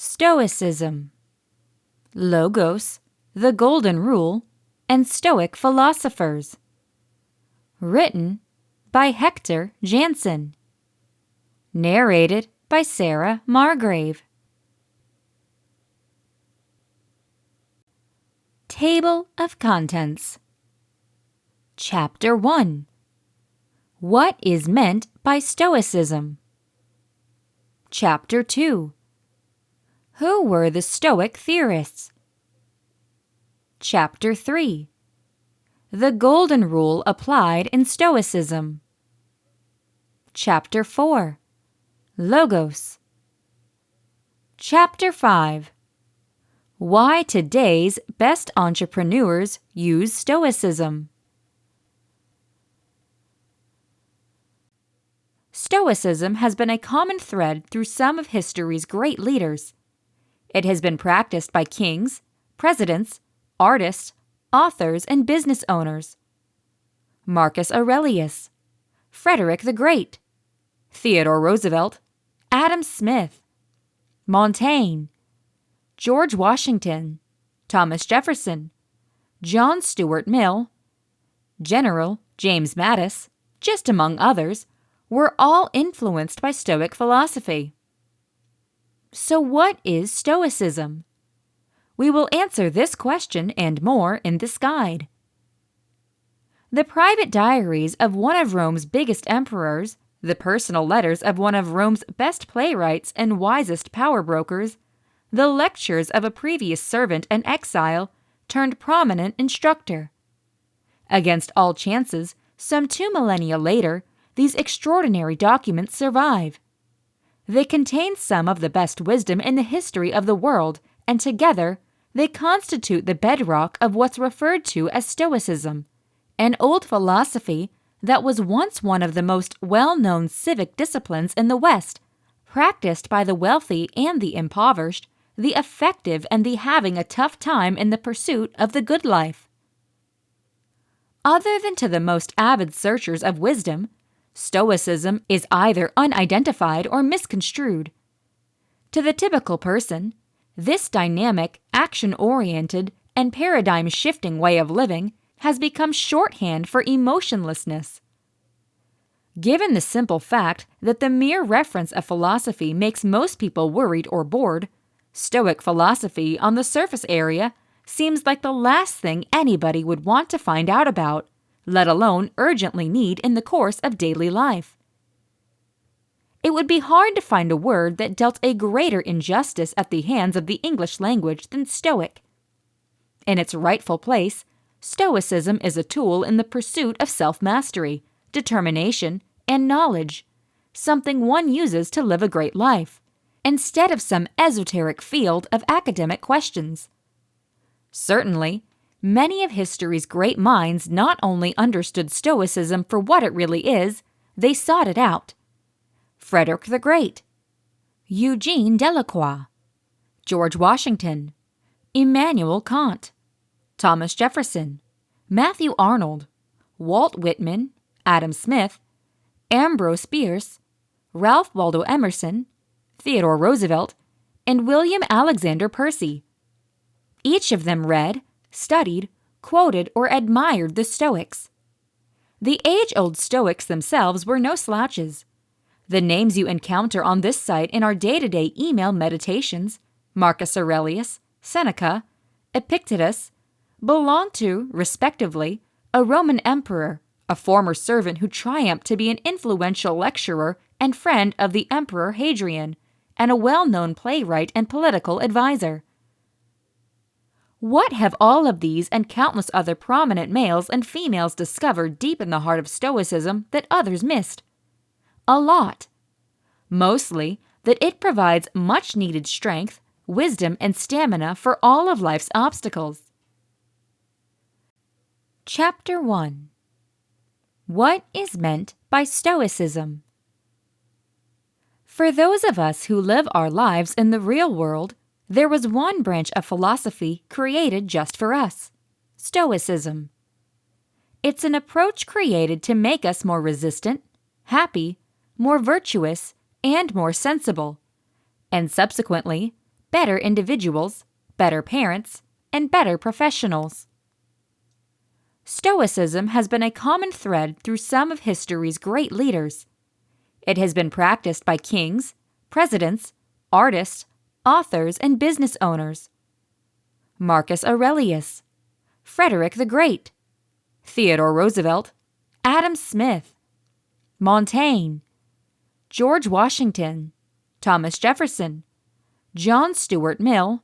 Stoicism, Logos, the Golden Rule, and Stoic Philosophers. Written by Hector Jansen. Narrated by Sarah Margrave. Table of Contents. Chapter 1. What is meant by Stoicism? Chapter 2. Who were the Stoic theorists? Chapter 3. The Golden Rule applied in Stoicism. Chapter 4. Logos. Chapter 5. Why today's best entrepreneurs use Stoicism. Stoicism has been a common thread through some of history's great leaders. It has been practiced by kings, presidents, artists, authors, and business owners. Marcus Aurelius, Frederick the Great, Theodore Roosevelt, Adam Smith, Montaigne, George Washington, Thomas Jefferson, John Stuart Mill, General James Mattis, just among others, were all influenced by Stoic philosophy. So what is Stoicism? We will answer this question and more in this guide. The private diaries of one of Rome's biggest emperors, the personal letters of one of Rome's best playwrights and wisest power brokers, the lectures of a previous servant and exile turned prominent instructor. Against all chances, some 2 millennia later, these extraordinary documents survive. They contain some of the best wisdom in the history of the world, and together, they constitute the bedrock of what's referred to as Stoicism, an old philosophy that was once one of the most well-known civic disciplines in the West, practiced by the wealthy and the impoverished, the effective and the having a tough time in the pursuit of the good life. Other than to the most avid searchers of wisdom, Stoicism is either unidentified or misconstrued. To the typical person, this dynamic, action-oriented, and paradigm-shifting way of living has become shorthand for emotionlessness. Given the simple fact that the mere reference of philosophy makes most people worried or bored, Stoic philosophy on the surface area seems like the last thing anybody would want to find out about, let alone urgently need in the course of daily life. It would be hard to find a word that dealt a greater injustice at the hands of the English language than Stoic. In its rightful place, Stoicism is a tool in the pursuit of self-mastery, determination, and knowledge, something one uses to live a great life, instead of some esoteric field of academic questions. Certainly, many of history's great minds not only understood Stoicism for what it really is, they sought it out. Frederick the Great, Eugene Delacroix, George Washington, Immanuel Kant, Thomas Jefferson, Matthew Arnold, Walt Whitman, Adam Smith, Ambrose Bierce, Ralph Waldo Emerson, Theodore Roosevelt, and William Alexander Percy. Each of them read, studied, quoted, or admired the Stoics. The age-old Stoics themselves were no slouches. The names you encounter on this site in our day-to-day email meditations, Marcus Aurelius, Seneca, Epictetus, belong to, respectively, a Roman emperor, a former servant who triumphed to be an influential lecturer and friend of the Emperor Hadrian, and a well-known playwright and political advisor. What have all of these and countless other prominent males and females discovered deep in the heart of Stoicism that others missed? A lot. Mostly that it provides much-needed strength, wisdom, and stamina for all of life's obstacles. Chapter 1. What is meant by Stoicism? For those of us who live our lives in the real world, there was one branch of philosophy created just for us, Stoicism. It's an approach created to make us more resistant, happy, more virtuous, and more sensible, and subsequently, better individuals, better parents, and better professionals. Stoicism has been a common thread through some of history's great leaders. It has been practiced by kings, presidents, artists, authors, and business owners. Marcus Aurelius, Frederick the Great, Theodore Roosevelt, Adam Smith, Montaigne, George Washington, Thomas Jefferson, John Stuart Mill,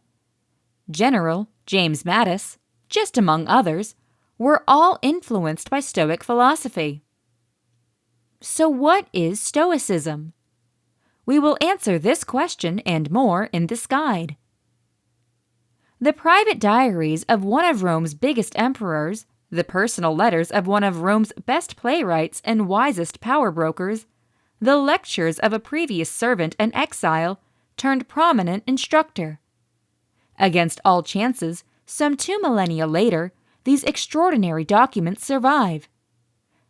General James Mattis, just among others, were all influenced by Stoic philosophy. So what is Stoicism? We will answer this question and more in this guide. The private diaries of one of Rome's biggest emperors, the personal letters of one of Rome's best playwrights and wisest power brokers, the lectures of a previous servant and exile turned prominent instructor. Against all chances, some 2 millennia later, these extraordinary documents survive.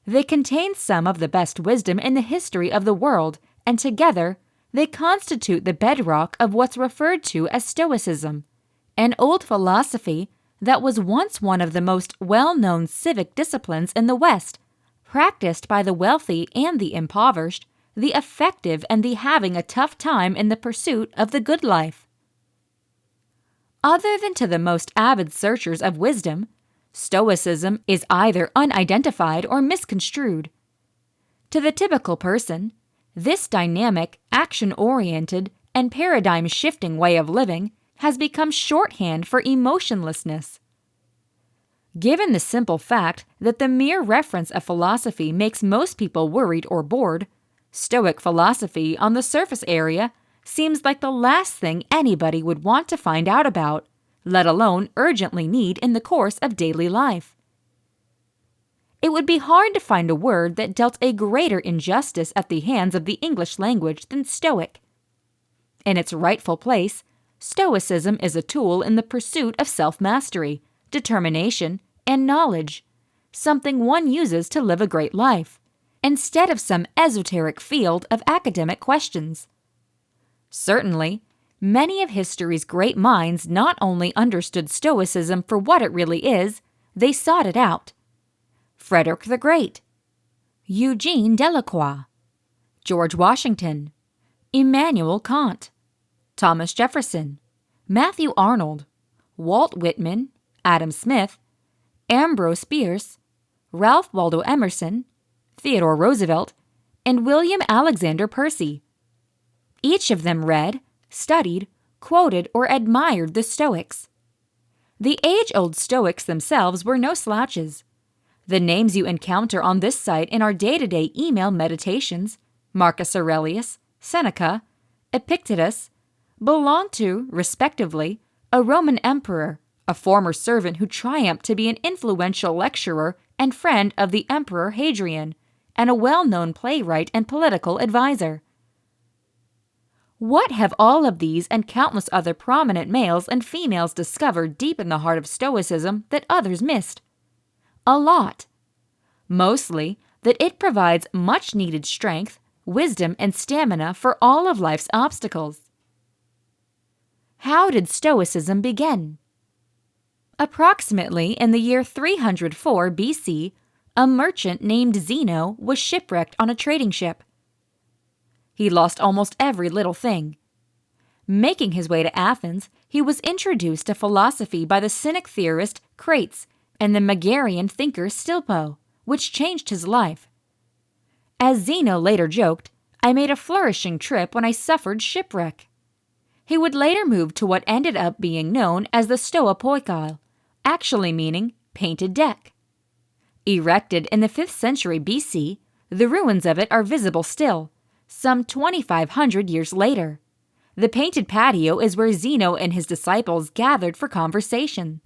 They contain some of the best wisdom in the history of the world, and together, they constitute the bedrock of what's referred to as Stoicism, an old philosophy that was once one of the most well-known civic disciplines in the West, practiced by the wealthy and the impoverished, the effective and the having a tough time in the pursuit of the good life. Other than to the most avid searchers of wisdom, Stoicism is either unidentified or misconstrued. To the typical person, this dynamic, action-oriented, and paradigm-shifting way of living has become shorthand for emotionlessness. Given the simple fact that the mere reference of philosophy makes most people worried or bored, Stoic philosophy on the surface area seems like the last thing anybody would want to find out about, let alone urgently need in the course of daily life. It would be hard to find a word that dealt a greater injustice at the hands of the English language than Stoic. In its rightful place, Stoicism is a tool in the pursuit of self-mastery, determination, and knowledge, something one uses to live a great life, instead of some esoteric field of academic questions. Certainly, many of history's great minds not only understood Stoicism for what it really is, they sought it out. Frederick the Great, Eugene Delacroix, George Washington, Immanuel Kant, Thomas Jefferson, Matthew Arnold, Walt Whitman, Adam Smith, Ambrose Bierce, Ralph Waldo Emerson, Theodore Roosevelt, and William Alexander Percy. Each of them read, studied, quoted, or admired the Stoics. The age-old Stoics themselves were no slouches. The names you encounter on this site in our day-to-day email meditations, Marcus Aurelius, Seneca, Epictetus, belonged to, respectively, a Roman emperor, a former servant who triumphed to be an influential lecturer and friend of the Emperor Hadrian, and a well-known playwright and political advisor. What have all of these and countless other prominent males and females discovered deep in the heart of Stoicism that others missed? A lot. Mostly that it provides much-needed strength, wisdom, and stamina for all of life's obstacles. How did Stoicism begin? Approximately in the year 304 BC, a merchant named Zeno was shipwrecked on a trading ship. He lost almost every little thing. Making his way to Athens, he was introduced to philosophy by the Cynic theorist Crates and the Megarian thinker Stilpo, which changed his life. As Zeno later joked, "I made a flourishing trip when I suffered shipwreck." He would later move to what ended up being known as the Stoa Poikile, actually meaning painted deck. Erected in the 5th century BC, the ruins of it are visible still, some 2,500 years later. The painted patio is where Zeno and his disciples gathered for conversation.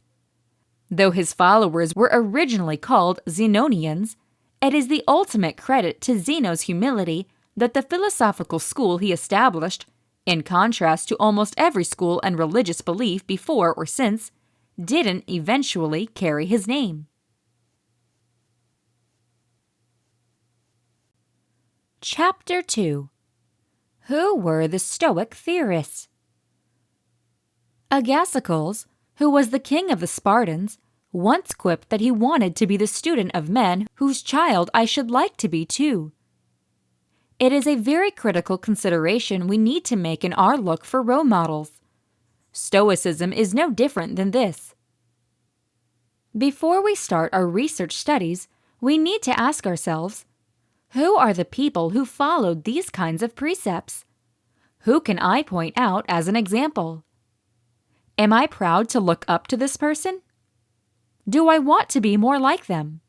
Though his followers were originally called Zenonians, it is the ultimate credit to Zeno's humility that the philosophical school he established, in contrast to almost every school and religious belief before or since, didn't eventually carry his name. Chapter 2. Who were the Stoic theorists? Agasicles, who was the king of the Spartans, once quipped that he wanted to be the student of men whose child I should like to be too. It is a very critical consideration we need to make in our look for role models. Stoicism is no different than this. Before we start our research studies, we need to ask ourselves, who are the people who followed these kinds of precepts? Who can I point out as an example? Am I proud to look up to this person? Do I want to be more like them?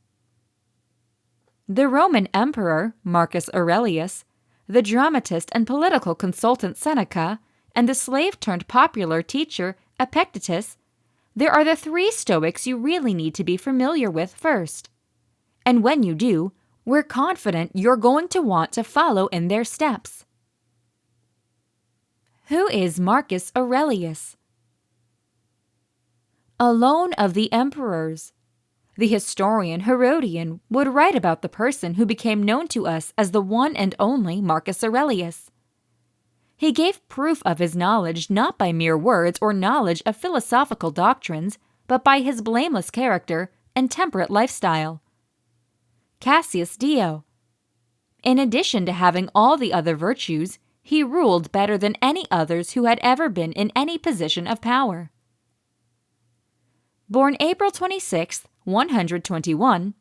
The Roman Emperor, Marcus Aurelius, the dramatist and political consultant Seneca, and the slave-turned-popular teacher Epictetus, there are the three Stoics you really need to be familiar with first. And when you do, we're confident you're going to want to follow in their steps. Who is Marcus Aurelius? Alone of the emperors. The historian Herodian would write about the person who became known to us as the one and only Marcus Aurelius. He gave proof of his knowledge not by mere words or knowledge of philosophical doctrines, but by his blameless character and temperate lifestyle. Cassius Dio. In addition to having all the other virtues, he ruled better than any others who had ever been in any position of power. Born April 26, 121,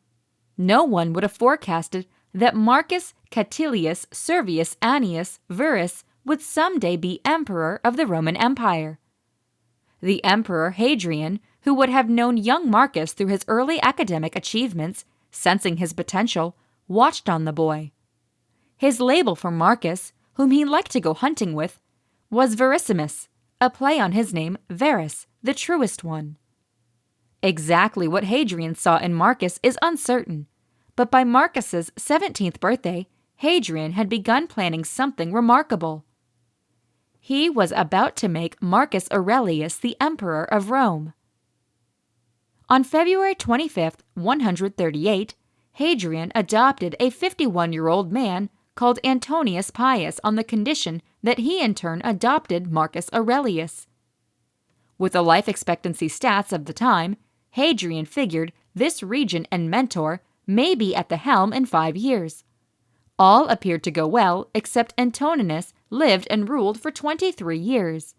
no one would have forecasted that Marcus Catilius Servius Annius Verus would someday be emperor of the Roman Empire. The emperor Hadrian, who would have known young Marcus through his early academic achievements, sensing his potential, watched on the boy. His label for Marcus, whom he liked to go hunting with, was Verissimus, a play on his name Verus, the truest one. Exactly what Hadrian saw in Marcus is uncertain, but by Marcus's 17th birthday, Hadrian had begun planning something remarkable. He was about to make Marcus Aurelius the emperor of Rome. On February 25, 138, Hadrian adopted a 51-year-old man called Antonius Pius on the condition that he in turn adopted Marcus Aurelius. With the life expectancy stats of the time, Hadrian figured this regent and mentor may be at the helm in 5 years. All appeared to go well, except Antoninus lived and ruled for 23 years.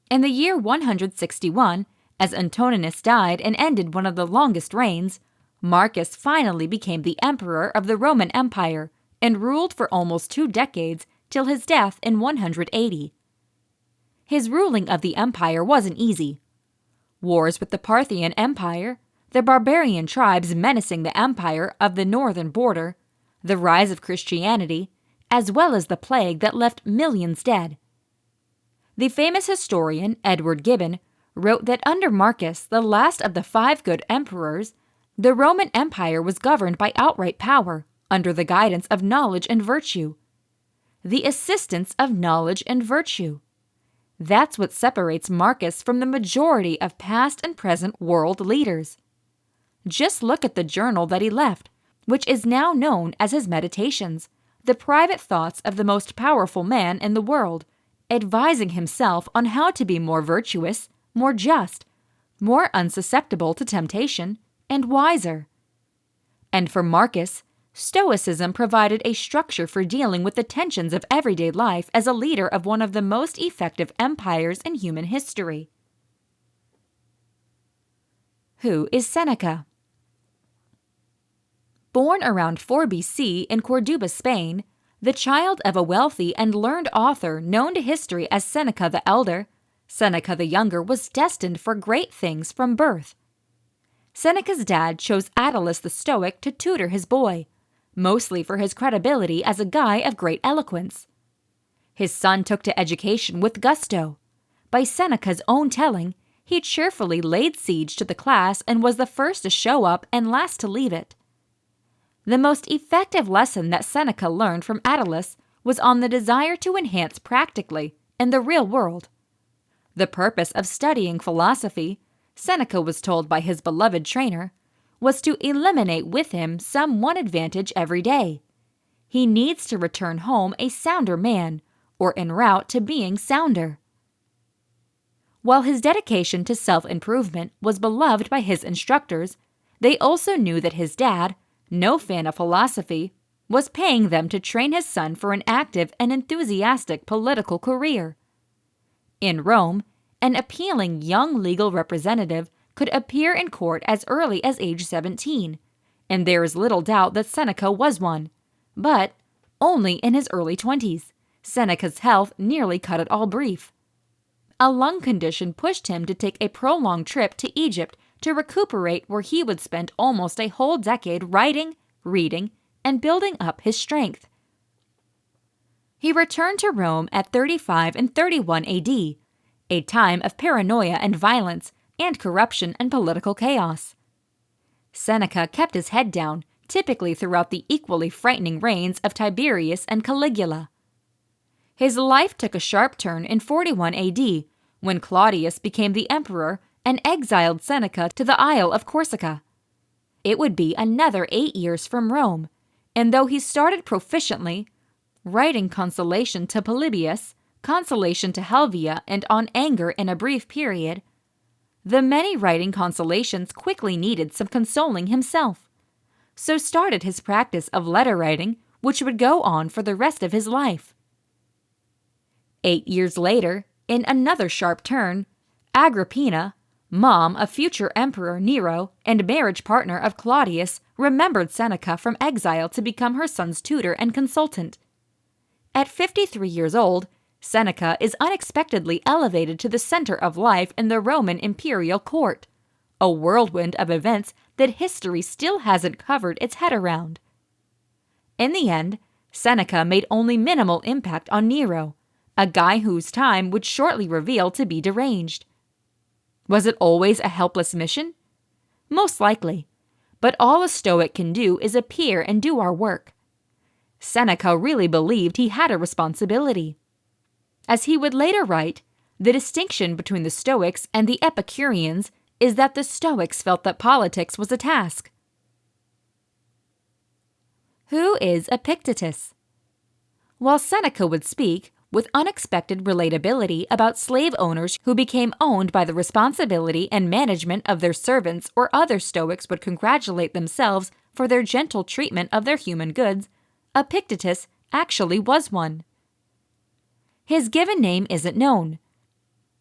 In the year 161, as Antoninus died and ended one of the longest reigns, Marcus finally became the emperor of the Roman Empire and ruled for almost 2 decades till his death in 180. His ruling of the empire wasn't easy. Wars with the Parthian Empire, the barbarian tribes menacing the empire of the northern border, the rise of Christianity, as well as the plague that left millions dead. The famous historian Edward Gibbon wrote that under Marcus, the last of the 5 good emperors, the Roman Empire was governed by outright power, under the guidance of knowledge and virtue. The assistance of knowledge and virtue. That's what separates Marcus from the majority of past and present world leaders. Just look at the journal that he left, which is now known as his Meditations, the private thoughts of the most powerful man in the world, advising himself on how to be more virtuous, more just, more unsusceptible to temptation, and wiser. And for Marcus, Stoicism provided a structure for dealing with the tensions of everyday life as a leader of one of the most effective empires in human history. Who is Seneca? Born around 4 BC in Corduba, Spain, the child of a wealthy and learned author known to history as Seneca the Elder, Seneca the Younger was destined for great things from birth. Seneca's dad chose Attalus the Stoic to tutor his boy, mostly for his credibility as a guy of great eloquence. His son took to education with gusto. By Seneca's own telling, he cheerfully laid siege to the class and was the first to show up and last to leave it. The most effective lesson that Seneca learned from Attalus was on the desire to enhance practically in the real world. The purpose of studying philosophy, Seneca was told by his beloved trainer, was to eliminate with him some one advantage every day. He needs to return home a sounder man, or en route to being sounder. While his dedication to self-improvement was beloved by his instructors, they also knew that his dad, no fan of philosophy, was paying them to train his son for an active and enthusiastic political career. In Rome, an appealing young legal representative could appear in court as early as age 17, and there is little doubt that Seneca was one, but only in his early 20s. Seneca's health nearly cut it all brief. A lung condition pushed him to take a prolonged trip to Egypt to recuperate, where he would spend almost a whole decade writing, reading, and building up his strength. He returned to Rome at 35 and 31 AD, a time of paranoia and violence and corruption and political chaos. Seneca kept his head down, typically throughout the equally frightening reigns of Tiberius and Caligula. His life took a sharp turn in 41 AD, when Claudius became the emperor and exiled Seneca to the Isle of Corsica. It would be another 8 years from Rome, and though he started proficiently, writing consolation to Polybius, consolation to Helvia, and on anger in a brief period, the many writing consolations quickly needed some consoling himself. So started his practice of letter writing, which would go on for the rest of his life. 8 years later, in another sharp turn, Agrippina, mom of future Emperor Nero and marriage partner of Claudius, remembered Seneca from exile to become her son's tutor and consultant. At 53 years old, Seneca is unexpectedly elevated to the center of life in the Roman imperial court, a whirlwind of events that history still hasn't covered its head around. In the end, Seneca made only minimal impact on Nero, a guy whose time would shortly reveal to be deranged. Was it always a helpless mission? Most likely, but all a Stoic can do is appear and do our work. Seneca really believed he had a responsibility. As he would later write, the distinction between the Stoics and the Epicureans is that the Stoics felt that politics was a task. Who is Epictetus? While Seneca would speak with unexpected relatability about slave owners who became owned by the responsibility and management of their servants, or other Stoics would congratulate themselves for their gentle treatment of their human goods, Epictetus actually was one. His given name isn't known.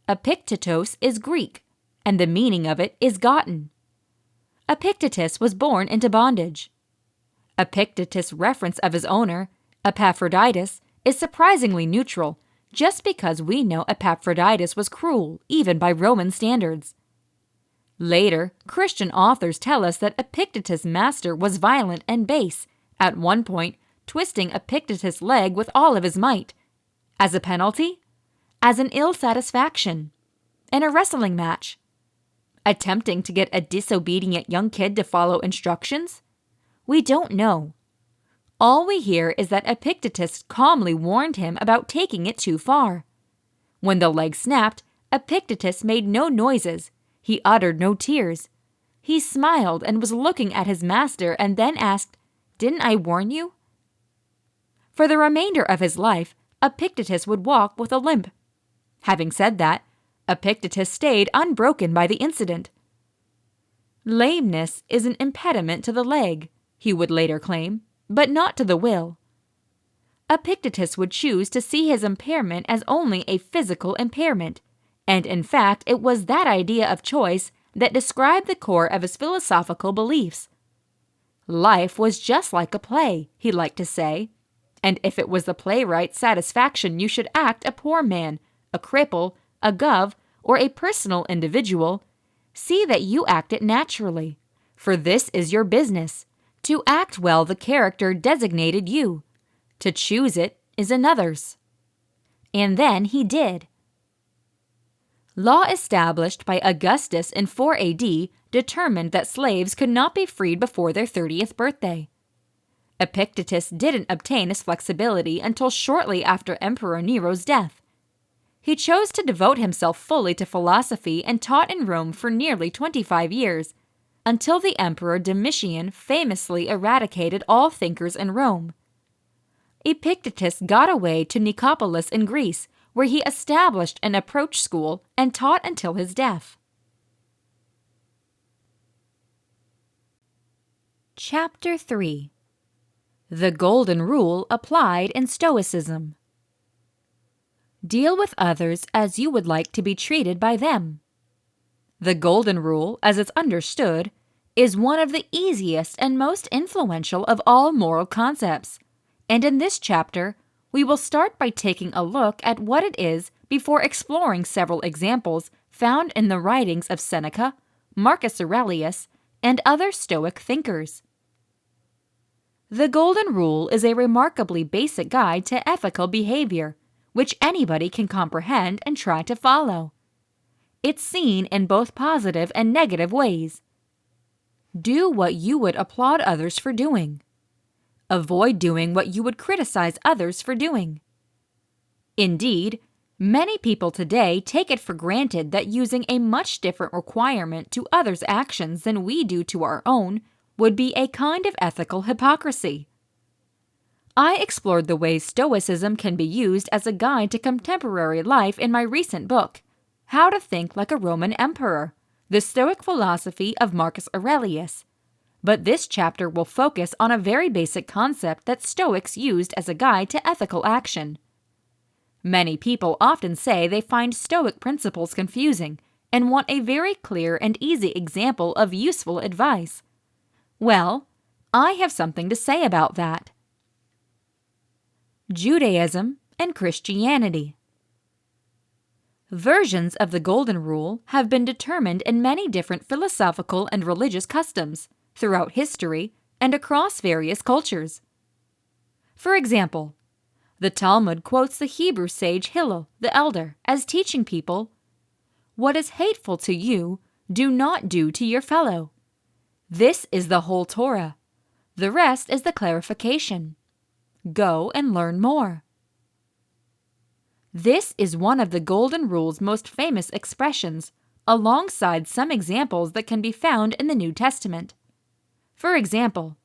Epiktetos is Greek, and the meaning of it is gotten. Epictetus was born into bondage. Epictetus' reference of his owner, Epaphroditus, is surprisingly neutral, just because we know Epaphroditus was cruel, even by Roman standards. Later, Christian authors tell us that Epictetus' master was violent and base, at one point twisting Epictetus' leg with all of his might. As a penalty? As an ill satisfaction. In a wrestling match. Attempting to get a disobedient young kid to follow instructions? We don't know. All we hear is that Epictetus calmly warned him about taking it too far. When the leg snapped, Epictetus made no noises. He uttered no tears. He smiled and was looking at his master and then asked, "Didn't I warn you?" For the remainder of his life, Epictetus would walk with a limp. Having said that, Epictetus stayed unbroken by the incident. Lameness is an impediment to the leg, he would later claim, but not to the will. Epictetus would choose to see his impairment as only a physical impairment, and in fact it was that idea of choice that described the core of his philosophical beliefs. Life was just like a play, he liked to say, and if it was the playwright's satisfaction you should act a poor man, a cripple, a gov, or a personal individual, see that you act it naturally, for this is your business. To act well the character designated you. To choose it is another's. And then he did. Law established by Augustus in 4 AD determined that slaves could not be freed before their 30th birthday. Epictetus didn't obtain his flexibility until shortly after Emperor Nero's death. He chose to devote himself fully to philosophy and taught in Rome for nearly 25 years, until the Emperor Domitian famously eradicated all thinkers in Rome. Epictetus got away to Nicopolis in Greece, where he established an approach school and taught until his death. Chapter 3. The Golden Rule Applied in Stoicism. Deal with others as you would like to be treated by them. The Golden Rule, as it's understood, is one of the easiest and most influential of all moral concepts, and in this chapter, we will start by taking a look at what it is before exploring several examples found in the writings of Seneca, Marcus Aurelius, and other Stoic thinkers. The Golden Rule is a remarkably basic guide to ethical behavior, which anybody can comprehend and try to follow. It's seen in both positive and negative ways. Do what you would applaud others for doing. Avoid doing what you would criticize others for doing. Indeed, many people today take it for granted that using a much different requirement to others' actions than we do to our own would be a kind of ethical hypocrisy. I explored the ways Stoicism can be used as a guide to contemporary life in my recent book, How to Think Like a Roman Emperor, The Stoic Philosophy of Marcus Aurelius. But this chapter will focus on a very basic concept that Stoics used as a guide to ethical action. Many people often say they find Stoic principles confusing and want a very clear and easy example of useful advice. Well, I have something to say about that. Judaism and Christianity. Versions of the Golden Rule have been determined in many different philosophical and religious customs throughout history and across various cultures. For example, the Talmud quotes the Hebrew sage Hillel the Elder as teaching people, "What is hateful to you, do not do to your fellow. This is the whole Torah. The rest is the clarification. Go and learn more." This is one of the Golden Rule's most famous expressions, alongside some examples that can be found in the New Testament. For example,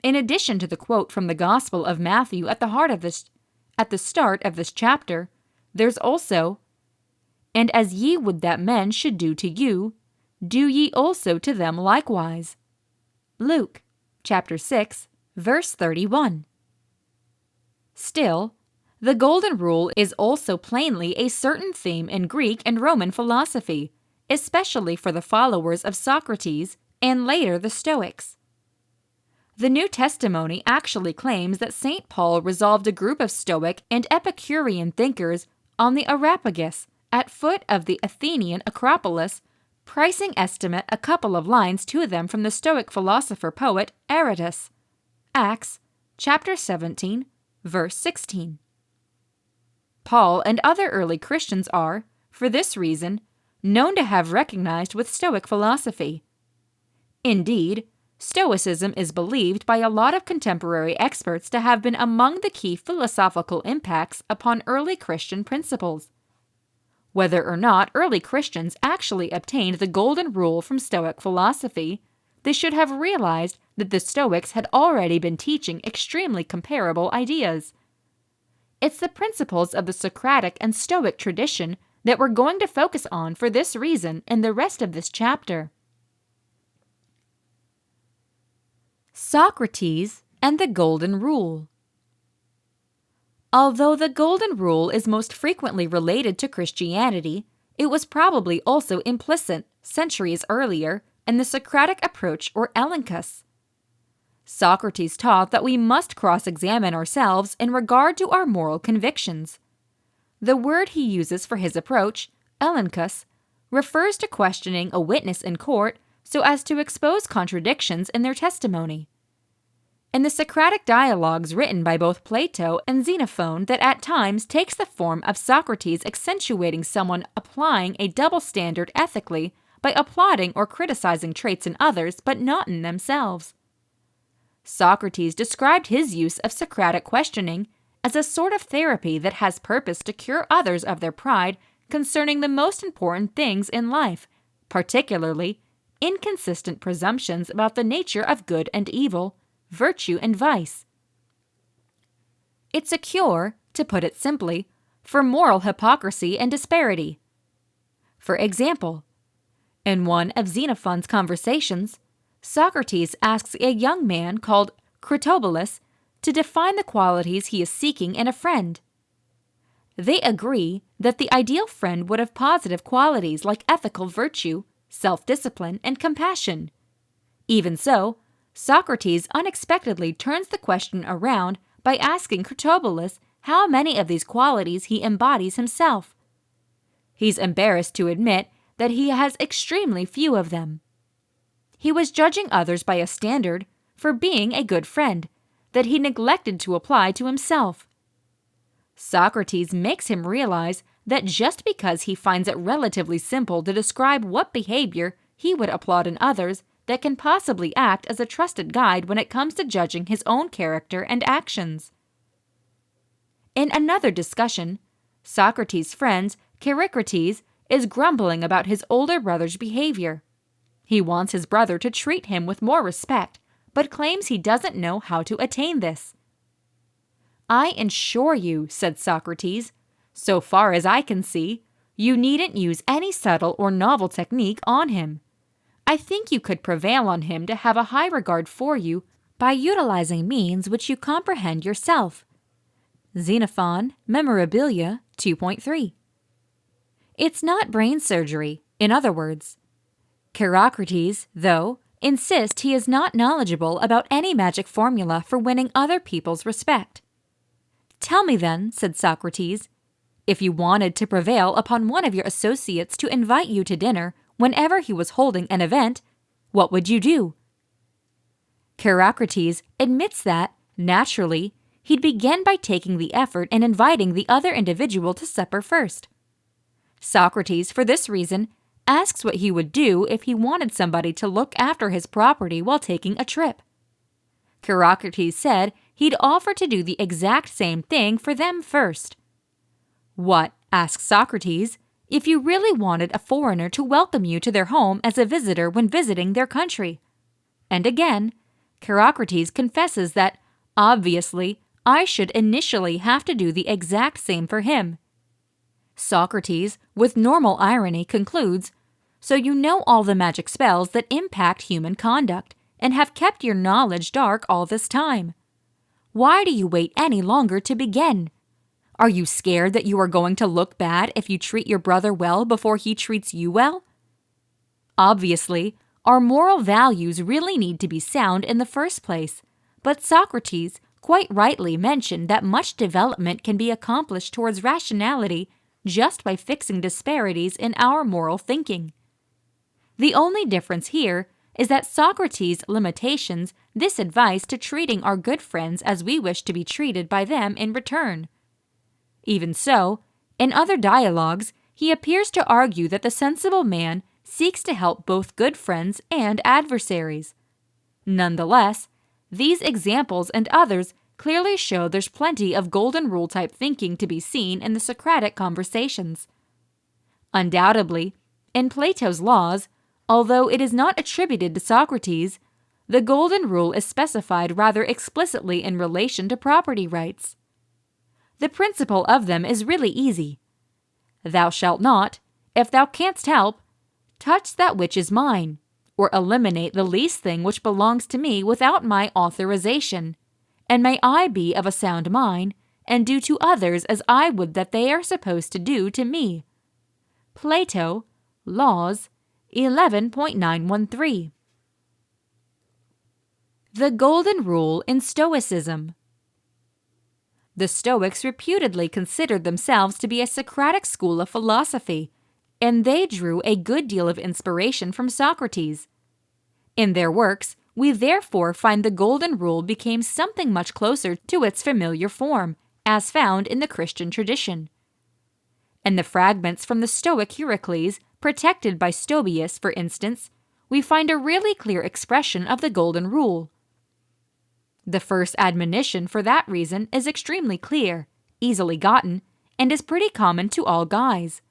in addition to the quote from the Gospel of Matthew at the start of this chapter, there's also, "And as ye would that men should do to you, do ye also to them likewise." Luke, chapter 6, verse 31. Still, the Golden Rule is also plainly a certain theme in Greek and Roman philosophy, especially for the followers of Socrates and later the Stoics. The New Testimony actually claims that St. Paul resolved a group of Stoic and Epicurean thinkers on the Areopagus at foot of the Athenian Acropolis, pricing estimate a couple of lines to them from the Stoic philosopher-poet Aratus. Acts, chapter 17, verse 16. Paul and other early Christians are, for this reason, known to have recognized with Stoic philosophy. Indeed, Stoicism is believed by a lot of contemporary experts to have been among the key philosophical impacts upon early Christian principles. Whether or not early Christians actually obtained the Golden Rule from Stoic philosophy, they should have realized that the Stoics had already been teaching extremely comparable ideas. It's the principles of the Socratic and Stoic tradition that we're going to focus on for this reason in the rest of this chapter. Socrates and the Golden Rule. Although the Golden Rule is most frequently related to Christianity, it was probably also implicit centuries earlier in the Socratic approach or elenchus. Socrates taught that we must cross-examine ourselves in regard to our moral convictions. The word he uses for his approach, elenchus, refers to questioning a witness in court so as to expose contradictions in their testimony. In the Socratic dialogues written by both Plato and Xenophon that at times takes the form of Socrates accentuating someone applying a double standard ethically by applauding or criticizing traits in others but not in themselves. Socrates described his use of Socratic questioning as a sort of therapy that has purpose to cure others of their pride concerning the most important things in life, particularly inconsistent presumptions about the nature of good and evil, virtue and vice. It's a cure, to put it simply, for moral hypocrisy and disparity. For example, in one of Xenophon's conversations, Socrates asks a young man called Critobulus to define the qualities he is seeking in a friend. They agree that the ideal friend would have positive qualities like ethical virtue, self-discipline, and compassion. Even so, Socrates unexpectedly turns the question around by asking Critobulus how many of these qualities he embodies himself. He's embarrassed to admit that he has extremely few of them. He was judging others by a standard for being a good friend that he neglected to apply to himself. Socrates makes him realize that just because he finds it relatively simple to describe what behavior he would applaud in others that can possibly act as a trusted guide when it comes to judging his own character and actions. In another discussion, Socrates' friend Charicrates is grumbling about his older brother's behavior. He wants his brother to treat him with more respect, but claims he doesn't know how to attain this. "I assure you," said Socrates, "so far as I can see, you needn't use any subtle or novel technique on him. I think you could prevail on him to have a high regard for you by utilizing means which you comprehend yourself." Xenophon, Memorabilia 2.3. It's not brain surgery, in other words. Charicrates, though, insists he is not knowledgeable about any magic formula for winning other people's respect. "Tell me then," said Socrates, "if you wanted to prevail upon one of your associates to invite you to dinner whenever he was holding an event, what would you do?" Charicrates admits that, naturally, he'd begin by taking the effort and inviting the other individual to supper first. Socrates, for this reason, asks what he would do if he wanted somebody to look after his property while taking a trip. Charicrates said he'd offer to do the exact same thing for them first. "What," asks Socrates, "if you really wanted a foreigner to welcome you to their home as a visitor when visiting their country?" And again, Charicrates confesses that, obviously, I should initially have to do the exact same for him. Socrates, with normal irony, concludes, "So you know all the magic spells that impact human conduct, and have kept your knowledge dark all this time. Why do you wait any longer to begin? Are you scared that you are going to look bad if you treat your brother well before he treats you well?" Obviously, our moral values really need to be sound in the first place, but Socrates quite rightly mentioned that much development can be accomplished towards rationality just by fixing disparities in our moral thinking. The only difference here is that Socrates' limitations this advice to treating our good friends as we wish to be treated by them in return. Even so, in other dialogues, he appears to argue that the sensible man seeks to help both good friends and adversaries. Nonetheless, these examples and others clearly show there's plenty of golden rule type thinking to be seen in the Socratic conversations. Undoubtedly, in Plato's Laws, although it is not attributed to Socrates, the golden rule is specified rather explicitly in relation to property rights. The principle of them is really easy. "Thou shalt not, if thou canst help, touch that which is mine, or eliminate the least thing which belongs to me without my authorization, and may I be of a sound mind, and do to others as I would that they are supposed to do to me." Plato, Laws, 11.913. The Golden Rule in Stoicism. The Stoics reputedly considered themselves to be a Socratic school of philosophy, and they drew a good deal of inspiration from Socrates. In their works, we therefore find the Golden Rule became something much closer to its familiar form, as found in the Christian tradition. In the fragments from the Stoic Heracles, protected by Stobaeus, for instance, we find a really clear expression of the Golden Rule. The first admonition, for that reason, is extremely clear, easily gotten, and is pretty common to all guys.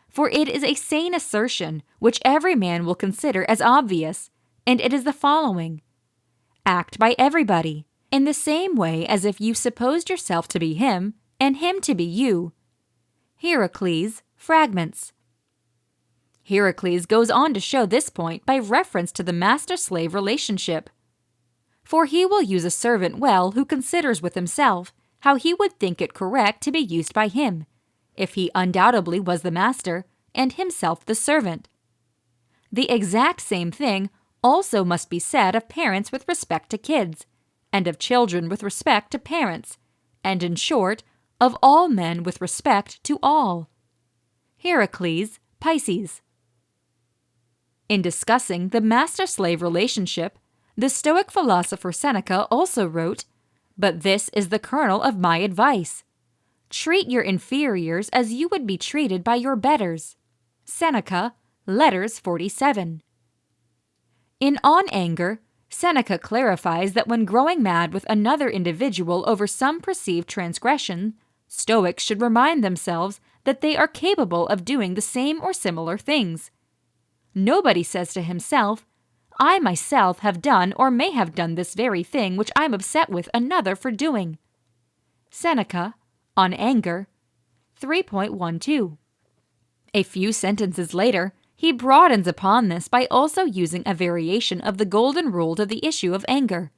For it is a sane assertion which every man will consider as obvious, and it is the following: act by everybody, in the same way as if you supposed yourself to be him, and him to be you. Heracles, Fragments. Heracles goes on to show this point by reference to the master-slave relationship. For he will use a servant well who considers with himself how he would think it correct to be used by him, if he undoubtedly was the master and himself the servant. The exact same thing also must be said of parents with respect to kids, and of children with respect to parents, and in short, of all men with respect to all. Heracles, Pisces. In discussing the master-slave relationship, the Stoic philosopher Seneca also wrote, "But this is the kernel of my advice. Treat your inferiors as you would be treated by your betters." Seneca, Letters 47. In On Anger, Seneca clarifies that when growing mad with another individual over some perceived transgression, Stoics should remind themselves that they are capable of doing the same or similar things. Nobody says to himself, "I myself have done or may have done this very thing which I'm upset with another for doing." Seneca, On Anger, 3.12. A few sentences later, he broadens upon this by also using a variation of the golden rule to the issue of anger.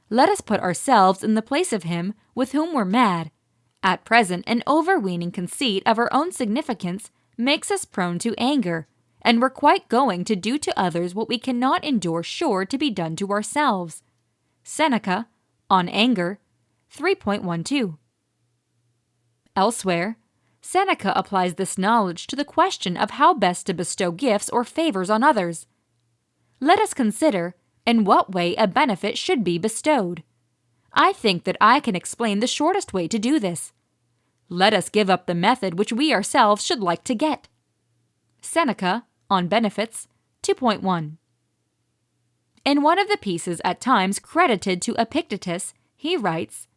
Let us put ourselves in the place of him with whom we're mad. At present, an overweening conceit of our own significance makes us prone to anger, and we're quite going to do to others what we cannot endure sure to be done to ourselves. Seneca, On Anger, 3.12. Elsewhere, Seneca applies this knowledge to the question of how best to bestow gifts or favors on others. Let us consider in what way a benefit should be bestowed. I think that I can explain the shortest way to do this. Let us give up the method which we ourselves should like to get. Seneca, On Benefits, 2.1. In one of the pieces at times credited to Epictetus, he writes,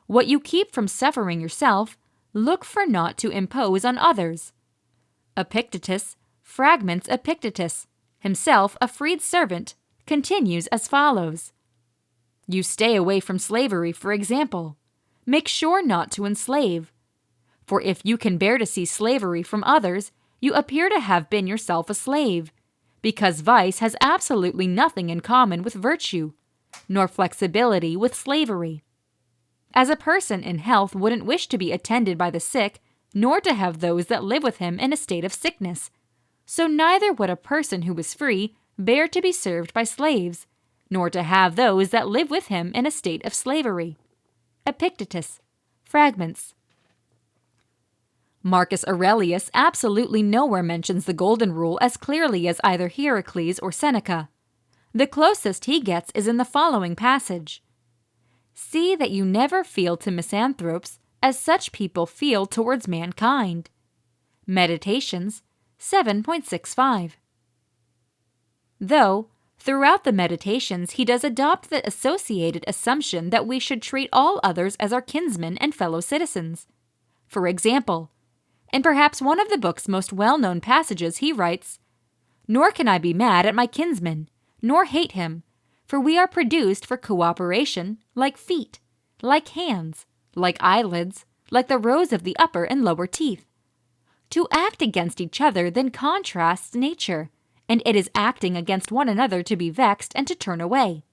"What you keep from suffering yourself, look for not to impose on others." Epictetus, Fragments Epictetus, himself a freed servant, continues as follows. You stay away from slavery, for example. Make sure not to enslave. For if you can bear to see slavery from others, you appear to have been yourself a slave, because vice has absolutely nothing in common with virtue, nor flexibility with slavery. As a person in health wouldn't wish to be attended by the sick, nor to have those that live with him in a state of sickness, so neither would a person who is free bear to be served by slaves, nor to have those that live with him in a state of slavery. Epictetus, Fragments. Marcus Aurelius absolutely nowhere mentions the golden rule as clearly as either Heracles or Seneca. The closest he gets is in the following passage. See that you never feel to misanthropes as such people feel towards mankind. Meditations, 7.65. Though, throughout the Meditations he does adopt the associated assumption that we should treat all others as our kinsmen and fellow citizens. For example, in perhaps one of the book's most well-known passages he writes, "Nor can I be mad at my kinsman, nor hate him, for we are produced for cooperation, like feet, like hands, like eyelids, like the rows of the upper and lower teeth. To act against each other then contrasts nature, and it is acting against one another to be vexed and to turn away."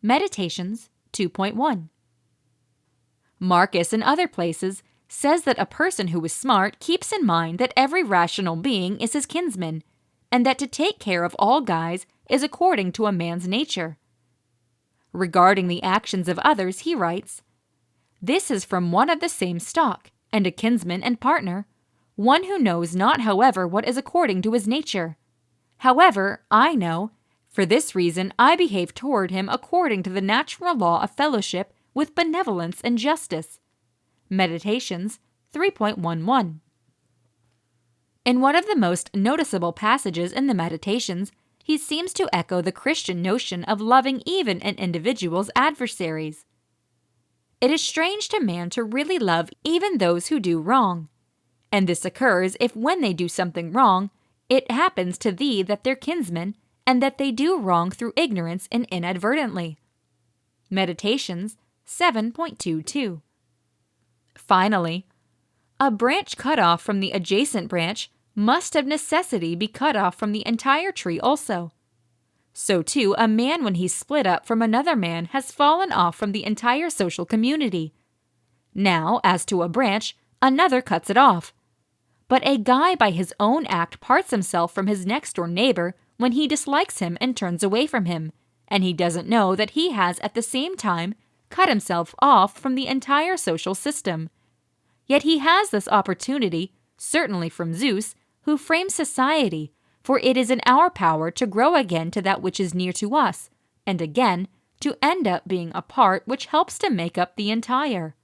Meditations, 2.1. Marcus, in other places, says that a person who is smart keeps in mind that every rational being is his kinsman, and that to take care of all guys is according to a man's nature. Regarding the actions of others, he writes, "This is from one of the same stock, and a kinsman and partner, one who knows not, however, what is according to his nature. However, I know, for this reason I behave toward him according to the natural law of fellowship with benevolence and justice." Meditations, 3.11. In one of the most noticeable passages in the Meditations, he seems to echo the Christian notion of loving even an individual's adversaries. It is strange to man to really love even those who do wrong, and this occurs if when they do something wrong, it happens to thee that they're kinsmen, and that they do wrong through ignorance and inadvertently. Meditations, 7.22. Finally, a branch cut off from the adjacent branch must of necessity be cut off from the entire tree also. So too, a man when he's split up from another man has fallen off from the entire social community. Now, as to a branch, another cuts it off. But a guy by his own act parts himself from his next-door neighbor when he dislikes him and turns away from him, and he doesn't know that he has at the same time cut himself off from the entire social system. Yet he has this opportunity, certainly from Zeus, who frames society, for it is in our power to grow again to that which is near to us, and again to end up being a part which helps to make up the entire.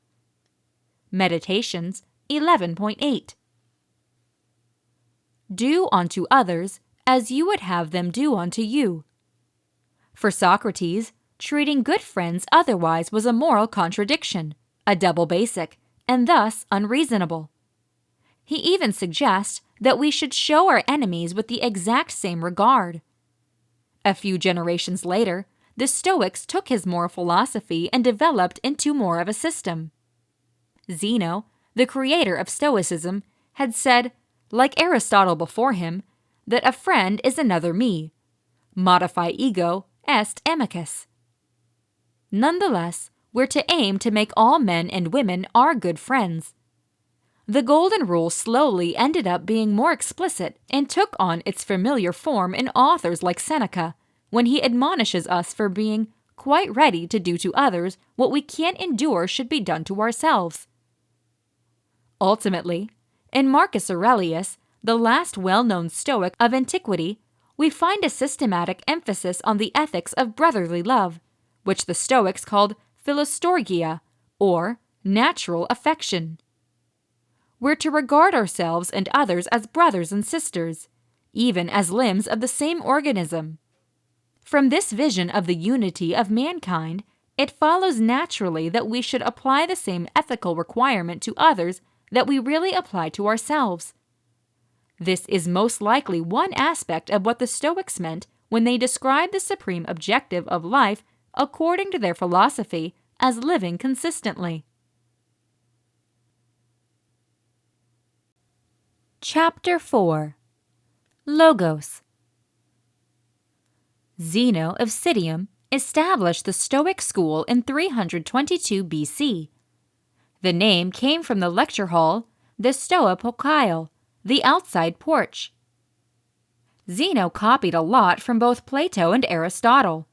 Meditations 11.8. Do unto others as you would have them do unto you. For Socrates, treating good friends otherwise was a moral contradiction, a double basic, and thus unreasonable. He even suggests that we should show our enemies with the exact same regard. A few generations later, the Stoics took his moral philosophy and developed into more of a system. Zeno, the creator of Stoicism, had said, like Aristotle before him, that a friend is another me. Modify ego est amicus. Nonetheless, we're to aim to make all men and women our good friends. The golden rule slowly ended up being more explicit and took on its familiar form in authors like Seneca, when he admonishes us for being quite ready to do to others what we can't endure should be done to ourselves. Ultimately, in Marcus Aurelius, the last well-known Stoic of antiquity, we find a systematic emphasis on the ethics of brotherly love, which the Stoics called philostorgia, or natural affection. We're to regard ourselves and others as brothers and sisters, even as limbs of the same organism. From this vision of the unity of mankind, it follows naturally that we should apply the same ethical requirement to others that we really apply to ourselves. This is most likely one aspect of what the Stoics meant when they described the supreme objective of life according to their philosophy as living consistently. Chapter 4. Logos. Zeno of Citium established the Stoic school in 322 BC. The name came from the lecture hall, the Stoa Poikile, the outside porch. Zeno copied a lot from both Plato and Aristotle,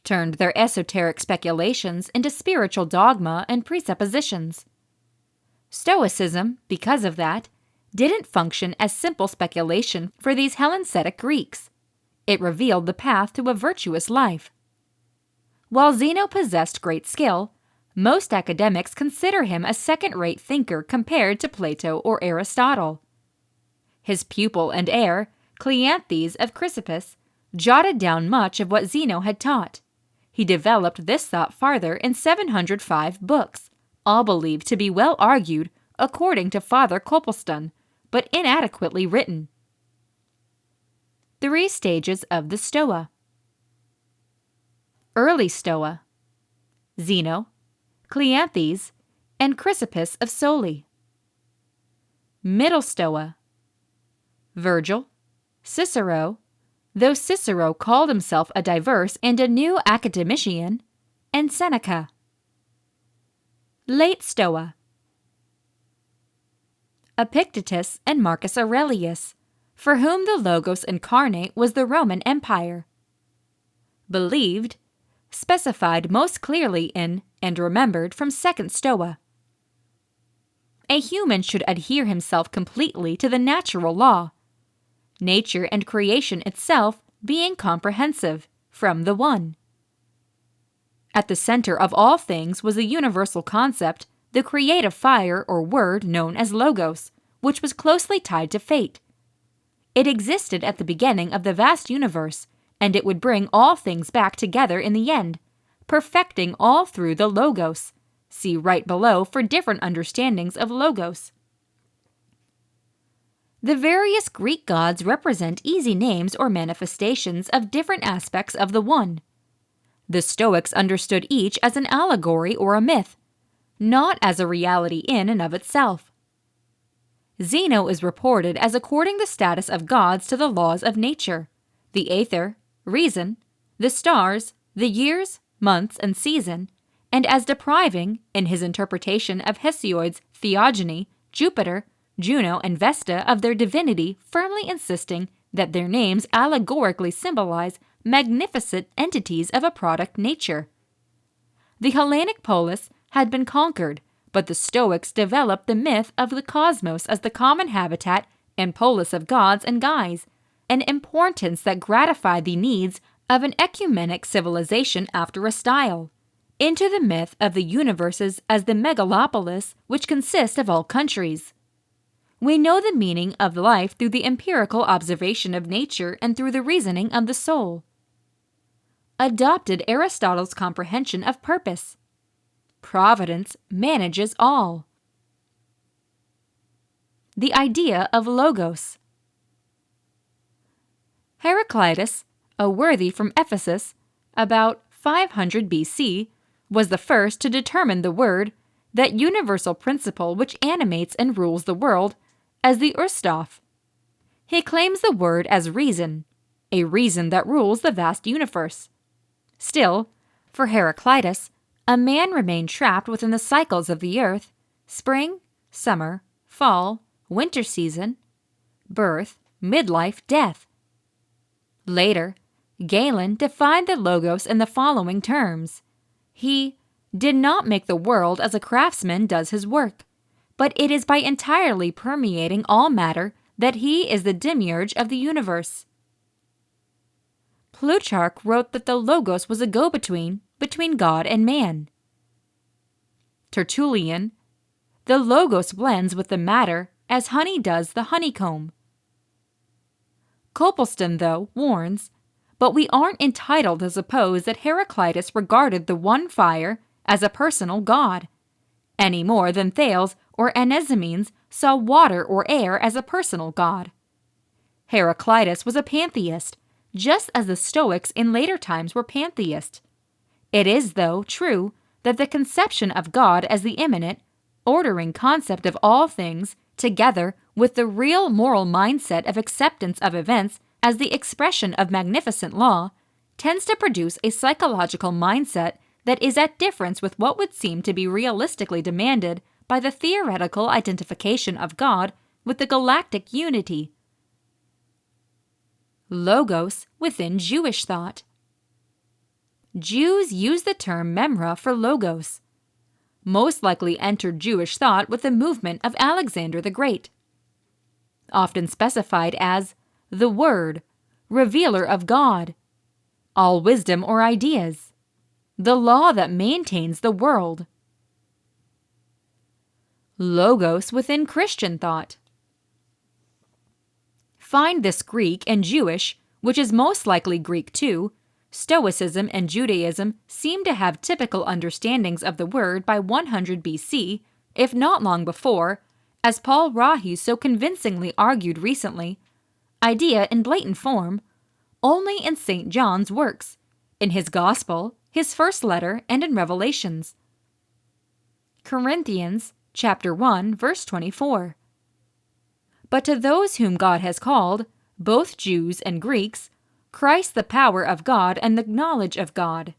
turned their esoteric speculations into spiritual dogma and presuppositions. Stoicism, because of that, didn't function as simple speculation for these Hellenistic Greeks. It revealed the path to a virtuous life. While Zeno possessed great skill, most academics consider him a second-rate thinker compared to Plato or Aristotle. His pupil and heir, Cleanthes of Chrysippus, jotted down much of what Zeno had taught. He developed this thought farther in 705 books, all believed to be well argued according to Father Copleston, but inadequately written. 3 stages of the Stoa. Early Stoa: Zeno, Cleanthes, and Chrysippus of Soli. Middle Stoa: Virgil, Cicero, though Cicero called himself a diverse and a new academician, and Seneca. Late Stoa: Epictetus and Marcus Aurelius, for whom the Logos incarnate was the Roman Empire. Believed, specified most clearly in and remembered from Second Stoa. A human should adhere himself completely to the natural law, nature and creation itself being comprehensive from the one. At the center of all things was a universal concept, the creative fire or word known as Logos, which was closely tied to fate. It existed at the beginning of the vast universe, and it would bring all things back together in the end, perfecting all through the Logos. See right below for different understandings of Logos. The various Greek gods represent easy names or manifestations of different aspects of the one. The Stoics understood each as an allegory or a myth, not as a reality in and of itself. Zeno is reported as according the status of gods to the laws of nature, the aether, reason, the stars, the years, months, and season, and as depriving, in his interpretation of Hesiod's theogony, Jupiter, Juno, and Vesta of their divinity, firmly insisting that their names allegorically symbolize magnificent entities of a product nature. The Hellenic polis had been conquered, but the Stoics developed the myth of the cosmos as the common habitat and polis of gods and guys, an importance that gratified the needs of an ecumenic civilization after a style, into the myth of the universes as the megalopolis which consists of all countries. We know the meaning of life through the empirical observation of nature and through the reasoning of the soul. Adopted Aristotle's comprehension of purpose. Providence manages all. The idea of logos. Heraclitus, a worthy from Ephesus, about 500 BC, was the first to determine the word, that universal principle which animates and rules the world, as the Ustaf. He claims the word as reason, a reason that rules the vast universe. Still, for Heraclitus, a man remained trapped within the cycles of the earth, spring, summer, fall, winter season, birth, midlife, death. Later, Galen defined the logos in the following terms. He did not make the world as a craftsman does his work, but it is by entirely permeating all matter that he is the demiurge of the universe. Plutarch wrote that the logos was a go-between between God and man. Tertullian, the logos blends with the matter as honey does the honeycomb. Copleston, though, warns, but we aren't entitled to suppose that Heraclitus regarded the one fire as a personal god, any more than Thales or Anaximenes saw water or air as a personal god. Heraclitus was a pantheist, just as the Stoics in later times were pantheists. It is, though, true that the conception of God as the immanent, ordering concept of all things, together with the real moral mindset of acceptance of events as the expression of magnificent law, tends to produce a psychological mindset that is at difference with what would seem to be realistically demanded by the theoretical identification of God with the galactic unity. Logos within Jewish thought. Jews use the term memra for logos. Most likely entered Jewish thought with the movement of Alexander the Great. Often specified as the Word, revealer of God, all wisdom or ideas, the law that maintains the world. Logos within Christian thought. Find this Greek and Jewish, which is most likely Greek too. Stoicism and Judaism seem to have typical understandings of the word by 100 BC, if not long before, as Paul Rahi so convincingly argued recently, idea in blatant form, only in St. John's works, in his Gospel, his first letter, and in Revelations. Corinthians chapter 1, verse 24. But to those whom God has called, both Jews and Greeks, Christ the power of God and the knowledge of God.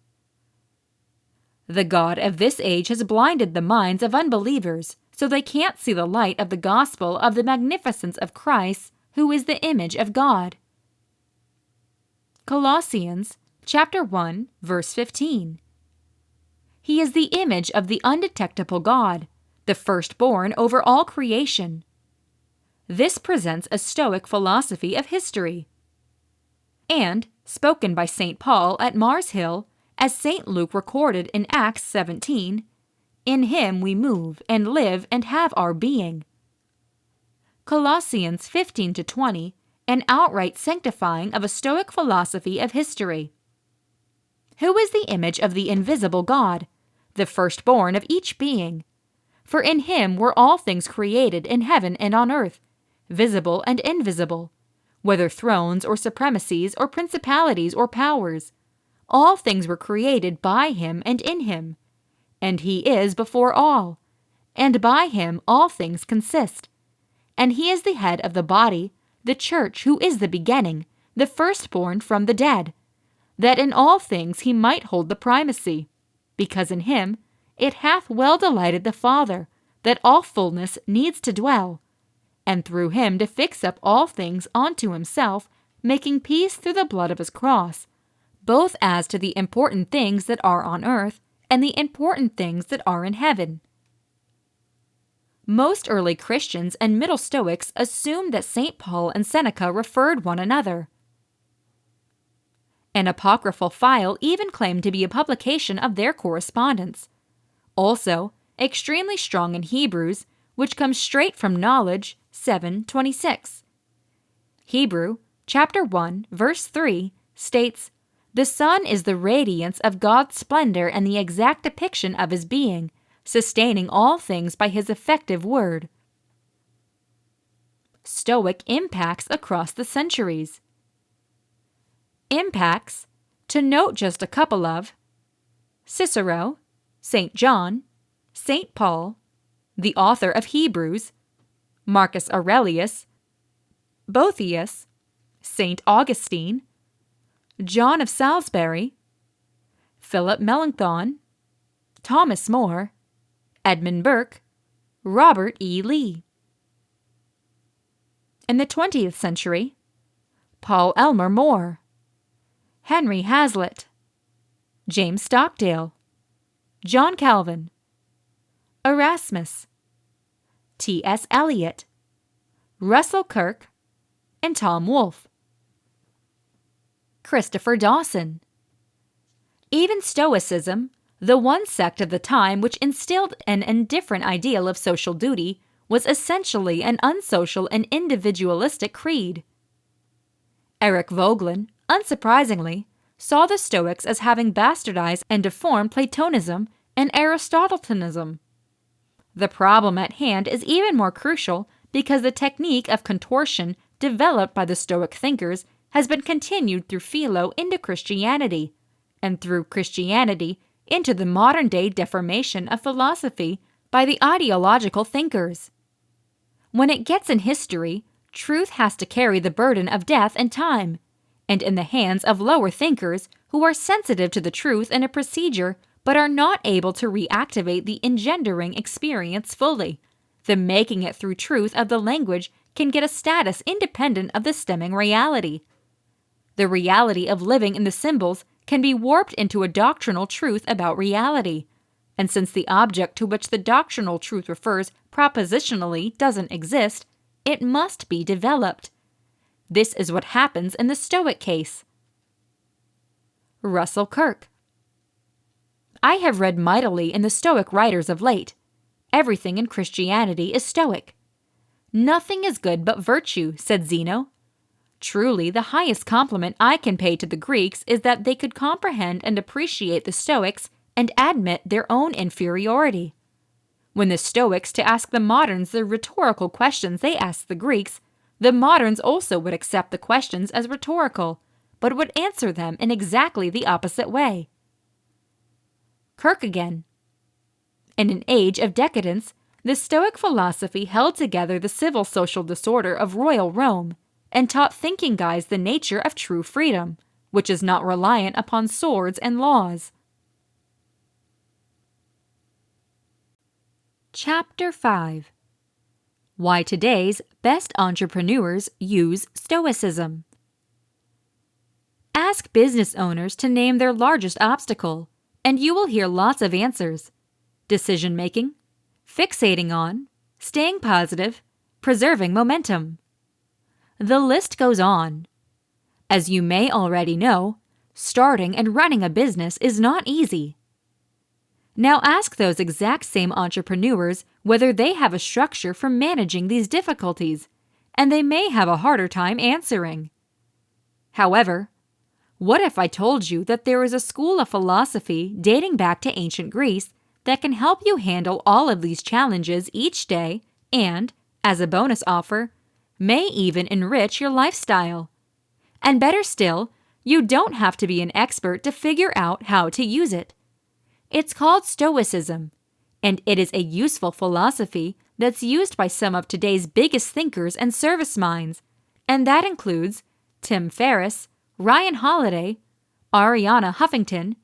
The God of this age has blinded the minds of unbelievers, so they can't see the light of the gospel of the magnificence of Christ, who is the image of God. Colossians chapter 1, verse 15. He is the image of the undetectable God, the firstborn over all creation. This presents a Stoic philosophy of history. And, spoken by St. Paul at Mars Hill, as St. Luke recorded in Acts 17, in him we move and live and have our being. Colossians 15-20, an outright sanctifying of a Stoic philosophy of history. Who is the image of the invisible God, the firstborn of each being? For in him were all things created in heaven and on earth, visible and invisible, whether thrones or supremacies or principalities or powers. All things were created by him and in him. And he is before all, and by him all things consist. and he is the head of the body, the church, who is the beginning, the firstborn from the dead, that in all things he might hold the primacy, because in him it hath well delighted the Father, that all fullness needs to dwell, and through him to fix up all things unto himself, making peace through the blood of his cross, both as to the important things that are on earth and the important things that are in heaven. Most early Christians and Middle Stoics assumed that St. Paul and Seneca referred one another. An apocryphal file even claimed to be a publication of their correspondence. Also, extremely strong in Hebrews, which comes straight from Knowledge 7:26. Hebrew, chapter 1, verse 3, states, "The sun is the radiance of God's splendor and the exact depiction of his being, sustaining all things by his effective word." Stoic impacts across the centuries. Impacts, to note just a couple of: Cicero, St. John, St. Paul, the author of Hebrews, Marcus Aurelius, Boethius, St. Augustine, John of Salisbury, Philip Melanchthon, Thomas More, Edmund Burke, Robert E. Lee. In the 20th century, Paul Elmer More, Henry Hazlitt, James Stockdale, John Calvin, Erasmus, T.S. Eliot, Russell Kirk, and Tom Wolfe. Christopher Dawson. Even Stoicism, the one sect of the time which instilled an indifferent ideal of social duty, was essentially an unsocial and individualistic creed. Eric Voegelin, unsurprisingly, saw the Stoics as having bastardized and deformed Platonism and Aristotelianism. The problem at hand is even more crucial because the technique of contortion developed by the Stoic thinkers has been continued through Philo into Christianity, and through Christianity into the modern-day deformation of philosophy by the ideological thinkers. When it gets in history, truth has to carry the burden of death and time, and in the hands of lower thinkers who are sensitive to the truth in a procedure but are not able to reactivate the engendering experience fully, the making it through truth of the language can get a status independent of the stemming reality. The reality of living in the symbols can be warped into a doctrinal truth about reality, and since the object to which the doctrinal truth refers propositionally doesn't exist, it must be developed. This is what happens in the Stoic case. Russell Kirk. I have read mightily in the Stoic writers of late. Everything in Christianity is Stoic. Nothing is good but virtue, said Zeno. Truly, the highest compliment I can pay to the Greeks is that they could comprehend and appreciate the Stoics and admit their own inferiority. When the Stoics to ask the moderns the rhetorical questions they asked the Greeks, the moderns also would accept the questions as rhetorical, but would answer them in exactly the opposite way. Kirk again. In an age of decadence, the Stoic philosophy held together the civil social disorder of royal Rome and taught thinking guys the nature of true freedom, which is not reliant upon swords and laws. Chapter 5. Why today's best entrepreneurs use Stoicism. Ask business owners to name their largest obstacle, and you will hear lots of answers. Decision-making, fixating on, staying positive, preserving momentum. The list goes on. As you may already know, starting and running a business is not easy. Now ask those exact same entrepreneurs whether they have a structure for managing these difficulties, and they may have a harder time answering. However, what if I told you that there is a school of philosophy dating back to ancient Greece that can help you handle all of these challenges each day and, as a bonus offer, may even enrich your lifestyle? And better still, you don't have to be an expert to figure out how to use it. It's called Stoicism, and it is a useful philosophy that's used by some of today's biggest thinkers and service minds, and that includes Tim Ferriss, Ryan Holiday, Arianna Huffington,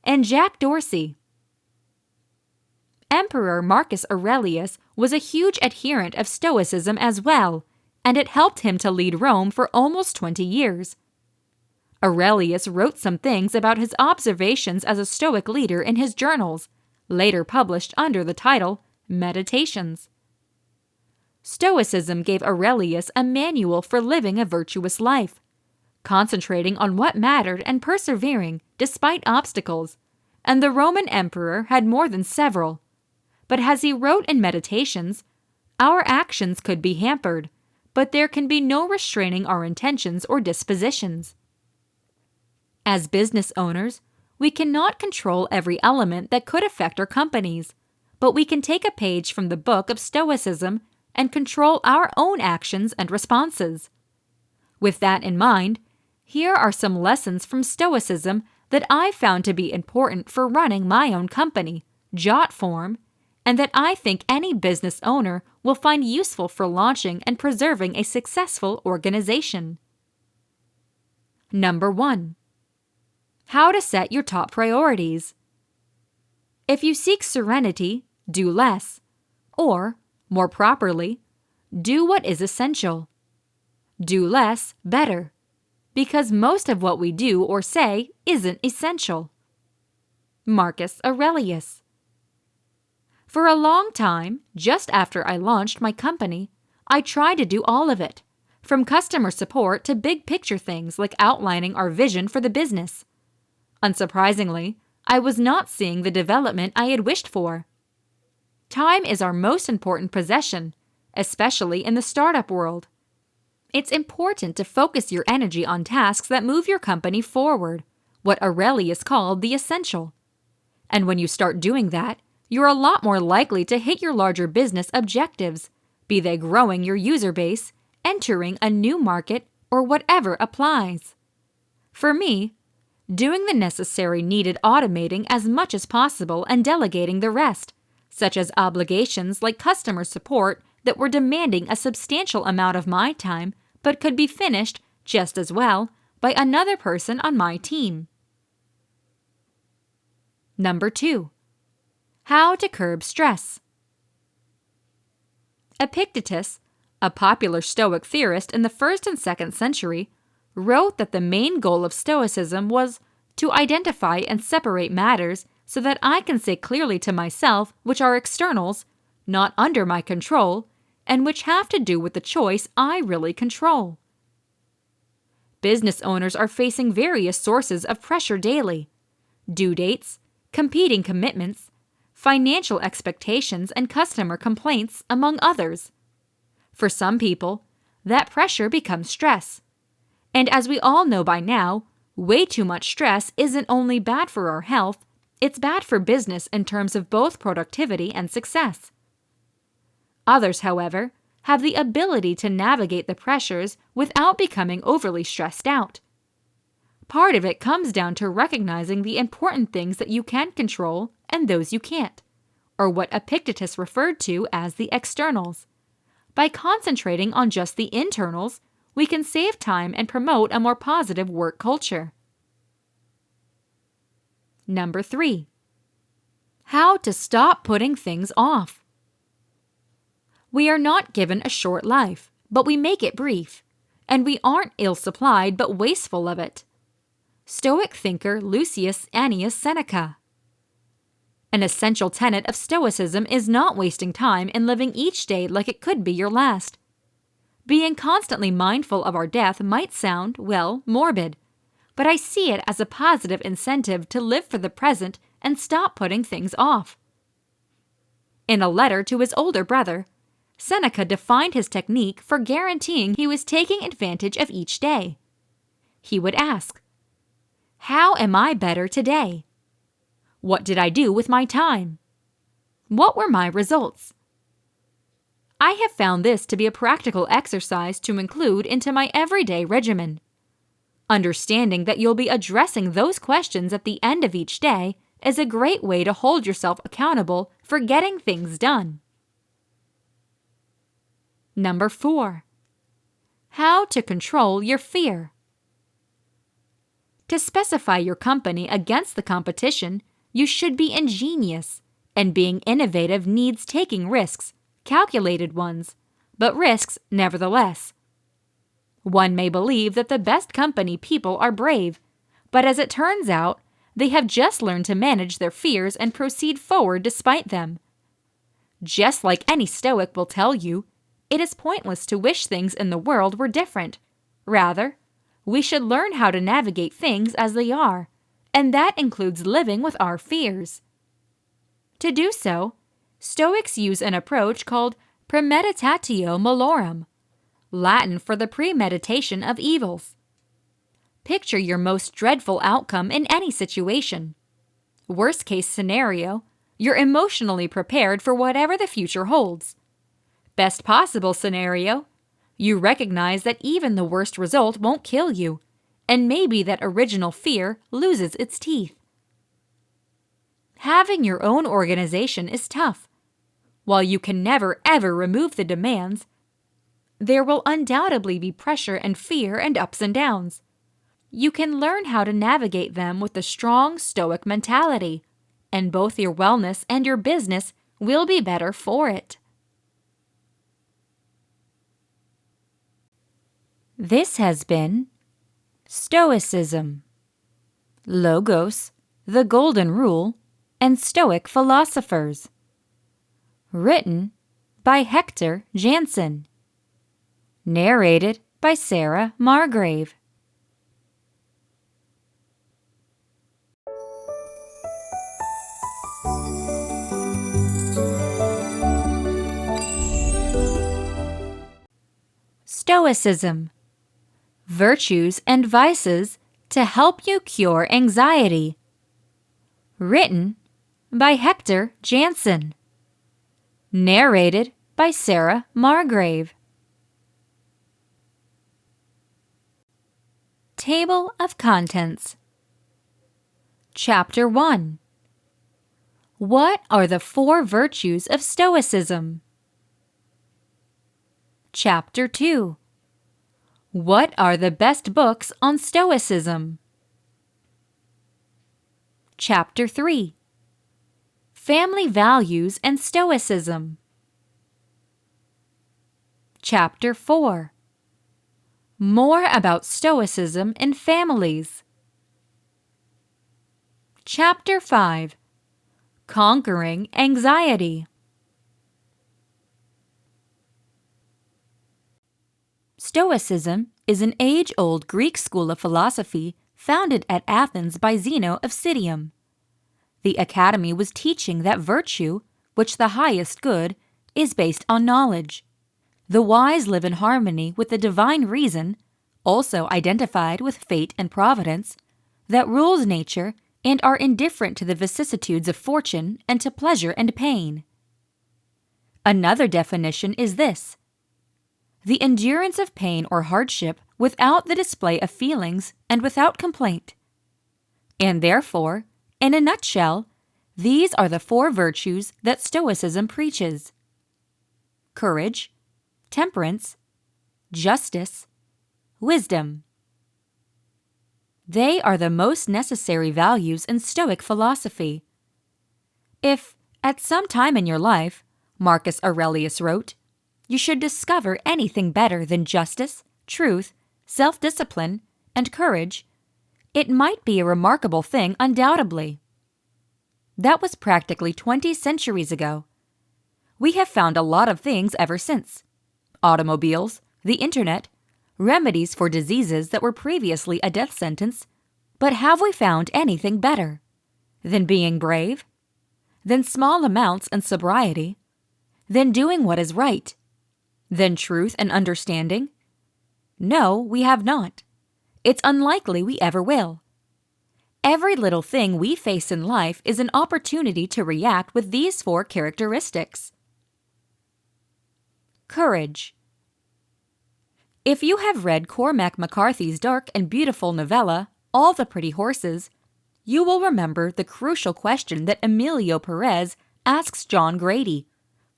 and Jack Dorsey. Emperor Marcus Aurelius was a huge adherent of Stoicism as well, and it helped him to lead Rome for almost 20 years. Aurelius wrote some things about his observations as a Stoic leader in his journals, later published under the title Meditations. Stoicism gave Aurelius a manual for living a virtuous life, concentrating on what mattered and persevering despite obstacles, and the Roman emperor had more than several. But as he wrote in Meditations, our actions could be hampered, but there can be no restraining our intentions or dispositions. As business owners, we cannot control every element that could affect our companies, but we can take a page from the book of Stoicism and control our own actions and responses. With that in mind, here are some lessons from Stoicism that I found to be important for running my own company, Jotform, and that I think any business owner will find useful for launching and preserving a successful organization. Number 1. How to set your top priorities. If you seek serenity, do less. Or, more properly, do what is essential. Do less better, because most of what we do or say isn't essential. Marcus Aurelius. For a long time, just after I launched my company, I tried to do all of it, from customer support to big picture things like outlining our vision for the business. Unsurprisingly, I was not seeing the development I had wished for. Time is our most important possession, especially in the startup world. It's important to focus your energy on tasks that move your company forward, what Aurelius called the essential. And when you start doing that, you're a lot more likely to hit your larger business objectives, be they growing your user base, entering a new market, or whatever applies. For me, doing the necessary needed automating as much as possible and delegating the rest, such as obligations like customer support that were demanding a substantial amount of my time but could be finished just as well by another person on my team. Number 2. How to curb stress. Epictetus, a popular Stoic theorist in the 1st and 2nd century, wrote that the main goal of Stoicism was to identify and separate matters so that I can say clearly to myself which are externals, not under my control, and which have to do with the choice I really control. Business owners are facing various sources of pressure daily: due dates, competing commitments, financial expectations, and customer complaints, among others. For some people, that pressure becomes stress. And as we all know by now, way too much stress isn't only bad for our health, it's bad for business in terms of both productivity and success. Others, however, have the ability to navigate the pressures without becoming overly stressed out. Part of it comes down to recognizing the important things that you can control and those you can't, or what Epictetus referred to as the externals. By concentrating on just the internals, we can save time and promote a more positive work culture. Number 3. How to stop putting things off. We are not given a short life, but we make it brief, and we aren't ill-supplied but wasteful of it. Stoic thinker Lucius Annius Seneca. An essential tenet of Stoicism is not wasting time in living each day like it could be your last. Being constantly mindful of our death might sound, well, morbid, but I see it as a positive incentive to live for the present and stop putting things off. In a letter to his older brother, Seneca defined his technique for guaranteeing he was taking advantage of each day. He would ask, "How am I better today? What did I do with my time? What were my results?" I have found this to be a practical exercise to include into my everyday regimen. Understanding that you'll be addressing those questions at the end of each day is a great way to hold yourself accountable for getting things done. Number 4. How to control your fear. To specify your company against the competition, you should be ingenious, and being innovative needs taking risks, calculated ones, but risks nevertheless. One may believe that the best company people are brave, but as it turns out, they have just learned to manage their fears and proceed forward despite them. Just like any Stoic will tell you, it is pointless to wish things in the world were different. Rather, we should learn how to navigate things as they are, and that includes living with our fears. To do so, Stoics use an approach called premeditatio malorum, Latin for the premeditation of evils. Picture your most dreadful outcome in any situation. Worst case scenario, you're emotionally prepared for whatever the future holds. Best possible scenario, you recognize that even the worst result won't kill you, and maybe that original fear loses its teeth. Having your own organization is tough. While you can never ever remove the demands, there will undoubtedly be pressure and fear and ups and downs. You can learn how to navigate them with a strong Stoic mentality, and both your wellness and your business will be better for it. This has been Stoicism, Logos, the Golden Rule, and Stoic Philosophers. Written by Hector Jansen. Narrated by Sarah Margrave. Stoicism, Virtues and Vices to Help You Cure Anxiety. Written by Hector Jansen. Narrated by Sarah Margrave. Table of Contents. Chapter 1. What are the 4 virtues of Stoicism? Chapter 2. What are the best books on Stoicism? Chapter 3. Family Values and Stoicism. Chapter 4. More about Stoicism in families. Chapter 5. Conquering Anxiety. Stoicism is an age-old Greek school of philosophy founded at Athens by Zeno of Citium. The academy was teaching that virtue, which the highest good, is based on knowledge. The wise live in harmony with the divine reason, also identified with fate and providence, that rules nature and are indifferent to the vicissitudes of fortune and to pleasure and pain. Another definition is this: the endurance of pain or hardship without the display of feelings and without complaint. And therefore, in a nutshell, these are the 4 virtues that Stoicism preaches: courage, temperance, justice, wisdom. They are the most necessary values in Stoic philosophy. If, at some time in your life, Marcus Aurelius wrote, you should discover anything better than justice, truth, self-discipline, and courage, it might be a remarkable thing undoubtedly. That was practically 20 centuries ago. We have found a lot of things ever since: automobiles, the internet, remedies for diseases that were previously a death sentence, but have we found anything better? Than being brave? Than small amounts and sobriety? Than doing what is right? Than truth and understanding? No, we have not. It's unlikely we ever will. Every little thing we face in life is an opportunity to react with these 4 characteristics. Courage. If you have read Cormac McCarthy's dark and beautiful novella, All the Pretty Horses, you will remember the crucial question that Emilio Perez asks John Grady,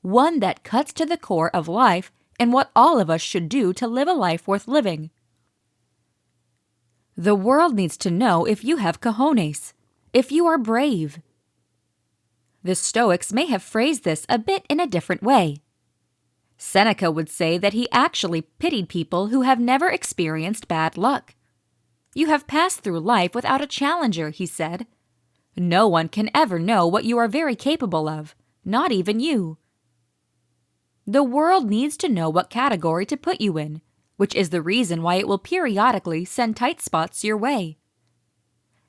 one that cuts to the core of life and what all of us should do to live a life worth living. The world needs to know if you have cojones, if you are brave. The Stoics may have phrased this a bit in a different way. Seneca would say that he actually pitied people who have never experienced bad luck. You have passed through life without a challenger, he said. No one can ever know what you are very capable of, not even you. The world needs to know what category to put you in, which is the reason why it will periodically send tight spots your way.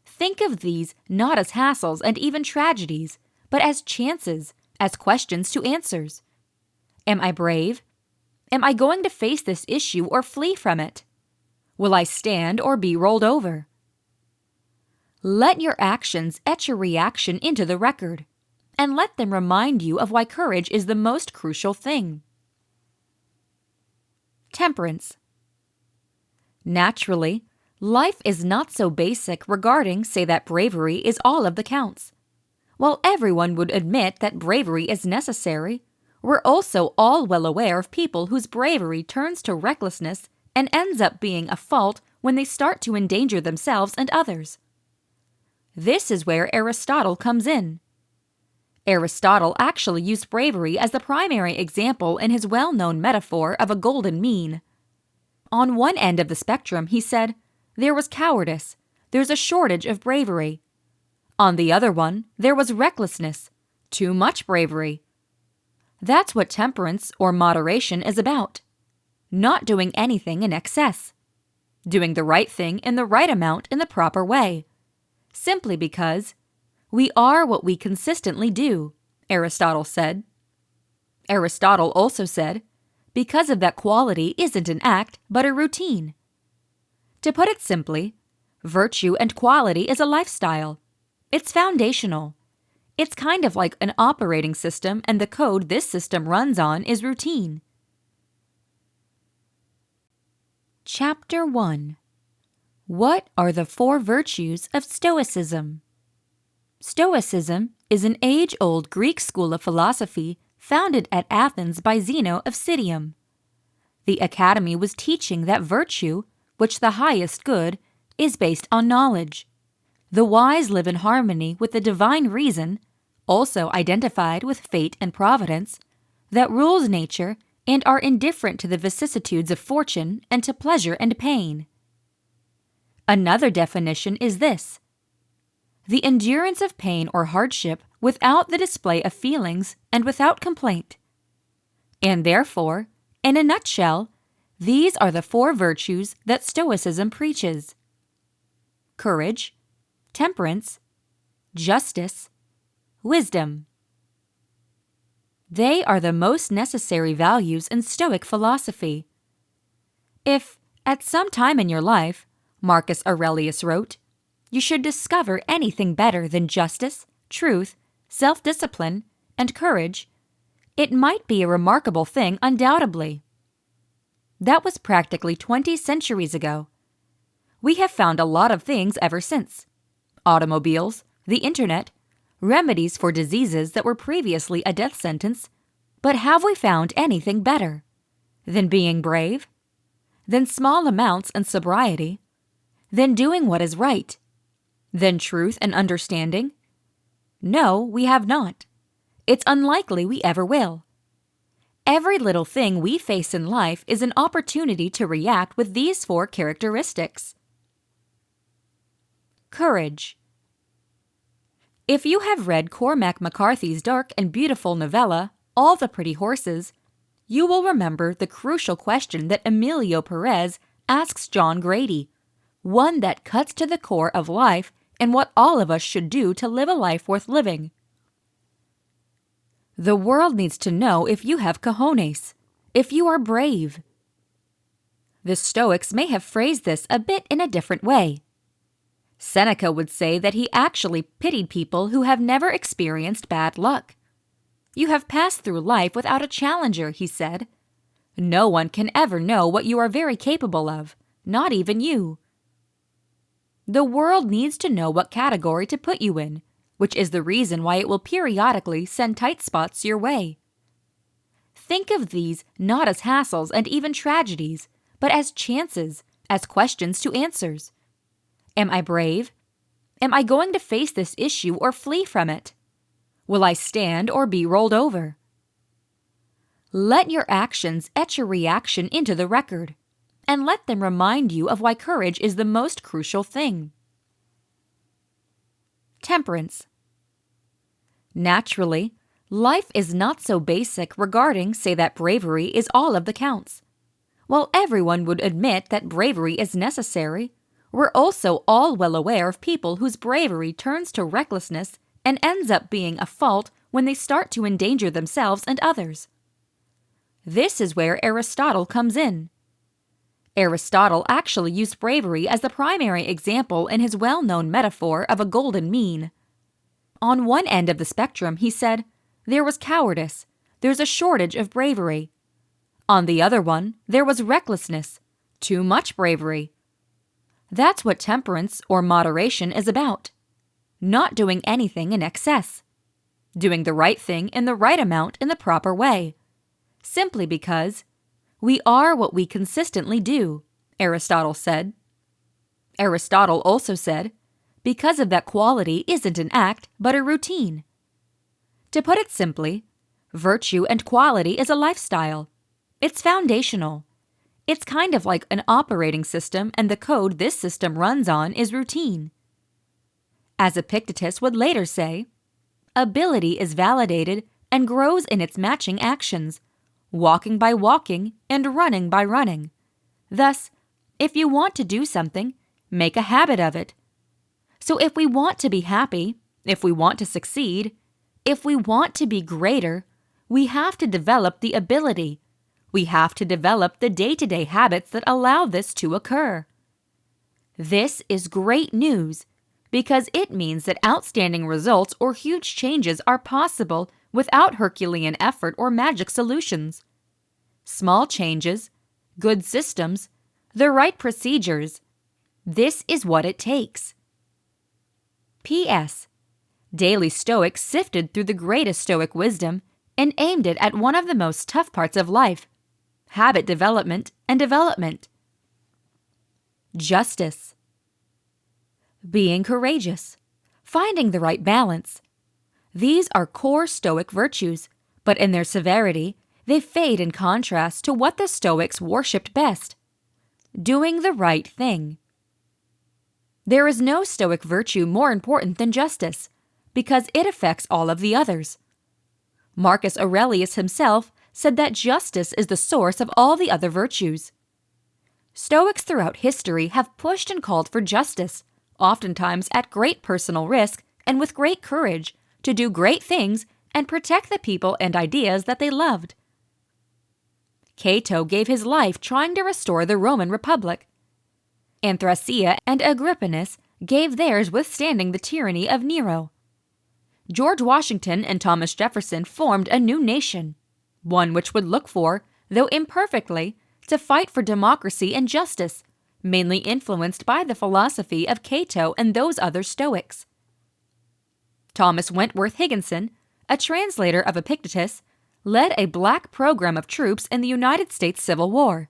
Think of these not as hassles and even tragedies, but as chances, as questions to answers. Am I brave? Am I going to face this issue or flee from it? Will I stand or be rolled over? Let your actions etch your reaction into the record, and let them remind you of why courage is the most crucial thing. Temperance. Naturally, life is not so basic regarding, say, that bravery is all of the counts. While everyone would admit that bravery is necessary, we're also all well aware of people whose bravery turns to recklessness and ends up being a fault when they start to endanger themselves and others. This is where Aristotle comes in. Aristotle actually used bravery as the primary example in his well-known metaphor of a golden mean. On one end of the spectrum, he said, there was cowardice, there's a shortage of bravery. On the other one, there was recklessness, too much bravery. That's what temperance or moderation is about. Not doing anything in excess. Doing the right thing in the right amount in the proper way. Simply because we are what we consistently do, Aristotle said. Aristotle also said, because of that quality isn't an act, but a routine. To put it simply, virtue and quality is a lifestyle. It's foundational. It's kind of like an operating system, and the code this system runs on is routine. Chapter 1. What are the 4 virtues of Stoicism? Stoicism is an age-old Greek school of philosophy founded at Athens by Zeno of Citium. The academy was teaching that virtue, which the highest good, is based on knowledge. The wise live in harmony with the divine reason, also identified with fate and providence, that rules nature and are indifferent to the vicissitudes of fortune and to pleasure and pain. Another definition is this: the endurance of pain or hardship without the display of feelings and without complaint. And therefore, in a nutshell, these are the 4 virtues that Stoicism preaches: courage, temperance, justice, wisdom. They are the most necessary values in Stoic philosophy. If, at some time in your life, Marcus Aurelius wrote, you should discover anything better than justice, truth, self-discipline, and courage, it might be a remarkable thing undoubtedly. That was practically 20 centuries ago. We have found a lot of things ever since: automobiles, the internet, remedies for diseases that were previously a death sentence, but have we found anything better? Than being brave? Than small amounts and sobriety? Than doing what is right? Than truth and understanding? No, we have not. It's unlikely we ever will. Every little thing we face in life is an opportunity to react with these 4 characteristics. Courage. If you have read Cormac McCarthy's dark and beautiful novella, All the Pretty Horses, you will remember the crucial question that Emilio Perez asks John Grady, one that cuts to the core of life and what all of us should do to live a life worth living. The world needs to know if you have cojones, if you are brave. The Stoics may have phrased this a bit in a different way. Seneca would say that he actually pitied people who have never experienced bad luck. You have passed through life without a challenger, he said. No one can ever know what you are very capable of, not even you. The world needs to know what category to put you in, which is the reason why it will periodically send tight spots your way. Think of these not as hassles and even tragedies, but as chances, as questions to answers. Am I brave? Am I going to face this issue or flee from it? Will I stand or be rolled over? Let your actions etch your reaction into the record, and let them remind you of why courage is the most crucial thing. Temperance. Naturally, life is not so basic regarding, say, that bravery is all of the counts. While everyone would admit that bravery is necessary, we're also all well aware of people whose bravery turns to recklessness and ends up being a fault when they start to endanger themselves and others. This is where Aristotle comes in. Aristotle actually used bravery as the primary example in his well-known metaphor of a golden mean. On one end of the spectrum, he said, there was cowardice, there's a shortage of bravery. On the other one, there was recklessness, too much bravery. That's what temperance or moderation is about. Not doing anything in excess. Doing the right thing in the right amount in the proper way. Simply because we are what we consistently do, Aristotle said. Aristotle also said, because of that quality isn't an act, but a routine. To put it simply, virtue and quality is a lifestyle. It's foundational. It's kind of like an operating system, and the code this system runs on is routine. As Epictetus would later say, ability is validated and grows in its matching actions, walking by walking and running by running. Thus, if you want to do something, make a habit of it. So if we want to be happy, if we want to succeed, if we want to be greater, we have to develop the ability. We have to develop the day-to-day habits that allow this to occur. This is great news because it means that outstanding results or huge changes are possible without Herculean effort or magic solutions. Small changes, good systems, the right procedures. This is what it takes. P.S. Daily Stoics sifted through the greatest Stoic wisdom and aimed it at one of the most tough parts of life, habit development and development. Justice. Being courageous. Finding the right balance. These are core Stoic virtues, but in their severity, they fade in contrast to what the Stoics worshipped best: doing the right thing. There is no Stoic virtue more important than justice, because it affects all of the others. Marcus Aurelius himself said that justice is the source of all the other virtues. Stoics throughout history have pushed and called for justice, oftentimes at great personal risk and with great courage, to do great things and protect the people and ideas that they loved. Cato gave his life trying to restore the Roman Republic. Anthracia and Agrippinus gave theirs withstanding the tyranny of Nero. George Washington and Thomas Jefferson formed a new nation, one which would look for, though imperfectly, to fight for democracy and justice, mainly influenced by the philosophy of Cato and those other Stoics. Thomas Wentworth Higginson, a translator of Epictetus, led a black program of troops in the United States Civil War.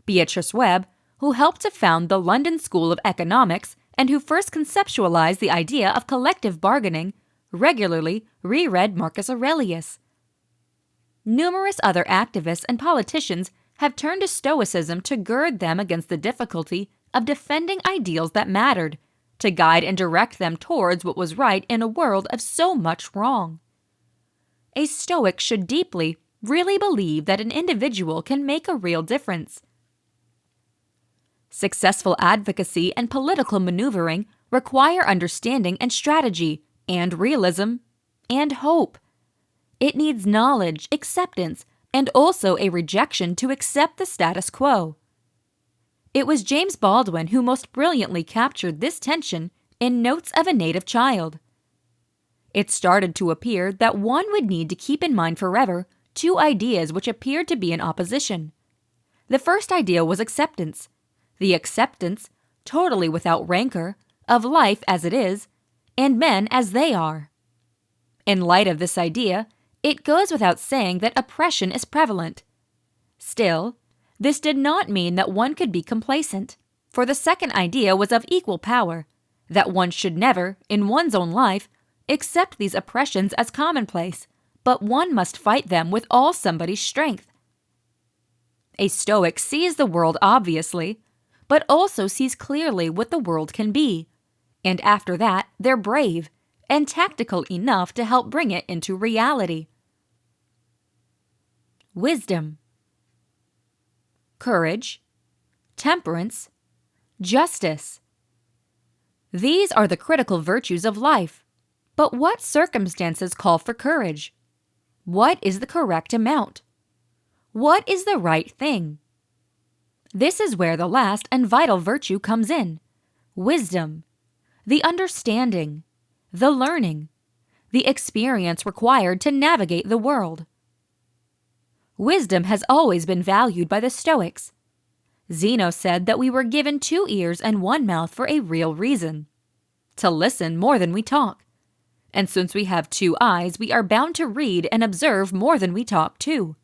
Beatrice Webb, who helped to found the London School of Economics and who first conceptualized the idea of collective bargaining, regularly reread Marcus Aurelius. Numerous other activists and politicians have turned to Stoicism to gird them against the difficulty of defending ideals that mattered, to guide and direct them towards what was right in a world of so much wrong. A Stoic should deeply, really believe that an individual can make a real difference. Successful advocacy and political maneuvering require understanding and strategy, and realism, and hope. It needs knowledge, acceptance, and also a rejection to accept the status quo. It was James Baldwin who most brilliantly captured this tension in Notes of a Native Child. It started to appear that one would need to keep in mind forever two ideas which appeared to be in opposition. The first idea was acceptance. The acceptance, totally without rancor, of life as it is, and men as they are. In light of this idea, It goes without saying that oppression is prevalent. Still, this did not mean that one could be complacent, for the second idea was of equal power, that one should never, in one's own life, accept these oppressions as commonplace, but one must fight them with all somebody's strength. A Stoic sees the world obviously, but also sees clearly what the world can be, and after that they're brave and tactical enough to help bring it into reality. Wisdom, courage, temperance, justice. These are the critical virtues of life. But what circumstances call for courage? What is the correct amount? What is the right thing? This is where the last and vital virtue comes in: wisdom, the understanding, the learning, the experience required to navigate the world. Wisdom has always been valued by the Stoics. Zeno said that we were given 2 ears and 1 mouth for a real reason: to listen more than we talk. And since we have 2 eyes, we are bound to read and observe more than we talk too.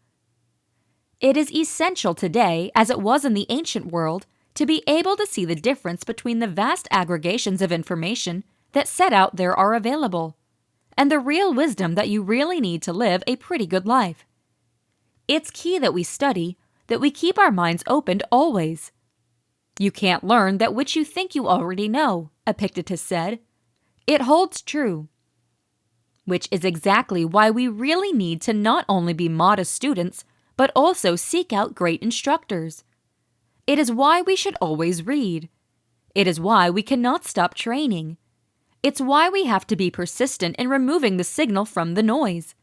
It is essential today, as it was in the ancient world, to be able to see the difference between the vast aggregations of information that set out there are available, and the real wisdom that you really need to live a pretty good life. It's key that we study, that we keep our minds opened always. You can't learn that which you think you already know, Epictetus said. It holds true. Which is exactly why we really need to not only be modest students, but also seek out great instructors. It is why we should always read. It is why we cannot stop training. It's why we have to be persistent in removing the signal from the noise.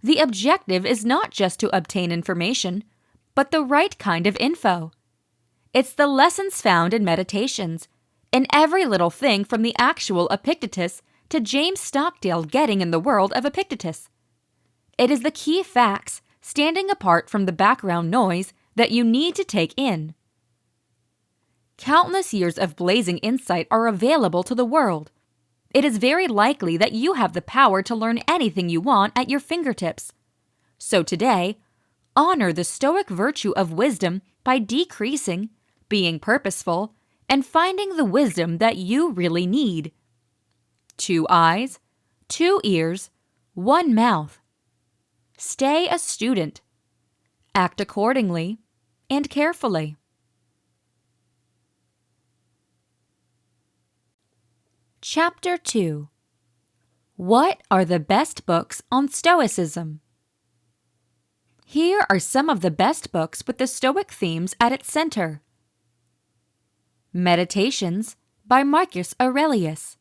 The objective is not just to obtain information, but the right kind of info. It's the lessons found in meditations, in every little thing from the actual Epictetus to James Stockdale getting in the world of Epictetus. It is the key facts, standing apart from the background noise, that you need to take in. Countless years of blazing insight are available to the world. It is very likely that you have the power to learn anything you want at your fingertips. So today, honor the Stoic virtue of wisdom by decreasing, being purposeful, and finding the wisdom that you really need. 2 eyes, 2 ears, 1 mouth. Stay a student. Act accordingly and carefully. Chapter 2. What are the best books on Stoicism? Here are some of the best books with the Stoic themes at its center. Meditations by Marcus Aurelius.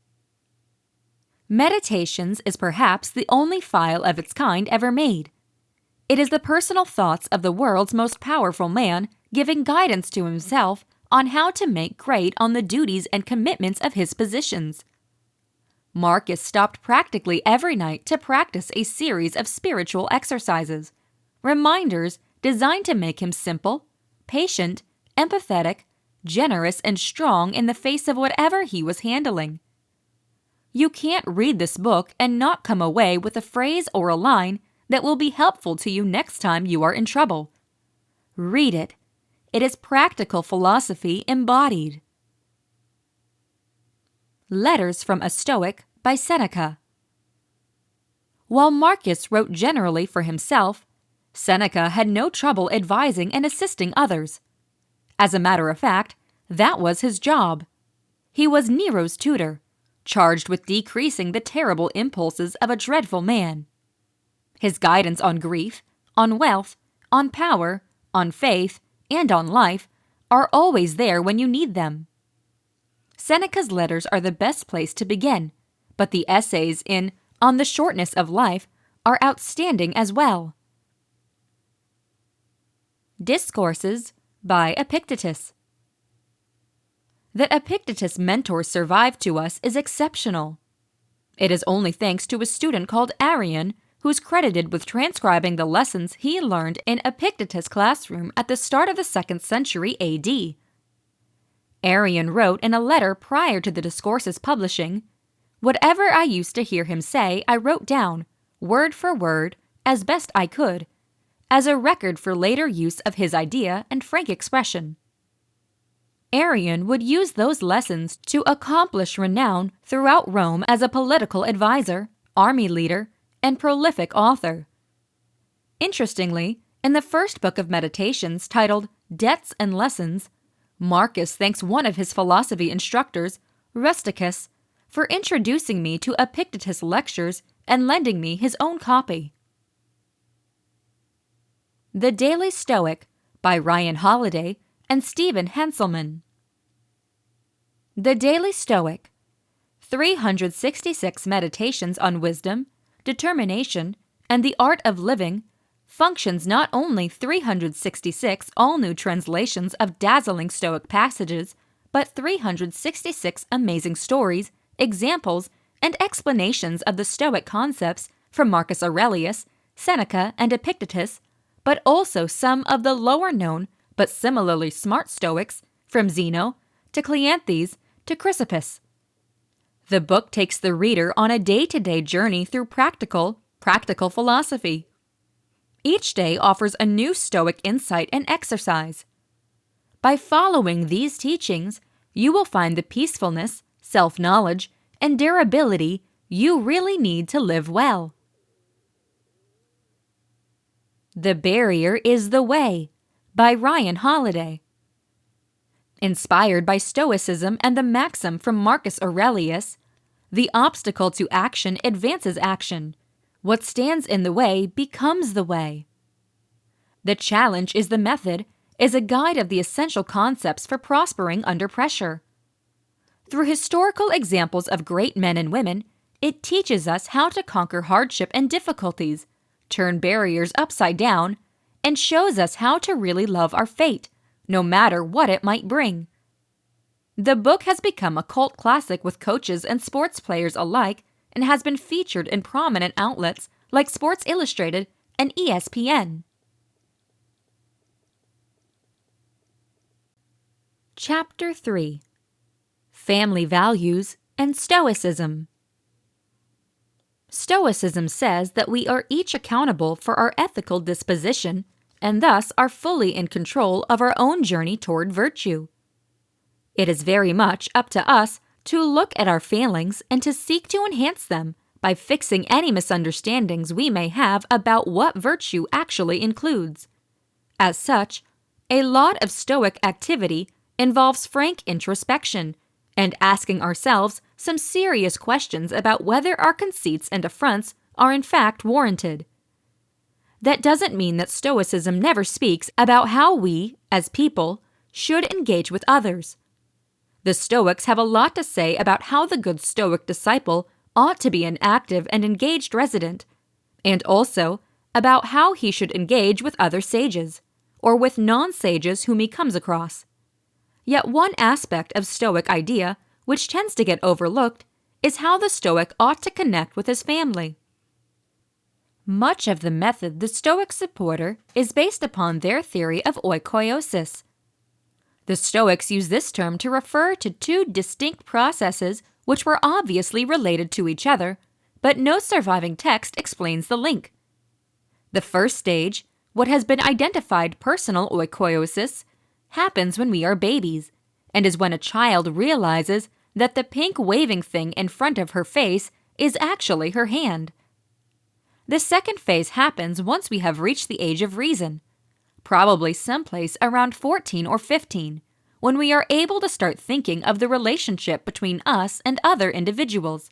Meditations is perhaps the only file of its kind ever made. It is the personal thoughts of the world's most powerful man giving guidance to himself on how to make great on the duties and commitments of his positions. Marcus stopped practically every night to practice a series of spiritual exercises, reminders designed to make him simple, patient, empathetic, generous, and strong in the face of whatever he was handling. You can't read this book and not come away with a phrase or a line that will be helpful to you next time you are in trouble. Read it. It is practical philosophy embodied. Letters from a Stoic by Seneca. While Marcus wrote generally for himself, Seneca had no trouble advising and assisting others. As a matter of fact, that was his job. He was Nero's tutor, charged with decreasing the terrible impulses of a dreadful man. His guidance on grief, on wealth, on power, on faith, and on life are always there when you need them. Seneca's letters are the best place to begin, but the essays in On the Shortness of Life are outstanding as well. Discourses by Epictetus. That Epictetus' mentors survived to us is exceptional. It is only thanks to a student called Arrian, who's credited with transcribing the lessons he learned in Epictetus' classroom at the start of the 2nd century AD. Arrian wrote in a letter prior to the discourses publishing, "Whatever I used to hear him say, I wrote down, word for word, as best I could, as a record for later use of his idea and frank expression. Arrian would use those lessons to accomplish renown throughout Rome as a political advisor, army leader, and prolific author. Interestingly, in the first book of Meditations titled Debts and Lessons, Marcus thanks one of his philosophy instructors, Rusticus, for introducing me to Epictetus' lectures and lending me his own copy. The Daily Stoic by Ryan Holiday and Stephen Henselman. The Daily Stoic, 366 meditations on wisdom, determination, and the art of living, functions not only 366 all-new translations of dazzling Stoic passages, but 366 amazing stories, examples, and explanations of the Stoic concepts from Marcus Aurelius, Seneca, and Epictetus, but also some of the lower-known but similarly smart Stoics, from Zeno to Cleanthes to Chrysippus. The book takes the reader on a day-to-day journey through practical philosophy. Each day offers a new Stoic insight and exercise. By following these teachings, you will find the peacefulness, self-knowledge, and durability you really need to live well. The Barrier is the Way by Ryan Holiday. Inspired by Stoicism and the maxim from Marcus Aurelius, the obstacle to action advances action. What stands in the way becomes the way. The Challenge is the Method is a guide of the essential concepts for prospering under pressure. Through historical examples of great men and women, it teaches us how to conquer hardship and difficulties, turn barriers upside down, and shows us how to really love our fate, no matter what it might bring. The book has become a cult classic with coaches and sports players alike and has been featured in prominent outlets like Sports Illustrated and ESPN. Chapter 3: Family Values and Stoicism. Stoicism says that we are each accountable for our ethical disposition and thus are fully in control of our own journey toward virtue. It is very much up to us to look at our failings and to seek to enhance them by fixing any misunderstandings we may have about what virtue actually includes. As such, a lot of Stoic activity involves frank introspection and asking ourselves some serious questions about whether our conceits and affronts are in fact warranted. That doesn't mean that Stoicism never speaks about how we, as people, should engage with others. The Stoics have a lot to say about how the good Stoic disciple ought to be an active and engaged resident, and also about how he should engage with other sages, or with non-sages whom he comes across. Yet one aspect of Stoic idea, which tends to get overlooked, is how the Stoic ought to connect with his family. Much of the method the Stoic supporter is based upon their theory of oikoiosis. The Stoics use this term to refer to two distinct processes which were obviously related to each other, but no surviving text explains the link. The first stage, what has been identified personal oikoiosis, happens when we are babies, and is when a child realizes that the pink waving thing in front of her face is actually her hand. The second phase happens once we have reached the age of reason, probably someplace around 14 or 15, when we are able to start thinking of the relationship between us and other individuals.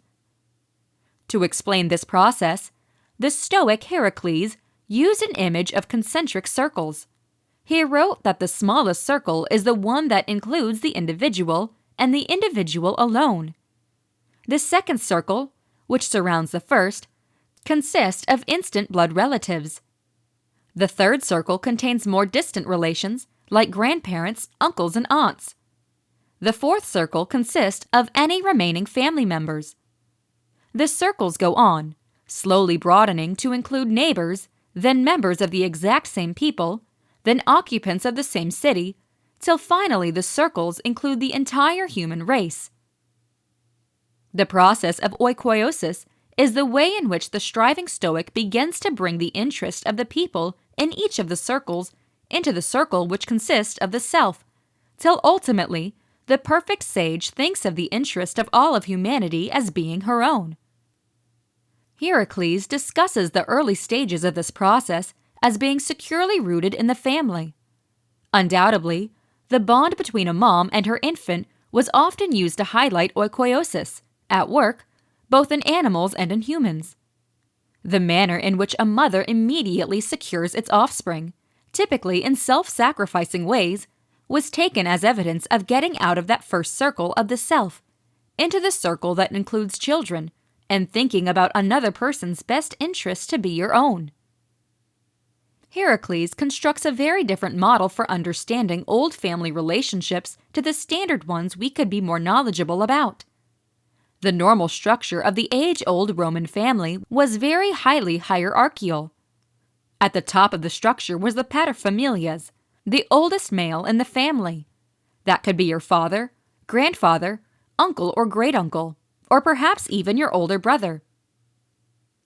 To explain this process, the Stoic Heracles used an image of concentric circles. He wrote that the smallest circle is the one that includes the individual and the individual alone. The second circle, which surrounds the first, consists of instant blood relatives. The third circle contains more distant relations, like grandparents, uncles, and aunts. The fourth circle consists of any remaining family members. The circles go on, slowly broadening to include neighbors, then members of the exact same people, then occupants of the same city, till finally the circles include the entire human race. The process of oikoiosis is the way in which the striving Stoic begins to bring the interest of the people in each of the circles into the circle which consists of the self, till ultimately the perfect sage thinks of the interest of all of humanity as being her own. Heracles discusses the early stages of this process as being securely rooted in the family. Undoubtedly, the bond between a mom and her infant was often used to highlight oikoiosis, at work, both in animals and in humans. The manner in which a mother immediately secures its offspring, typically in self-sacrificing ways, was taken as evidence of getting out of that first circle of the self, into the circle that includes children, and thinking about another person's best interest to be your own. Heracles constructs a very different model for understanding old family relationships to the standard ones we could be more knowledgeable about. The normal structure of the age-old Roman family was very highly hierarchical. At the top of the structure was the paterfamilias, the oldest male in the family. That could be your father, grandfather, uncle or great-uncle, or perhaps even your older brother.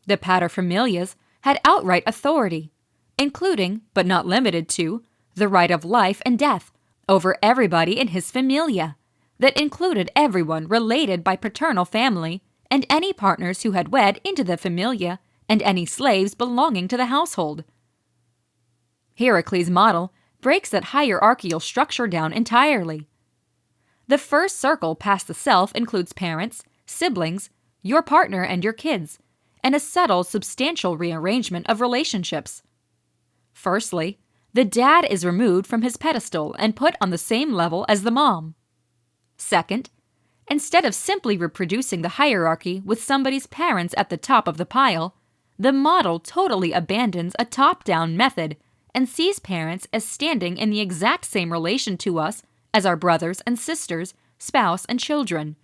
The paterfamilias had outright authority, including, but not limited to, the right of life and death over everybody in his familia. That included everyone related by paternal family and any partners who had wed into the familia and any slaves belonging to the household. Heracles' model breaks that hierarchical structure down entirely. The first circle past the self includes parents, siblings, your partner and your kids, and a subtle, substantial rearrangement of relationships. Firstly, the dad is removed from his pedestal and put on the same level as the mom. Second, instead of simply reproducing the hierarchy with somebody's parents at the top of the pile, the model totally abandons a top-down method and sees parents as standing in the exact same relation to us as our brothers and sisters, spouse and children.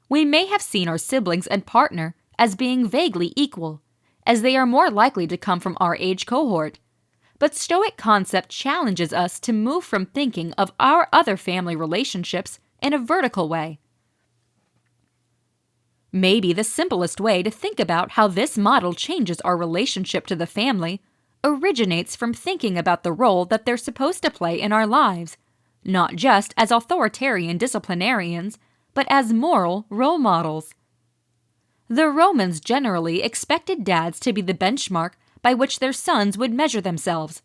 We may have seen our siblings and partner as being vaguely equal, as they are more likely to come from our age cohort, but Stoic concept challenges us to move from thinking of our other family relationships in a vertical way. Maybe the simplest way to think about how this model changes our relationship to the family originates from thinking about the role that they're supposed to play in our lives, not just as authoritarian disciplinarians, but as moral role models. The Romans generally expected dads to be the benchmark by which their sons would measure themselves,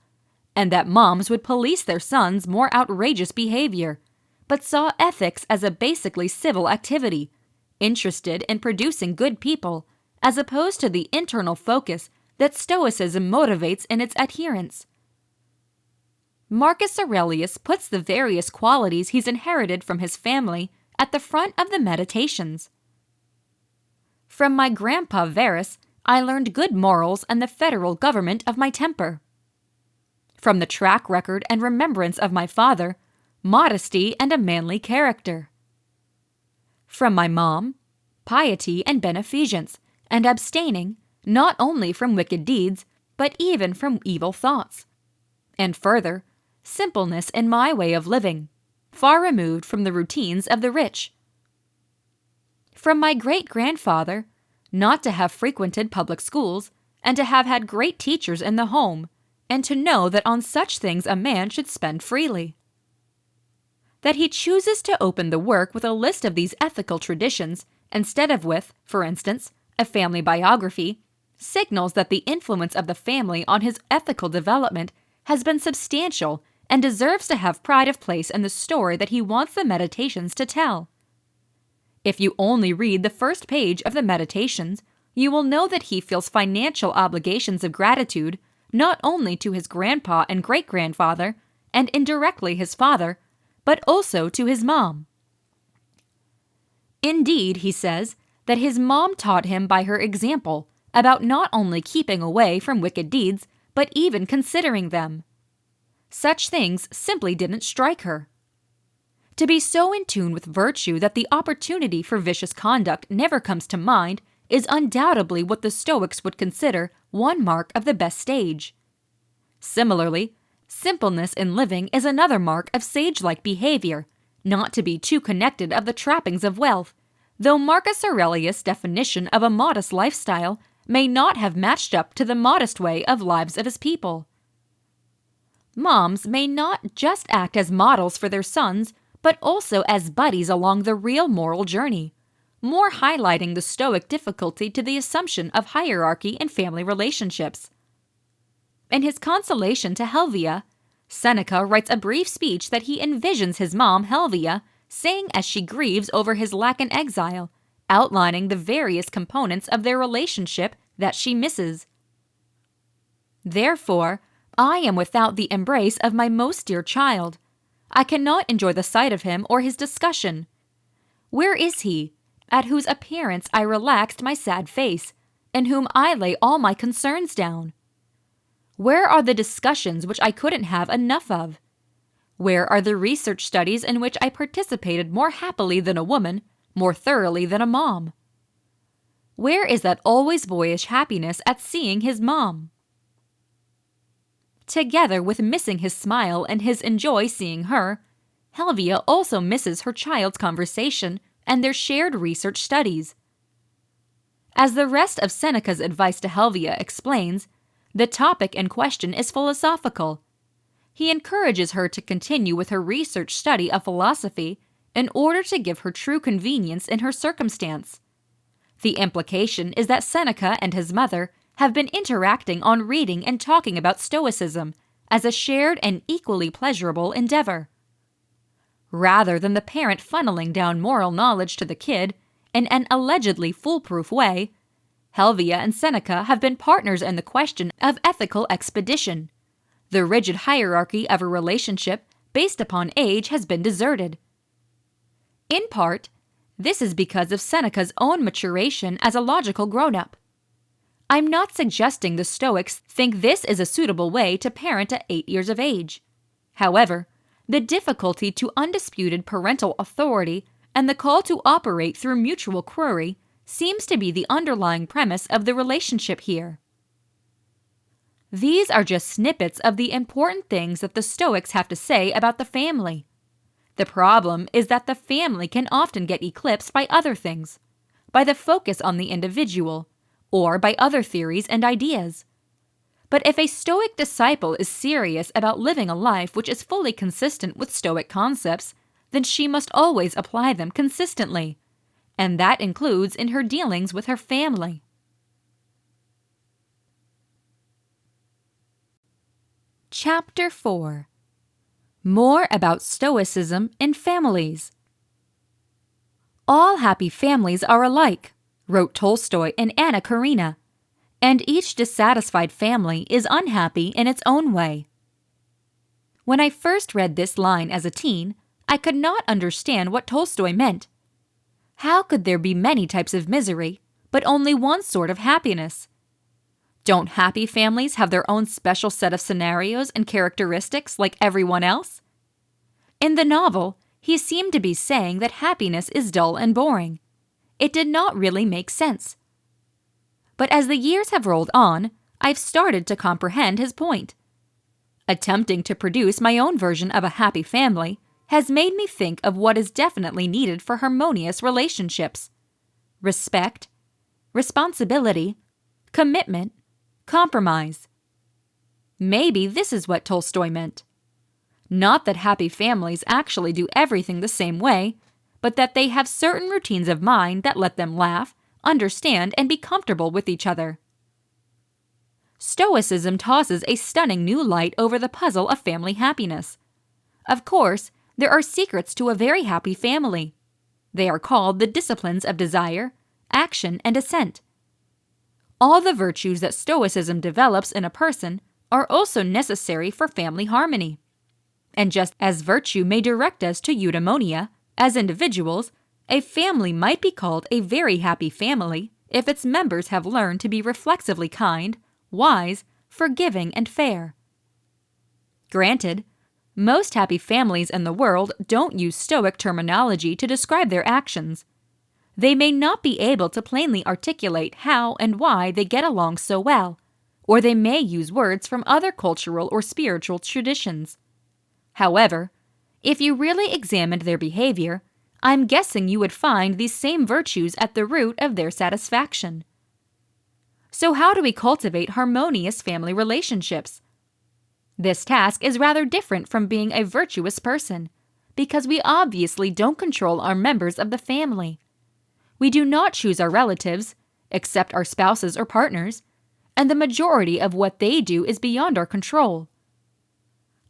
and that moms would police their sons' more outrageous behavior, but saw ethics as a basically civil activity, interested in producing good people, as opposed to the internal focus that Stoicism motivates in its adherents. Marcus Aurelius puts the various qualities he's inherited from his family at the front of the Meditations. From my grandpa Verus, I learned good morals and the federal government of my temper. From the track record and remembrance of my father, modesty and a manly character. From my mom, piety and beneficence, and abstaining not only from wicked deeds, but even from evil thoughts. And further, simpleness in my way of living, far removed from the routines of the rich. From my great-grandfather, not to have frequented public schools, and to have had great teachers in the home, and to know that on such things a man should spend freely. That he chooses to open the work with a list of these ethical traditions, instead of with, for instance, a family biography, signals that the influence of the family on his ethical development has been substantial and deserves to have pride of place in the story that he wants the Meditations to tell. If you only read the first page of the Meditations, you will know that he feels financial obligations of gratitude not only to his grandpa and great-grandfather, and indirectly his father, but also to his mom. Indeed, he says, that his mom taught him by her example about not only keeping away from wicked deeds, but even considering them. Such things simply didn't strike her. To be so in tune with virtue that the opportunity for vicious conduct never comes to mind is undoubtedly what the Stoics would consider one mark of the best sage. Similarly, simpleness in living is another mark of sage-like behavior, not to be too connected of the trappings of wealth, though Marcus Aurelius' definition of a modest lifestyle may not have matched up to the modest way of lives of his people. Moms may not just act as models for their sons, but also as buddies along the real moral journey, more highlighting the Stoic difficulty to the assumption of hierarchy in family relationships. In his consolation to Helvia, Seneca writes a brief speech that he envisions his mom, Helvia, saying as she grieves over his lack in exile, outlining the various components of their relationship that she misses. Therefore, I am without the embrace of my most dear child. I cannot enjoy the sight of him or his discussion. Where is he, at whose appearance I relaxed my sad face, in whom I lay all my concerns down? Where are the discussions which I couldn't have enough of? Where are the research studies in which I participated more happily than a woman, more thoroughly than a mom? Where is that always boyish happiness at seeing his mom? Together with missing his smile and his enjoy seeing her, Helvia also misses her child's conversation and their shared research studies. As the rest of Seneca's advice to Helvia explains, the topic in question is philosophical. He encourages her to continue with her research study of philosophy in order to give her true convenience in her circumstance. The implication is that Seneca and his mother have been interacting on reading and talking about Stoicism as a shared and equally pleasurable endeavor. Rather than the parent funneling down moral knowledge to the kid in an allegedly foolproof way, Helvia and Seneca have been partners in the question of ethical expedition. The rigid hierarchy of a relationship based upon age has been deserted. In part, this is because of Seneca's own maturation as a logical grown-up. I'm not suggesting the Stoics think this is a suitable way to parent at 8 years of age. However, the difficulty to undisputed parental authority and the call to operate through mutual query seems to be the underlying premise of the relationship here. These are just snippets of the important things that the Stoics have to say about the family. The problem is that the family can often get eclipsed by other things, by the focus on the individual, or by other theories and ideas. But if a Stoic disciple is serious about living a life which is fully consistent with Stoic concepts, then she must always apply them consistently, and that includes in her dealings with her family. Chapter 4. More about Stoicism in families. All happy families are alike, wrote Tolstoy in Anna Karenina, and each dissatisfied family is unhappy in its own way. When I first read this line as a teen, I could not understand what Tolstoy meant. How could there be many types of misery, but only one sort of happiness? Don't happy families have their own special set of scenarios and characteristics like everyone else? In the novel, he seemed to be saying that happiness is dull and boring. It did not really make sense. But as the years have rolled on, I've started to comprehend his point. Attempting to produce my own version of a happy family has made me think of what is definitely needed for harmonious relationships: respect, responsibility, commitment, compromise. Maybe this is what Tolstoy meant. Not that happy families actually do everything the same way, but that they have certain routines of mind that let them laugh, understand, and be comfortable with each other. Stoicism tosses a stunning new light over the puzzle of family happiness. Of course, there are secrets to a very happy family. They are called the disciplines of desire, action, and assent. All the virtues that Stoicism develops in a person are also necessary for family harmony. And just as virtue may direct us to eudaimonia, as individuals, a family might be called a very happy family if its members have learned to be reflexively kind, wise, forgiving, and fair. Granted, most happy families in the world don't use Stoic terminology to describe their actions. They may not be able to plainly articulate how and why they get along so well, or they may use words from other cultural or spiritual traditions. However, if you really examined their behavior, I'm guessing you would find these same virtues at the root of their satisfaction. So how do we cultivate harmonious family relationships? This task is rather different from being a virtuous person, because we obviously don't control our members of the family. We do not choose our relatives, except our spouses or partners, and the majority of what they do is beyond our control.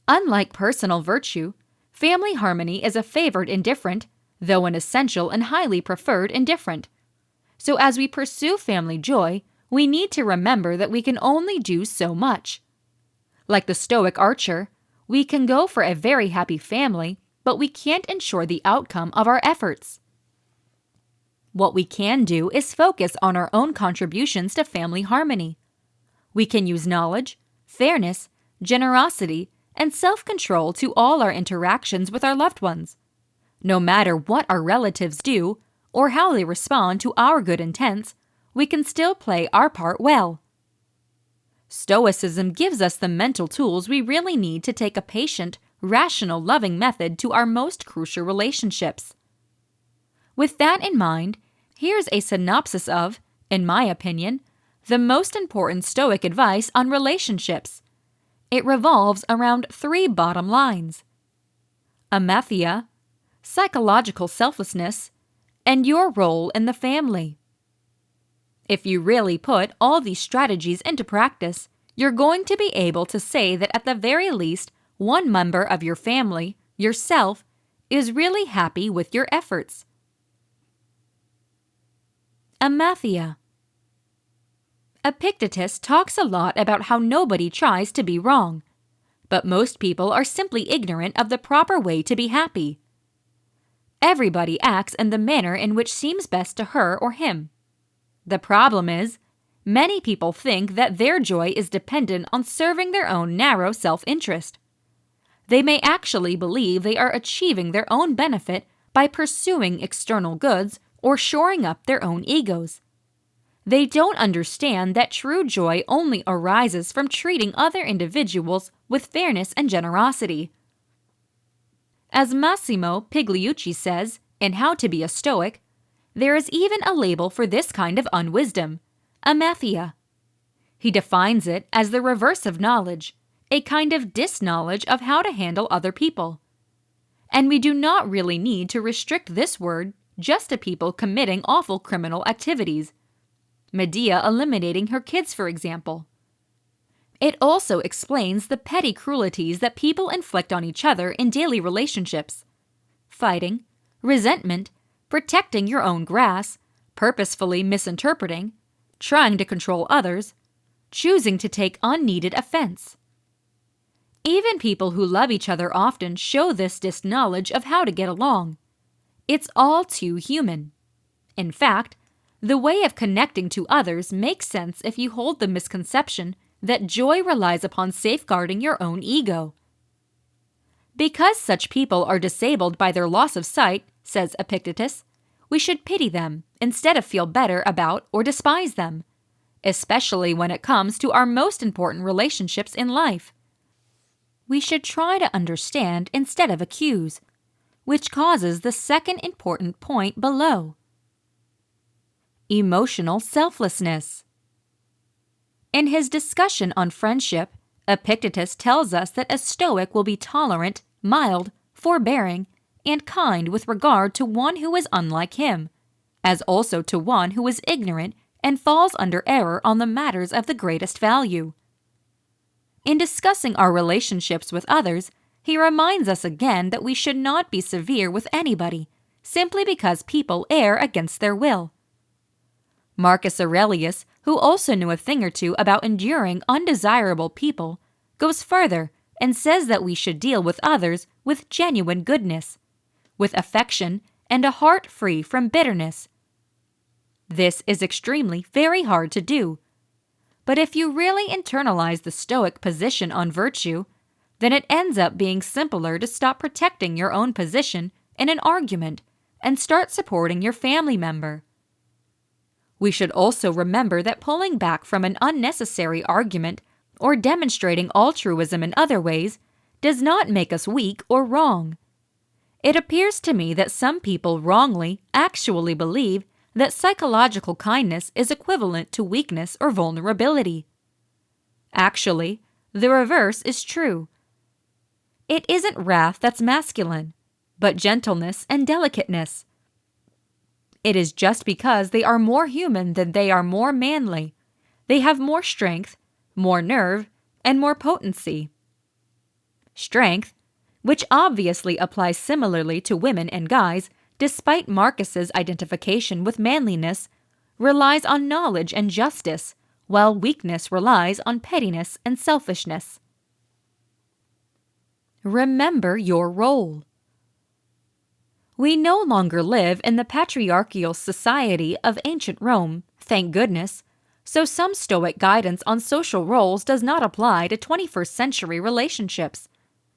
Unlike personal virtue, family harmony is a favored indifferent, though an essential and highly preferred indifferent. So as we pursue family joy, we need to remember that we can only do so much. Like the Stoic archer, we can go for a very happy family, but we can't ensure the outcome of our efforts. What we can do is focus on our own contributions to family harmony. We can use knowledge, fairness, generosity, and self-control to all our interactions with our loved ones. No matter what our relatives do or how they respond to our good intents, we can still play our part well. Stoicism gives us the mental tools we really need to take a patient, rational, loving method to our most crucial relationships. With that in mind, here's a synopsis of, in my opinion, the most important Stoic advice on relationships. It revolves around 3 bottom lines: amathia, psychological selflessness, and your role in the family. If you really put all these strategies into practice, you're going to be able to say that at the very least, one member of your family, yourself, is really happy with your efforts. Amathia. Epictetus talks a lot about how nobody tries to be wrong, but most people are simply ignorant of the proper way to be happy. Everybody acts in the manner in which seems best to her or him. The problem is, many people think that their joy is dependent on serving their own narrow self-interest. They may actually believe they are achieving their own benefit by pursuing external goods or shoring up their own egos. They don't understand that true joy only arises from treating other individuals with fairness and generosity. As Massimo Pigliucci says in How to Be a Stoic, there is even a label for this kind of unwisdom, amathia. He defines it as the reverse of knowledge, a kind of disknowledge of how to handle other people. And we do not really need to restrict this word just to people committing awful criminal activities. Medea eliminating her kids, for example. It also explains the petty cruelties that people inflict on each other in daily relationships. Fighting, resentment, protecting your own grass, purposefully misinterpreting, trying to control others, choosing to take unneeded offense. Even people who love each other often show this disknowledge of how to get along. It's all too human. In fact, the way of connecting to others makes sense if you hold the misconception that joy relies upon safeguarding your own ego. Because such people are disabled by their loss of sight, says Epictetus, we should pity them instead of feel better about or despise them, especially when it comes to our most important relationships in life. We should try to understand instead of accuse, which causes the second important point below. Emotional selflessness. In his discussion on friendship, Epictetus tells us that a Stoic will be tolerant, mild, forbearing, and kind with regard to one who is unlike him, as also to one who is ignorant and falls under error on the matters of the greatest value. In discussing our relationships with others, he reminds us again that we should not be severe with anybody, simply because people err against their will. Marcus Aurelius, who also knew a thing or two about enduring undesirable people, goes further and says that we should deal with others with genuine goodness, with affection and a heart free from bitterness. This is extremely very hard to do. But if you really internalize the Stoic position on virtue, then it ends up being simpler to stop protecting your own position in an argument and start supporting your family member. We should also remember that pulling back from an unnecessary argument or demonstrating altruism in other ways does not make us weak or wrong. It appears to me that some people wrongly actually believe that psychological kindness is equivalent to weakness or vulnerability. Actually, the reverse is true. It isn't wrath that's masculine, but gentleness and delicateness. It is just because they are more human than they are more manly. They have more strength, more nerve, and more potency. Strength, which obviously applies similarly to women and guys, despite Marcus's identification with manliness, relies on knowledge and justice, while weakness relies on pettiness and selfishness. Remember your role. We no longer live in the patriarchal society of ancient Rome, thank goodness, so some Stoic guidance on social roles does not apply to 21st century relationships.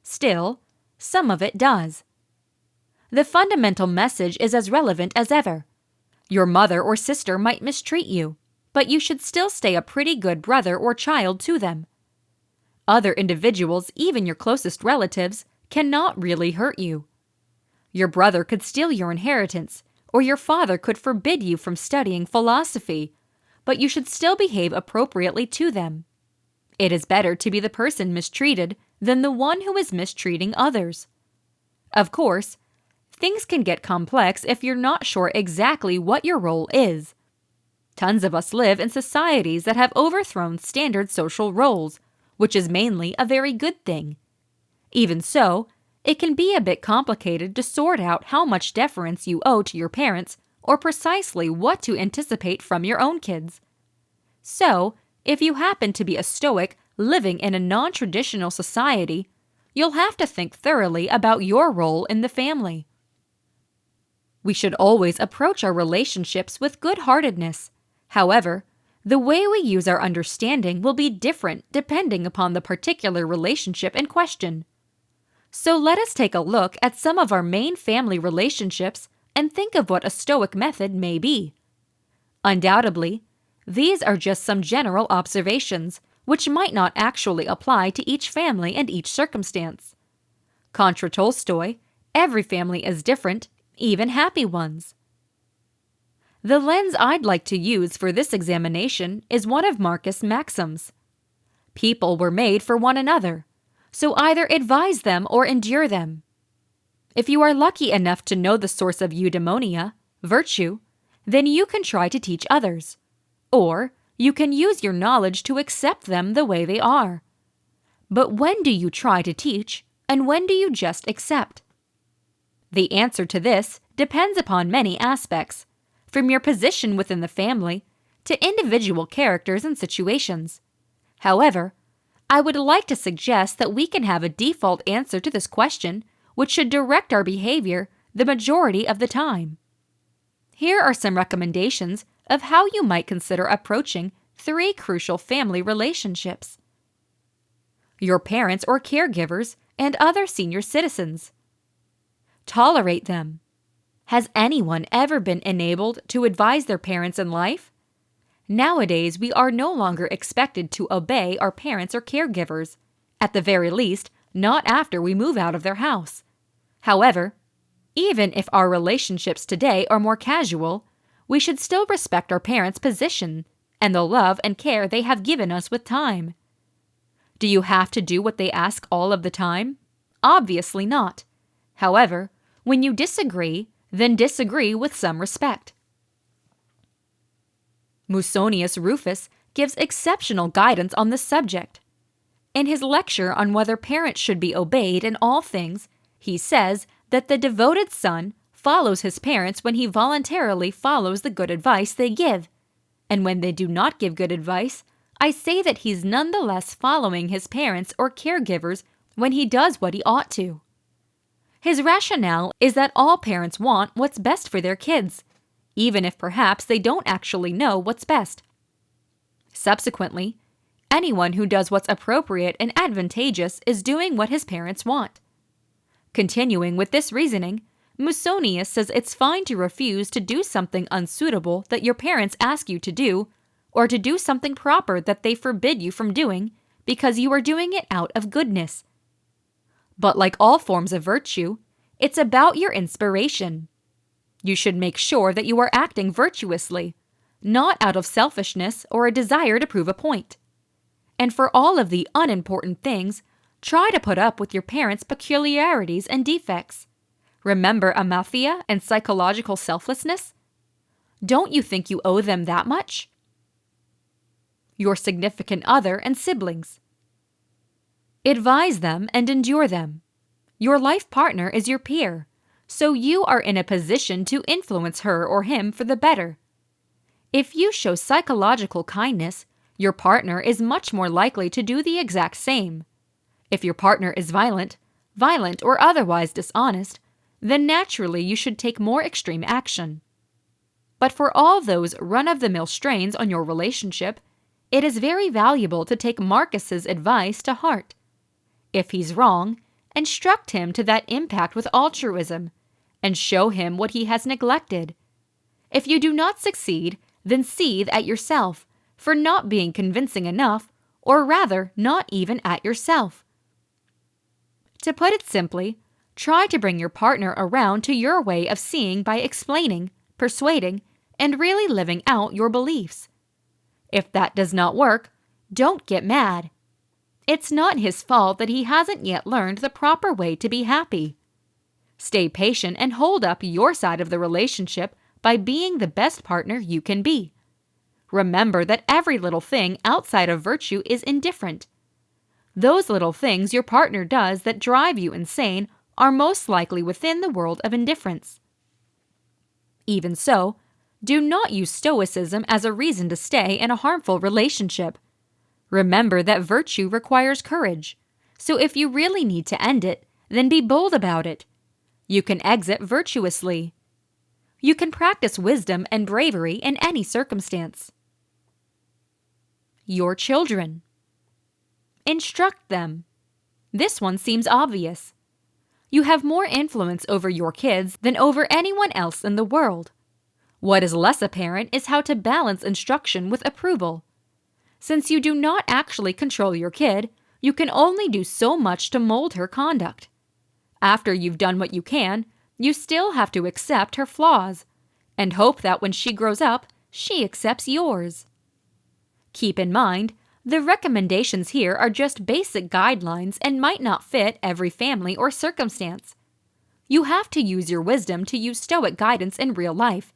Still, some of it does. The fundamental message is as relevant as ever. Your mother or sister might mistreat you, but you should still stay a pretty good brother or child to them. Other individuals, even your closest relatives, cannot really hurt you. Your brother could steal your inheritance, or your father could forbid you from studying philosophy, but you should still behave appropriately to them. It is better to be the person mistreated than the one who is mistreating others. Of course, things can get complex if you're not sure exactly what your role is. Tons of us live in societies that have overthrown standard social roles, which is mainly a very good thing. Even so, it can be a bit complicated to sort out how much deference you owe to your parents or precisely what to anticipate from your own kids. So, if you happen to be a Stoic living in a non-traditional society, you'll have to think thoroughly about your role in the family. We should always approach our relationships with good-heartedness. However, the way we use our understanding will be different depending upon the particular relationship in question. So let us take a look at some of our main family relationships and think of what a Stoic method may be. Undoubtedly, these are just some general observations, which might not actually apply to each family and each circumstance. Contra Tolstoy, every family is different, even happy ones. The lens I'd like to use for this examination is one of Marcus' maxims. People were made for one another, so either advise them or endure them. If you are lucky enough to know the source of eudaimonia, virtue, then you can try to teach others, or you can use your knowledge to accept them the way they are. But when do you try to teach, and when do you just accept? The answer to this depends upon many aspects, from your position within the family to individual characters and situations. However, I would like to suggest that we can have a default answer to this question, which should direct our behavior the majority of the time. Here are some recommendations of how you might consider approaching 3 crucial family relationships. Your parents or caregivers and other senior citizens. Tolerate them. Has anyone ever been enabled to advise their parents in life? Nowadays, we are no longer expected to obey our parents or caregivers, at the very least, not after we move out of their house. However, even if our relationships today are more casual, we should still respect our parents' position and the love and care they have given us with time. Do you have to do what they ask all of the time? Obviously not. However, when you disagree, then disagree with some respect. Musonius Rufus gives exceptional guidance on this subject. In his lecture on whether parents should be obeyed in all things, he says that the devoted son follows his parents when he voluntarily follows the good advice they give, and when they do not give good advice, I say that he's nonetheless following his parents or caregivers when he does what he ought to. His rationale is that all parents want what's best for their kids, even if perhaps they don't actually know what's best. Subsequently, anyone who does what's appropriate and advantageous is doing what his parents want. Continuing with this reasoning, Musonius says it's fine to refuse to do something unsuitable that your parents ask you to do, or to do something proper that they forbid you from doing, because you are doing it out of goodness. But like all forms of virtue, It's about your inspiration. You should make sure that you are acting virtuously, not out of selfishness or a desire to prove a point. And for all of the unimportant things, try to put up with your parents' peculiarities and defects. Remember amathia and psychological selflessness? Don't you think you owe them that much? Your significant other and siblings. Advise them and endure them. Your life partner is your peer, so you are in a position to influence her or him for the better. If you show psychological kindness, your partner is much more likely to do the exact same. If your partner is violent or otherwise dishonest, then naturally you should take more extreme action. But for all those run-of-the-mill strains on your relationship, it is very valuable to take Marcus's advice to heart. If he's wrong, instruct him to that impact with altruism, and show him what he has neglected. If you do not succeed, then seethe at yourself for not being convincing enough, or rather, not even at yourself. To put it simply, try to bring your partner around to your way of seeing by explaining, persuading, and really living out your beliefs. If that does not work, don't get mad. It's not his fault that he hasn't yet learned the proper way to be happy. Stay patient and hold up your side of the relationship by being the best partner you can be. Remember that every little thing outside of virtue is indifferent. Those little things your partner does that drive you insane are most likely within the world of indifference. Even so, do not use Stoicism as a reason to stay in a harmful relationship. Remember that virtue requires courage, so if you really need to end it, then be bold about it. You can exit virtuously. You can practice wisdom and bravery in any circumstance. Your children. Instruct them. This one seems obvious. You have more influence over your kids than over anyone else in the world. What is less apparent is how to balance instruction with approval. Since you do not actually control your kid, you can only do so much to mold her conduct. After you've done what you can, you still have to accept her flaws, and hope that when she grows up, she accepts yours. Keep in mind, the recommendations here are just basic guidelines and might not fit every family or circumstance. You have to use your wisdom to use Stoic guidance in real life.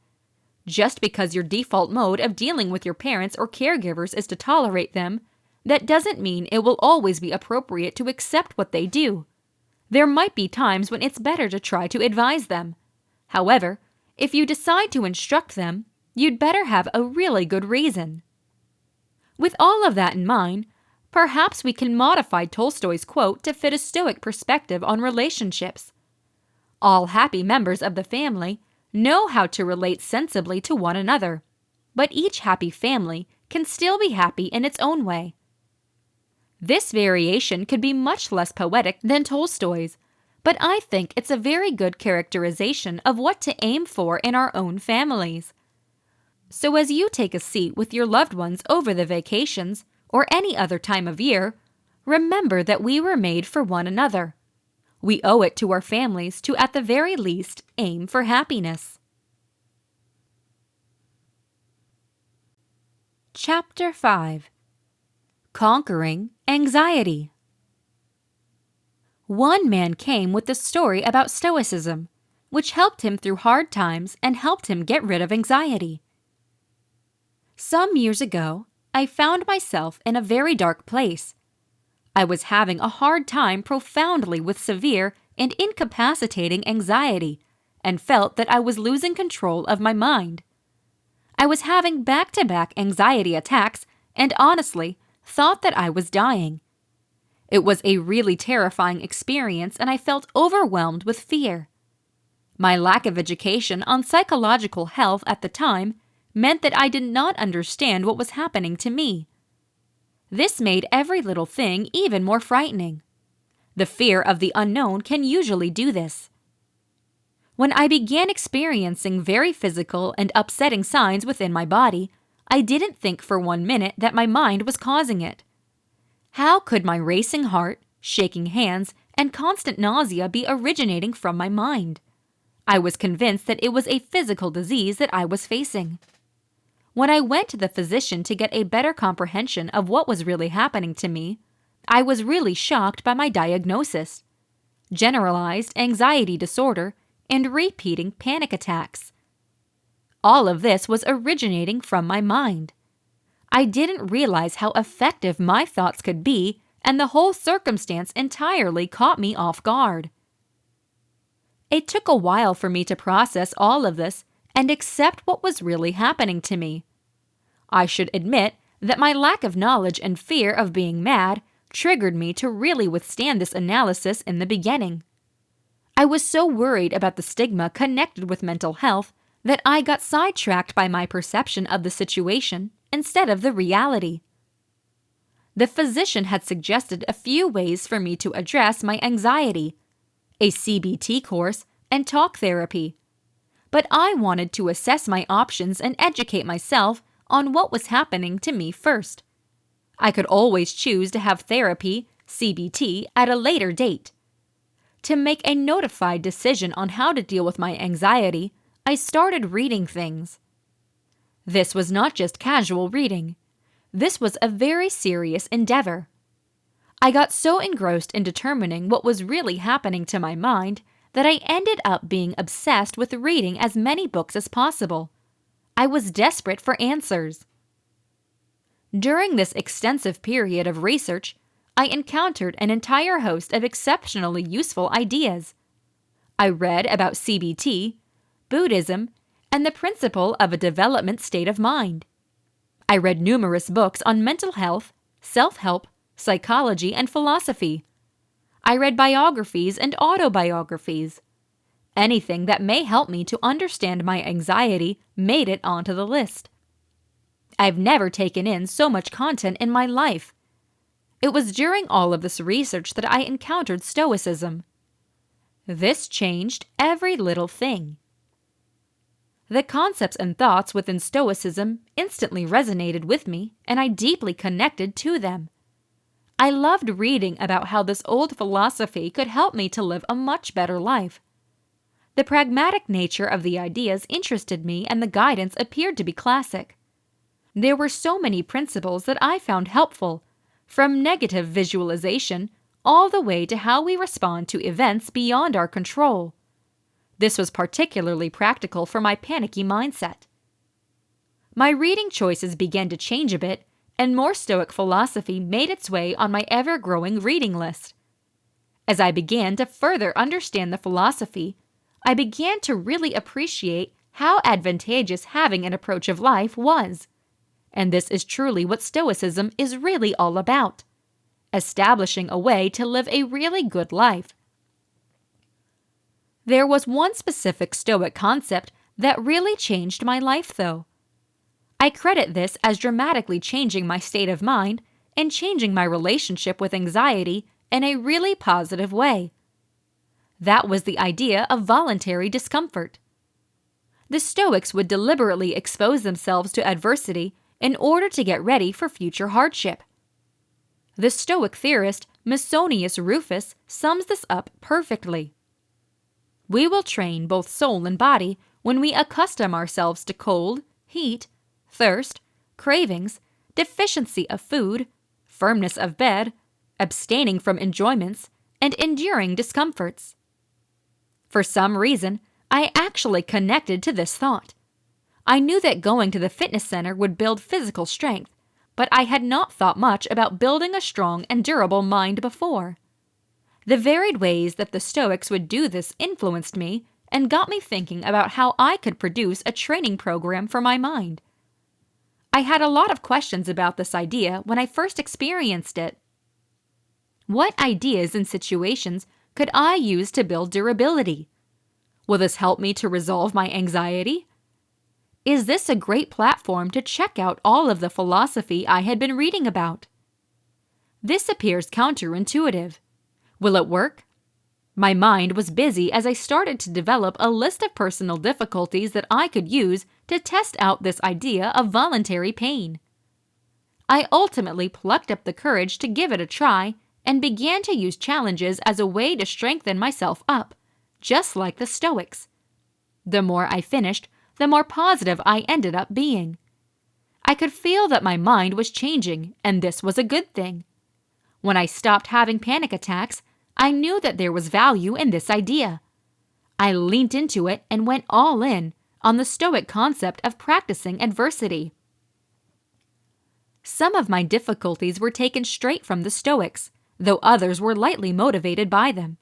Just because your default mode of dealing with your parents or caregivers is to tolerate them, that doesn't mean it will always be appropriate to accept what they do. There might be times when it's better to try to advise them. However, if you decide to instruct them, you'd better have a really good reason. With all of that in mind, perhaps we can modify Tolstoy's quote to fit a Stoic perspective on relationships. All happy members of the family know how to relate sensibly to one another, but each happy family can still be happy in its own way. This variation could be much less poetic than Tolstoy's, but I think it's a very good characterization of what to aim for in our own families. So as you take a seat with your loved ones over the vacations or any other time of year, remember that we were made for one another. We owe it to our families to, at the very least, aim for happiness. Chapter 5. Conquering Anxiety. One man came with a story about Stoicism, which helped him through hard times and helped him get rid of anxiety. Some years ago, I found myself in a very dark place. I was having a hard time profoundly with severe and incapacitating anxiety and felt that I was losing control of my mind. I was having back-to-back anxiety attacks and honestly thought that I was dying. It was a really terrifying experience and I felt overwhelmed with fear. My lack of education on psychological health at the time meant that I did not understand what was happening to me. This made every little thing even more frightening. The fear of the unknown can usually do this. When I began experiencing very physical and upsetting signs within my body, I didn't think for 1 minute that my mind was causing it. How could my racing heart, shaking hands, and constant nausea be originating from my mind. I was convinced that it was a physical disease that I was facing. When I went to the physician to get a better comprehension of what was really happening to me, I was really shocked by my diagnosis: generalized anxiety disorder and repeating panic attacks. All of this was originating from my mind. I didn't realize how effective my thoughts could be, and the whole circumstance entirely caught me off guard. It took a while for me to process all of this and accept what was really happening to me. I should admit that my lack of knowledge and fear of being mad triggered me to really withstand this analysis in the beginning. I was so worried about the stigma connected with mental health that I got sidetracked by my perception of the situation instead of the reality. The physician had suggested a few ways for me to address my anxiety: a CBT course and talk therapy. But I wanted to assess my options and educate myself on what was happening to me first. I could always choose to have therapy, CBT, at a later date. To make a notified decision on how to deal with my anxiety, I started reading things. This was not just casual reading. This was a very serious endeavor. I got so engrossed in determining what was really happening to my mind that I ended up being obsessed with reading as many books as possible. I was desperate for answers. During this extensive period of research, I encountered an entire host of exceptionally useful ideas. I read about CBT, Buddhism, and the principle of a development state of mind. I read numerous books on mental health, self-help, psychology, and philosophy. I read biographies and autobiographies. Anything that may help me to understand my anxiety made it onto the list. I've never taken in so much content in my life. It was during all of this research that I encountered Stoicism. This changed every little thing. The concepts and thoughts within Stoicism instantly resonated with me, and I deeply connected to them. I loved reading about how this old philosophy could help me to live a much better life. The pragmatic nature of the ideas interested me, and the guidance appeared to be classic. There were so many principles that I found helpful, from negative visualization all the way to how we respond to events beyond our control. This was particularly practical for my panicky mindset. My reading choices began to change a bit, and more Stoic philosophy made its way on my ever-growing reading list. As I began to further understand the philosophy, I began to really appreciate how advantageous having an approach of life was. And this is truly what Stoicism is really all about: establishing a way to live a really good life. There was one specific Stoic concept that really changed my life, though. I credit this as dramatically changing my state of mind and changing my relationship with anxiety in a really positive way. That was the idea of voluntary discomfort. The Stoics would deliberately expose themselves to adversity in order to get ready for future hardship. The Stoic theorist Musonius Rufus sums this up perfectly. We will train both soul and body when we accustom ourselves to cold, heat, thirst, cravings, deficiency of food, firmness of bed, abstaining from enjoyments, and enduring discomforts. For some reason, I actually connected to this thought. I knew that going to the fitness center would build physical strength, but I had not thought much about building a strong and durable mind before. The varied ways that the Stoics would do this influenced me and got me thinking about how I could produce a training program for my mind. I had a lot of questions about this idea when I first experienced it. What ideas and situations could I use to build durability? Will this help me to resolve my anxiety? Is this a great platform to check out all of the philosophy I had been reading about? This appears counterintuitive. Will it work? My mind was busy as I started to develop a list of personal difficulties that I could use to test out this idea of voluntary pain. I ultimately plucked up the courage to give it a try and began to use challenges as a way to strengthen myself up, just like the Stoics. The more I finished, the more positive I ended up being. I could feel that my mind was changing, and this was a good thing. When I stopped having panic attacks, I knew that there was value in this idea. I leaned into it and went all in on the Stoic concept of practicing adversity. Some of my difficulties were taken straight from the Stoics, though others were lightly motivated by them.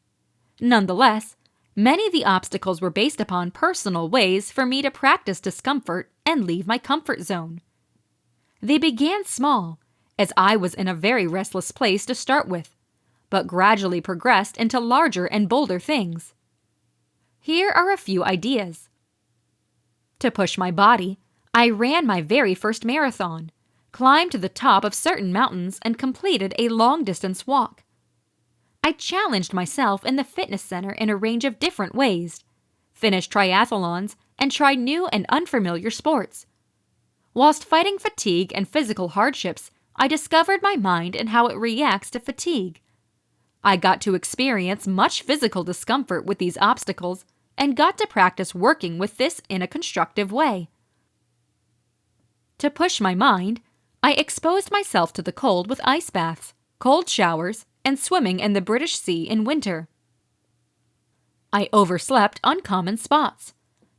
Nonetheless, many of the obstacles were based upon personal ways for me to practice discomfort and leave my comfort zone. They began small, as I was in a very restless place to start with, but gradually progressed into larger and bolder things. Here are a few ideas. To push my body, I ran my very first marathon, climbed to the top of certain mountains, and completed a long-distance walk. I challenged myself in the fitness center in a range of different ways, finished triathlons, and tried new and unfamiliar sports. Whilst fighting fatigue and physical hardships, I discovered my mind and how it reacts to fatigue. I got to experience much physical discomfort with these obstacles and got to practice working with this in a constructive way. To push my mind, I exposed myself to the cold with ice baths, cold showers, and swimming in the British Sea in winter. I overslept on common spots,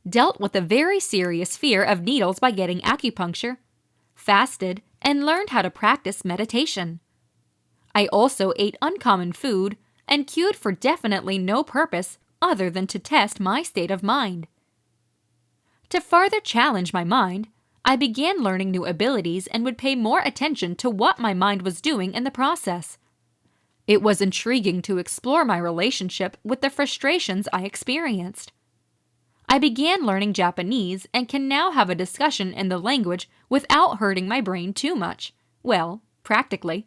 dealt with a very serious fear of needles by getting acupuncture, fasted, and learned how to practice meditation. I also ate uncommon food and queued for definitely no purpose other than to test my state of mind. To further challenge my mind, I began learning new abilities and would pay more attention to what my mind was doing in the process. It was intriguing to explore my relationship with the frustrations I experienced. I began learning Japanese and can now have a discussion in the language without hurting my brain too much. Well, practically.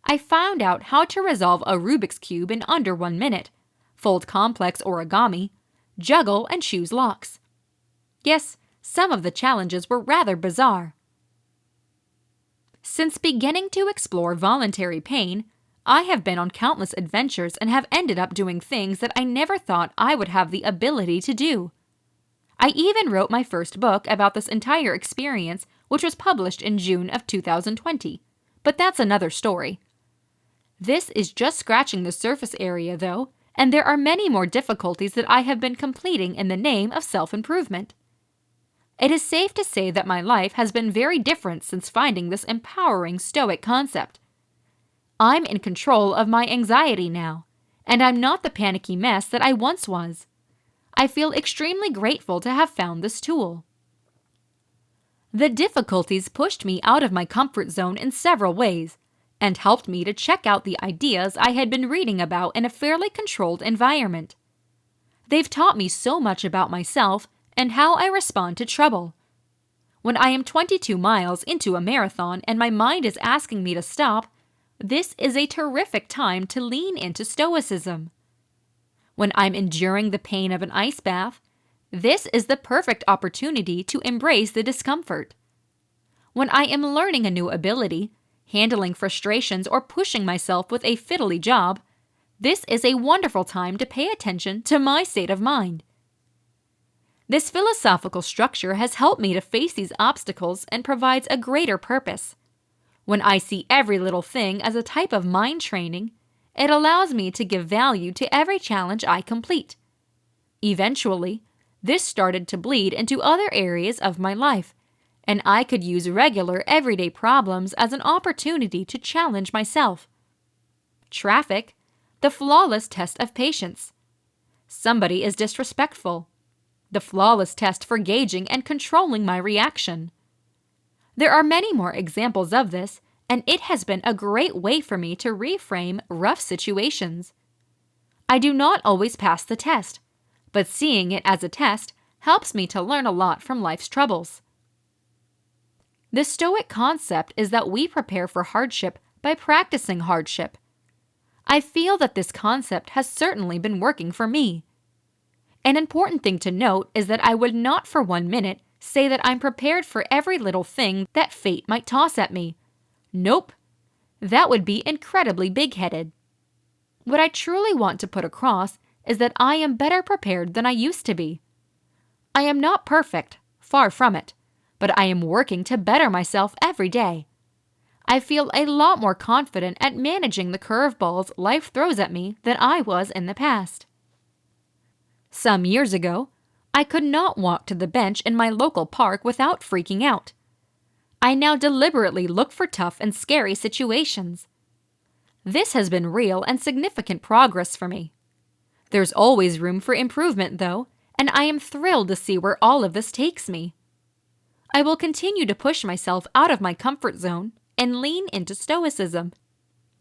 I found out how to resolve a Rubik's Cube in under 1 minute, fold complex origami, juggle, and choose locks. Yes, some of the challenges were rather bizarre. Since beginning to explore voluntary pain, I have been on countless adventures and have ended up doing things that I never thought I would have the ability to do. I even wrote my first book about this entire experience, which was published in June of 2020. But that's another story. This is just scratching the surface area, though, and there are many more difficulties that I have been completing in the name of self-improvement. It is safe to say that my life has been very different since finding this empowering Stoic concept. I'm in control of my anxiety now, and I'm not the panicky mess that I once was. I feel extremely grateful to have found this tool. The difficulties pushed me out of my comfort zone in several ways, and helped me to check out the ideas I had been reading about in a fairly controlled environment. They've taught me so much about myself and how I respond to trouble. When I am 22 miles into a marathon and my mind is asking me to stop, this is a terrific time to lean into Stoicism. When I'm enduring the pain of an ice bath, this is the perfect opportunity to embrace the discomfort. When I am learning a new ability, handling frustrations, or pushing myself with a fiddly job, this is a wonderful time to pay attention to my state of mind. This philosophical structure has helped me to face these obstacles and provides a greater purpose. When I see every little thing as a type of mind training, it allows me to give value to every challenge I complete. Eventually, this started to bleed into other areas of my life, and I could use regular, everyday problems as an opportunity to challenge myself. Traffic, the flawless test of patience. Somebody is disrespectful. The flawless test for gauging and controlling my reaction. There are many more examples of this, and it has been a great way for me to reframe rough situations. I do not always pass the test, but seeing it as a test helps me to learn a lot from life's troubles. The Stoic concept is that we prepare for hardship by practicing hardship. I feel that this concept has certainly been working for me. An important thing to note is that I would not for 1 minute say that I'm prepared for every little thing that fate might toss at me. Nope. That would be incredibly big-headed. What I truly want to put across is that I am better prepared than I used to be. I am not perfect, far from it, but I am working to better myself every day. I feel a lot more confident at managing the curveballs life throws at me than I was in the past. Some years ago, I could not walk to the bench in my local park without freaking out. I now deliberately look for tough and scary situations. This has been real and significant progress for me. There's always room for improvement, though, and I am thrilled to see where all of this takes me. I will continue to push myself out of my comfort zone and lean into Stoicism.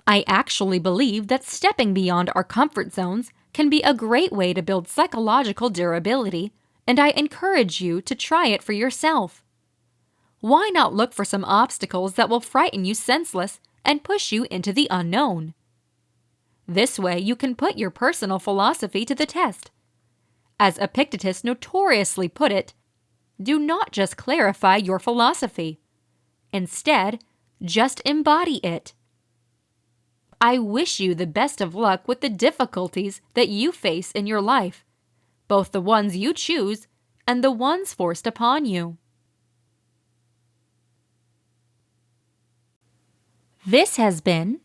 I actually believe that stepping beyond our comfort zones can be a great way to build psychological durability, and I encourage you to try it for yourself. Why not look for some obstacles that will frighten you senseless and push you into the unknown? This way you can put your personal philosophy to the test. As Epictetus notoriously put it, do not just clarify your philosophy. Instead, just embody it. I wish you the best of luck with the difficulties that you face in your life, both the ones you choose and the ones forced upon you. This has been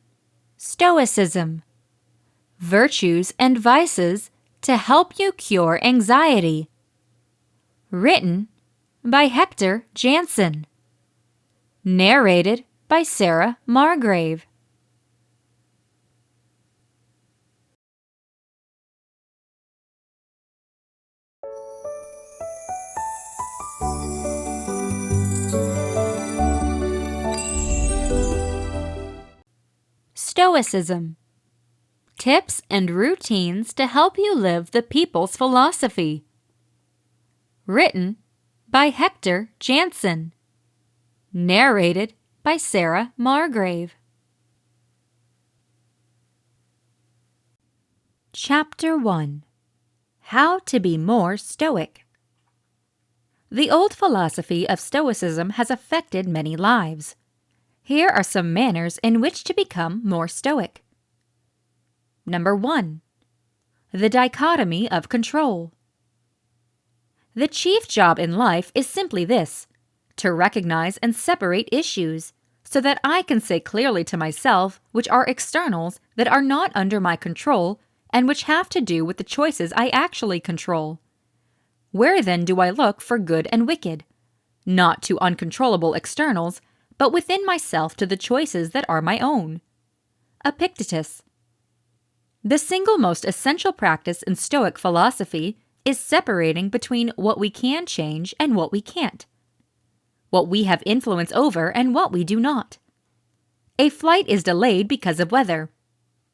Stoicism: Virtues and Vices to Help You Cure Anxiety. Written by Hector Jansen. Narrated by Sarah Margrave. Stoicism: Tips and Routines to Help You Live the People's Philosophy. Written by Hector Jansen. Narrated by Sarah Margrave. Chapter 1: How to Be More Stoic. The old philosophy of Stoicism has affected many lives. Here are some manners in which to become more stoic. Number 1. The dichotomy of control. The chief job in life is simply this: to recognize and separate issues, so that I can say clearly to myself which are externals that are not under my control and which have to do with the choices I actually control. Where then do I look for good and wicked? Not to uncontrollable externals, but within myself to the choices that are my own. Epictetus. The single most essential practice in Stoic philosophy is separating between what we can change and what we can't, what we have influence over and what we do not. A flight is delayed because of weather.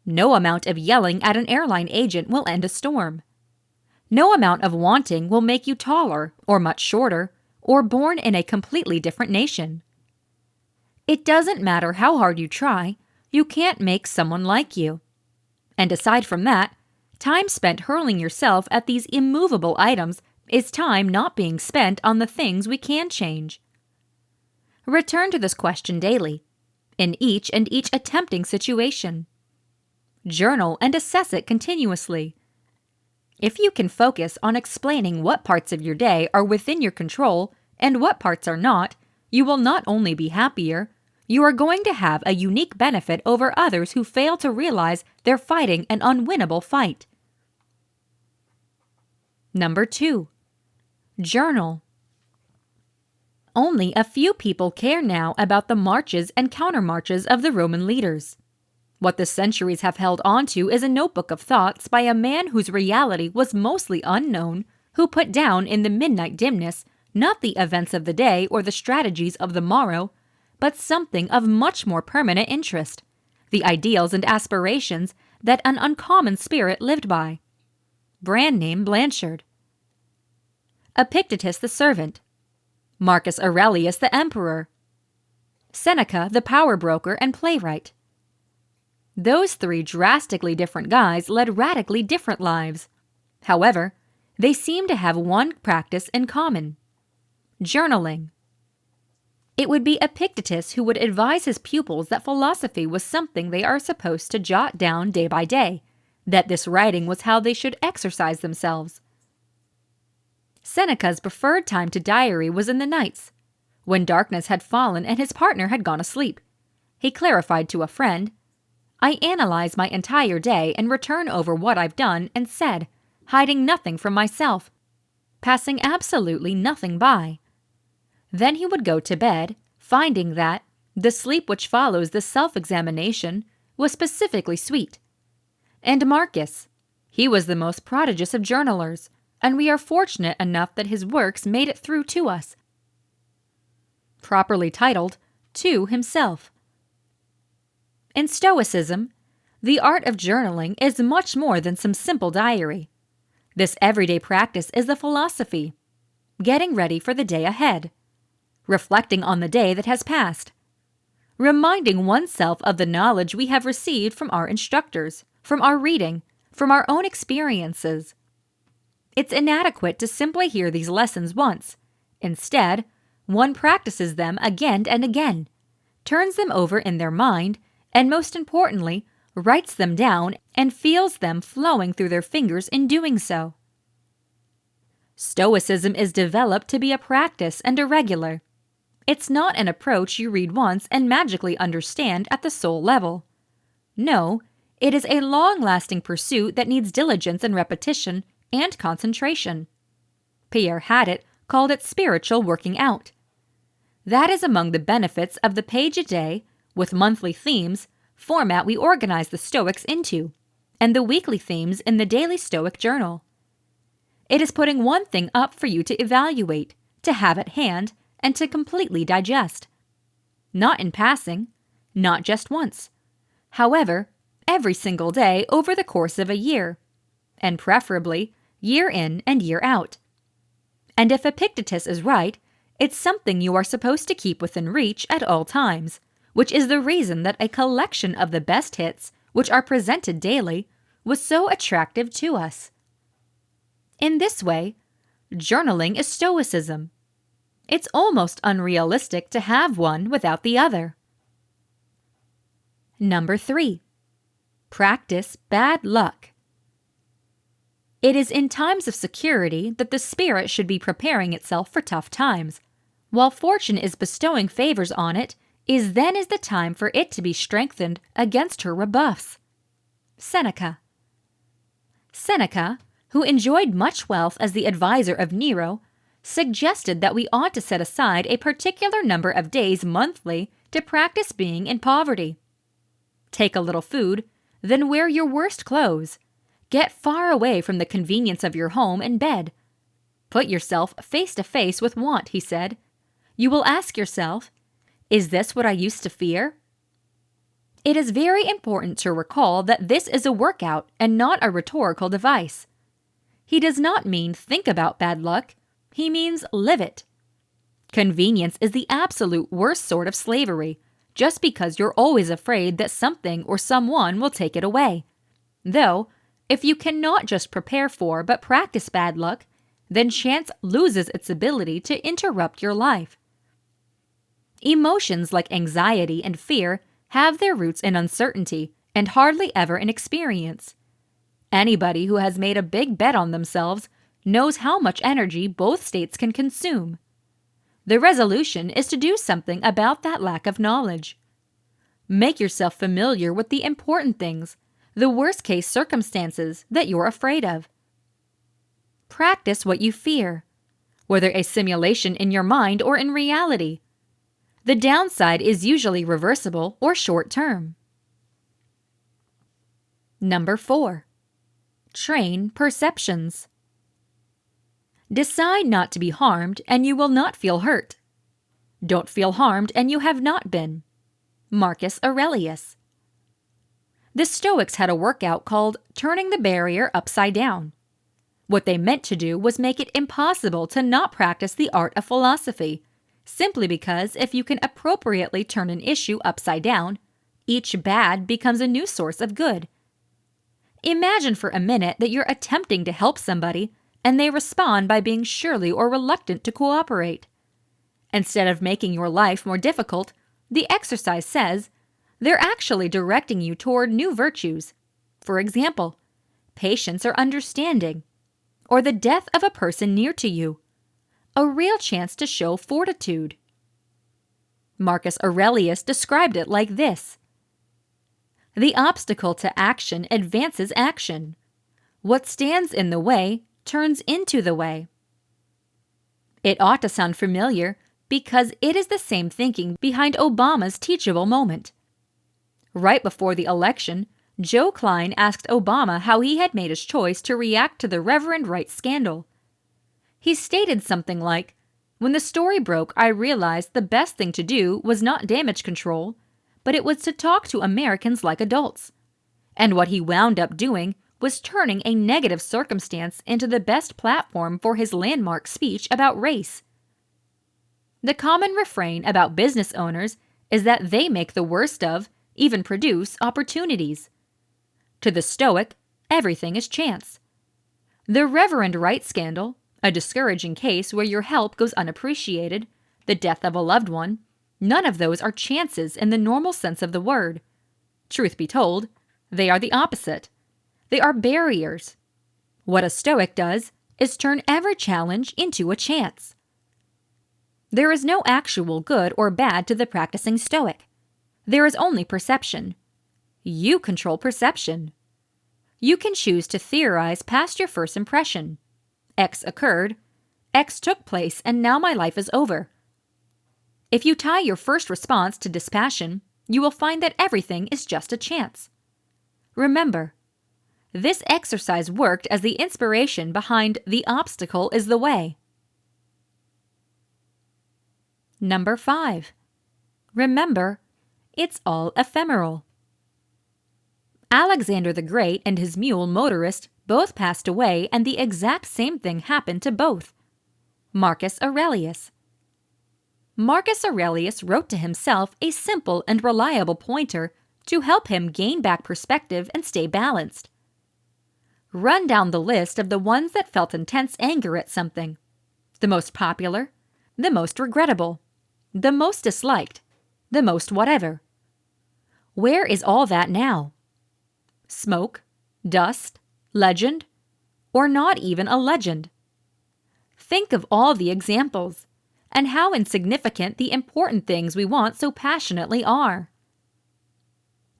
No amount of yelling at an airline agent will end a storm. No amount of wanting will make you taller or much shorter or born in a completely different nation. It doesn't matter how hard you try, you can't make someone like you. And aside from that, time spent hurling yourself at these immovable items is time not being spent on the things we can change. Return to this question daily, in each attempting situation. Journal and assess it continuously. If you can focus on explaining what parts of your day are within your control and what parts are not, you will not only be happier, you are going to have a unique benefit over others who fail to realize they're fighting an unwinnable fight. Number 2. Journal. Only a few people care now about the marches and countermarches of the Roman leaders. What the centuries have held onto is a notebook of thoughts by a man whose reality was mostly unknown, who put down in the midnight dimness not the events of the day or the strategies of the morrow, but something of much more permanent interest, the ideals and aspirations that an uncommon spirit lived by. Brand name Blanchard. Epictetus the servant. Marcus Aurelius the emperor. Seneca the power broker and playwright. Those 3 drastically different guys led radically different lives. However, they seem to have one practice in common: journaling. It would be Epictetus who would advise his pupils that philosophy was something they are supposed to jot down day by day, that this writing was how they should exercise themselves. Seneca's preferred time to diary was in the nights, when darkness had fallen and his partner had gone asleep. He clarified to a friend, "I analyze my entire day and return over what I've done and said, hiding nothing from myself, passing absolutely nothing by." Then he would go to bed, finding that the sleep which follows the self-examination was specifically sweet. And Marcus, he was the most prodigious of journalers, and we are fortunate enough that his works made it through to us. Properly titled, To Himself. In Stoicism, the art of journaling is much more than some simple diary. This everyday practice is the philosophy, getting ready for the day ahead, reflecting on the day that has passed, reminding oneself of the knowledge we have received from our instructors, from our reading, from our own experiences. It's inadequate to simply hear these lessons once. Instead, one practices them again and again, turns them over in their mind, and most importantly, writes them down and feels them flowing through their fingers in doing so. Stoicism is developed to be a practice and a regular. It's not an approach you read once and magically understand at the soul level. No, it is a long-lasting pursuit that needs diligence and repetition and concentration. Pierre Haddett called it spiritual working out. That is among the benefits of the page-a-day, with monthly themes, format we organize the Stoics into, and the weekly themes in the Daily Stoic Journal. It is putting one thing up for you to evaluate, to have at hand, and to completely digest. Not in passing, not just once. However, every single day over the course of a year, and preferably year in and year out. And if Epictetus is right, it's something you are supposed to keep within reach at all times, which is the reason that a collection of the best hits, which are presented daily, was so attractive to us. In this way, journaling is Stoicism. It's almost unrealistic to have one without the other. Number 3. Practice bad luck. It is in times of security that the spirit should be preparing itself for tough times. While fortune is bestowing favors on it, is the time for it to be strengthened against her rebuffs. Seneca. Seneca, who enjoyed much wealth as the advisor of Nero, suggested that we ought to set aside a particular number of days monthly to practice being in poverty. Take a little food, then wear your worst clothes. Get far away from the convenience of your home and bed. Put yourself face to face with want, he said. You will ask yourself, is this what I used to fear? It is very important to recall that this is a workout and not a rhetorical device. He does not mean think about bad luck. He means live it. Convenience is the absolute worst sort of slavery, just because you're always afraid that something or someone will take it away. Though, if you cannot just prepare for but practice bad luck, then chance loses its ability to interrupt your life. Emotions like anxiety and fear have their roots in uncertainty and hardly ever in experience. Anybody who has made a big bet on themselves knows how much energy both states can consume. The resolution is to do something about that lack of knowledge. Make yourself familiar with the important things, the worst-case circumstances that you're afraid of. Practice what you fear, whether a simulation in your mind or in reality. The downside is usually reversible or short-term. Number 4. Train perceptions. Decide not to be harmed and you will not feel hurt. Don't feel harmed and you have not been. Marcus Aurelius. The Stoics had a workout called turning the barrier upside down. What they meant to do was make it impossible to not practice the art of philosophy, simply because if you can appropriately turn an issue upside down, each bad becomes a new source of good. Imagine for a minute that you're attempting to help somebody and they respond by being surly or reluctant to cooperate. Instead of making your life more difficult, the exercise says they're actually directing you toward new virtues. For example, patience or understanding, or the death of a person near to you, a real chance to show fortitude. Marcus Aurelius described it like this: "The obstacle to action advances action. What stands in the way turns into the way." It ought to sound familiar because it is the same thinking behind Obama's teachable moment. Right before the election, Joe Klein asked Obama how he had made his choice to react to the Reverend Wright scandal. He stated something like, "When the story broke, I realized the best thing to do was not damage control, but it was to talk to Americans like adults." And what he wound up doing was turning a negative circumstance into the best platform for his landmark speech about race. The common refrain about business owners is that they make the worst of, even produce, opportunities. To the Stoic, everything is chance. The Reverend Wright scandal, a discouraging case where your help goes unappreciated, the death of a loved one, none of those are chances in the normal sense of the word. Truth be told, they are the opposite. They are barriers. What a Stoic does is turn every challenge into a chance. There is no actual good or bad to the practicing Stoic. There is only perception. You control perception. You can choose to theorize past your first impression. X occurred, X took place, and now my life is over. If you tie your first response to dispassion, you will find that everything is just a chance. Remember, this exercise worked as the inspiration behind "The obstacle is the way." Number 5. Remember, it's all ephemeral. Alexander the Great and his mule motorist both passed away, and the exact same thing happened to both. Marcus Aurelius. Marcus Aurelius wrote to himself a simple and reliable pointer to help him gain back perspective and stay balanced. Run down the list of the ones that felt intense anger at something. The most popular, the most regrettable, the most disliked, the most whatever. Where is all that now? Smoke, dust, legend, or not even a legend? Think of all the examples, and how insignificant the important things we want so passionately are.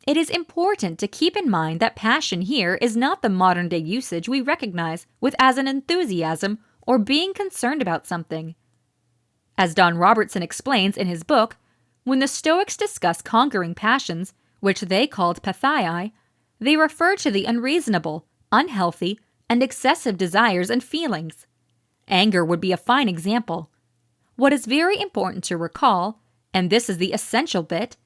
It is important to keep in mind that passion here is not the modern-day usage we recognize with as an enthusiasm or being concerned about something. As Don Robertson explains in his book, when the Stoics discuss conquering passions, which they called pathai, they refer to the unreasonable, unhealthy, and excessive desires and feelings. Anger would be a fine example. What is very important to recall, and this is the essential bit,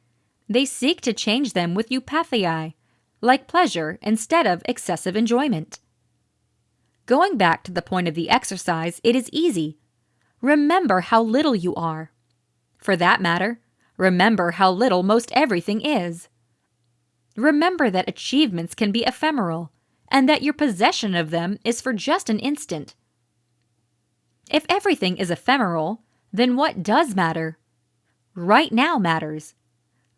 they seek to change them with eupathei, like pleasure instead of excessive enjoyment. Going back to the point of the exercise, it is easy. Remember how little you are. For that matter, remember how little most everything is. Remember that achievements can be ephemeral, and that your possession of them is for just an instant. If everything is ephemeral, then what does matter? Right now matters.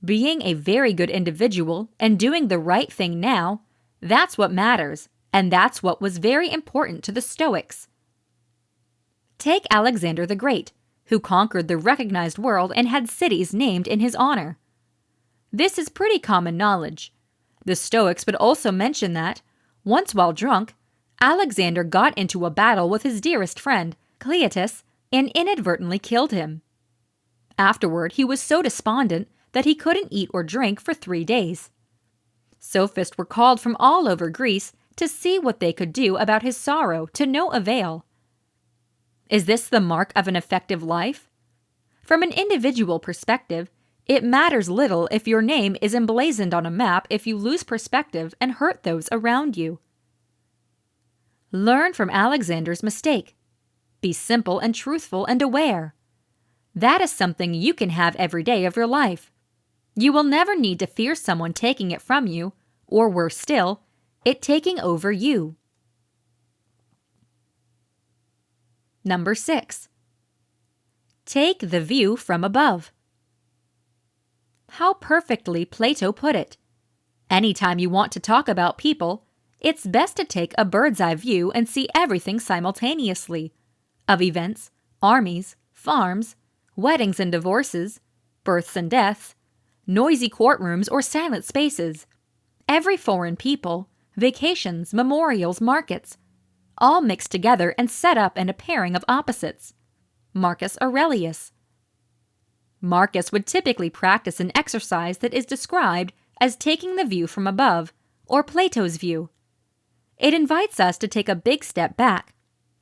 Being a very good individual and doing the right thing now, that's what matters, and that's what was very important to the Stoics. Take Alexander the Great, who conquered the recognized world and had cities named in his honor. This is pretty common knowledge. The Stoics would also mention that, once while drunk, Alexander got into a battle with his dearest friend, Cleotus, and inadvertently killed him. Afterward, he was so despondent that he couldn't eat or drink for 3 days. Sophists were called from all over Greece to see what they could do about his sorrow, to no avail. Is this the mark of an effective life? From an individual perspective, it matters little if your name is emblazoned on a map if you lose perspective and hurt those around you. Learn from Alexander's mistake. Be simple and truthful and aware. That is something you can have every day of your life. You will never need to fear someone taking it from you, or worse still, it taking over you. Number 6. Take the view from above. How perfectly Plato put it. Anytime you want to talk about people, It's best to take a bird's-eye view and see everything simultaneously, of events, armies, farms, weddings and divorces, births and deaths, noisy courtrooms or silent spaces, every foreign people, vacations, memorials, markets, all mixed together and set up in a pairing of opposites. Marcus Aurelius. Marcus would typically practice an exercise that is described as taking the view from above, or Plato's view. It invites us to take a big step back,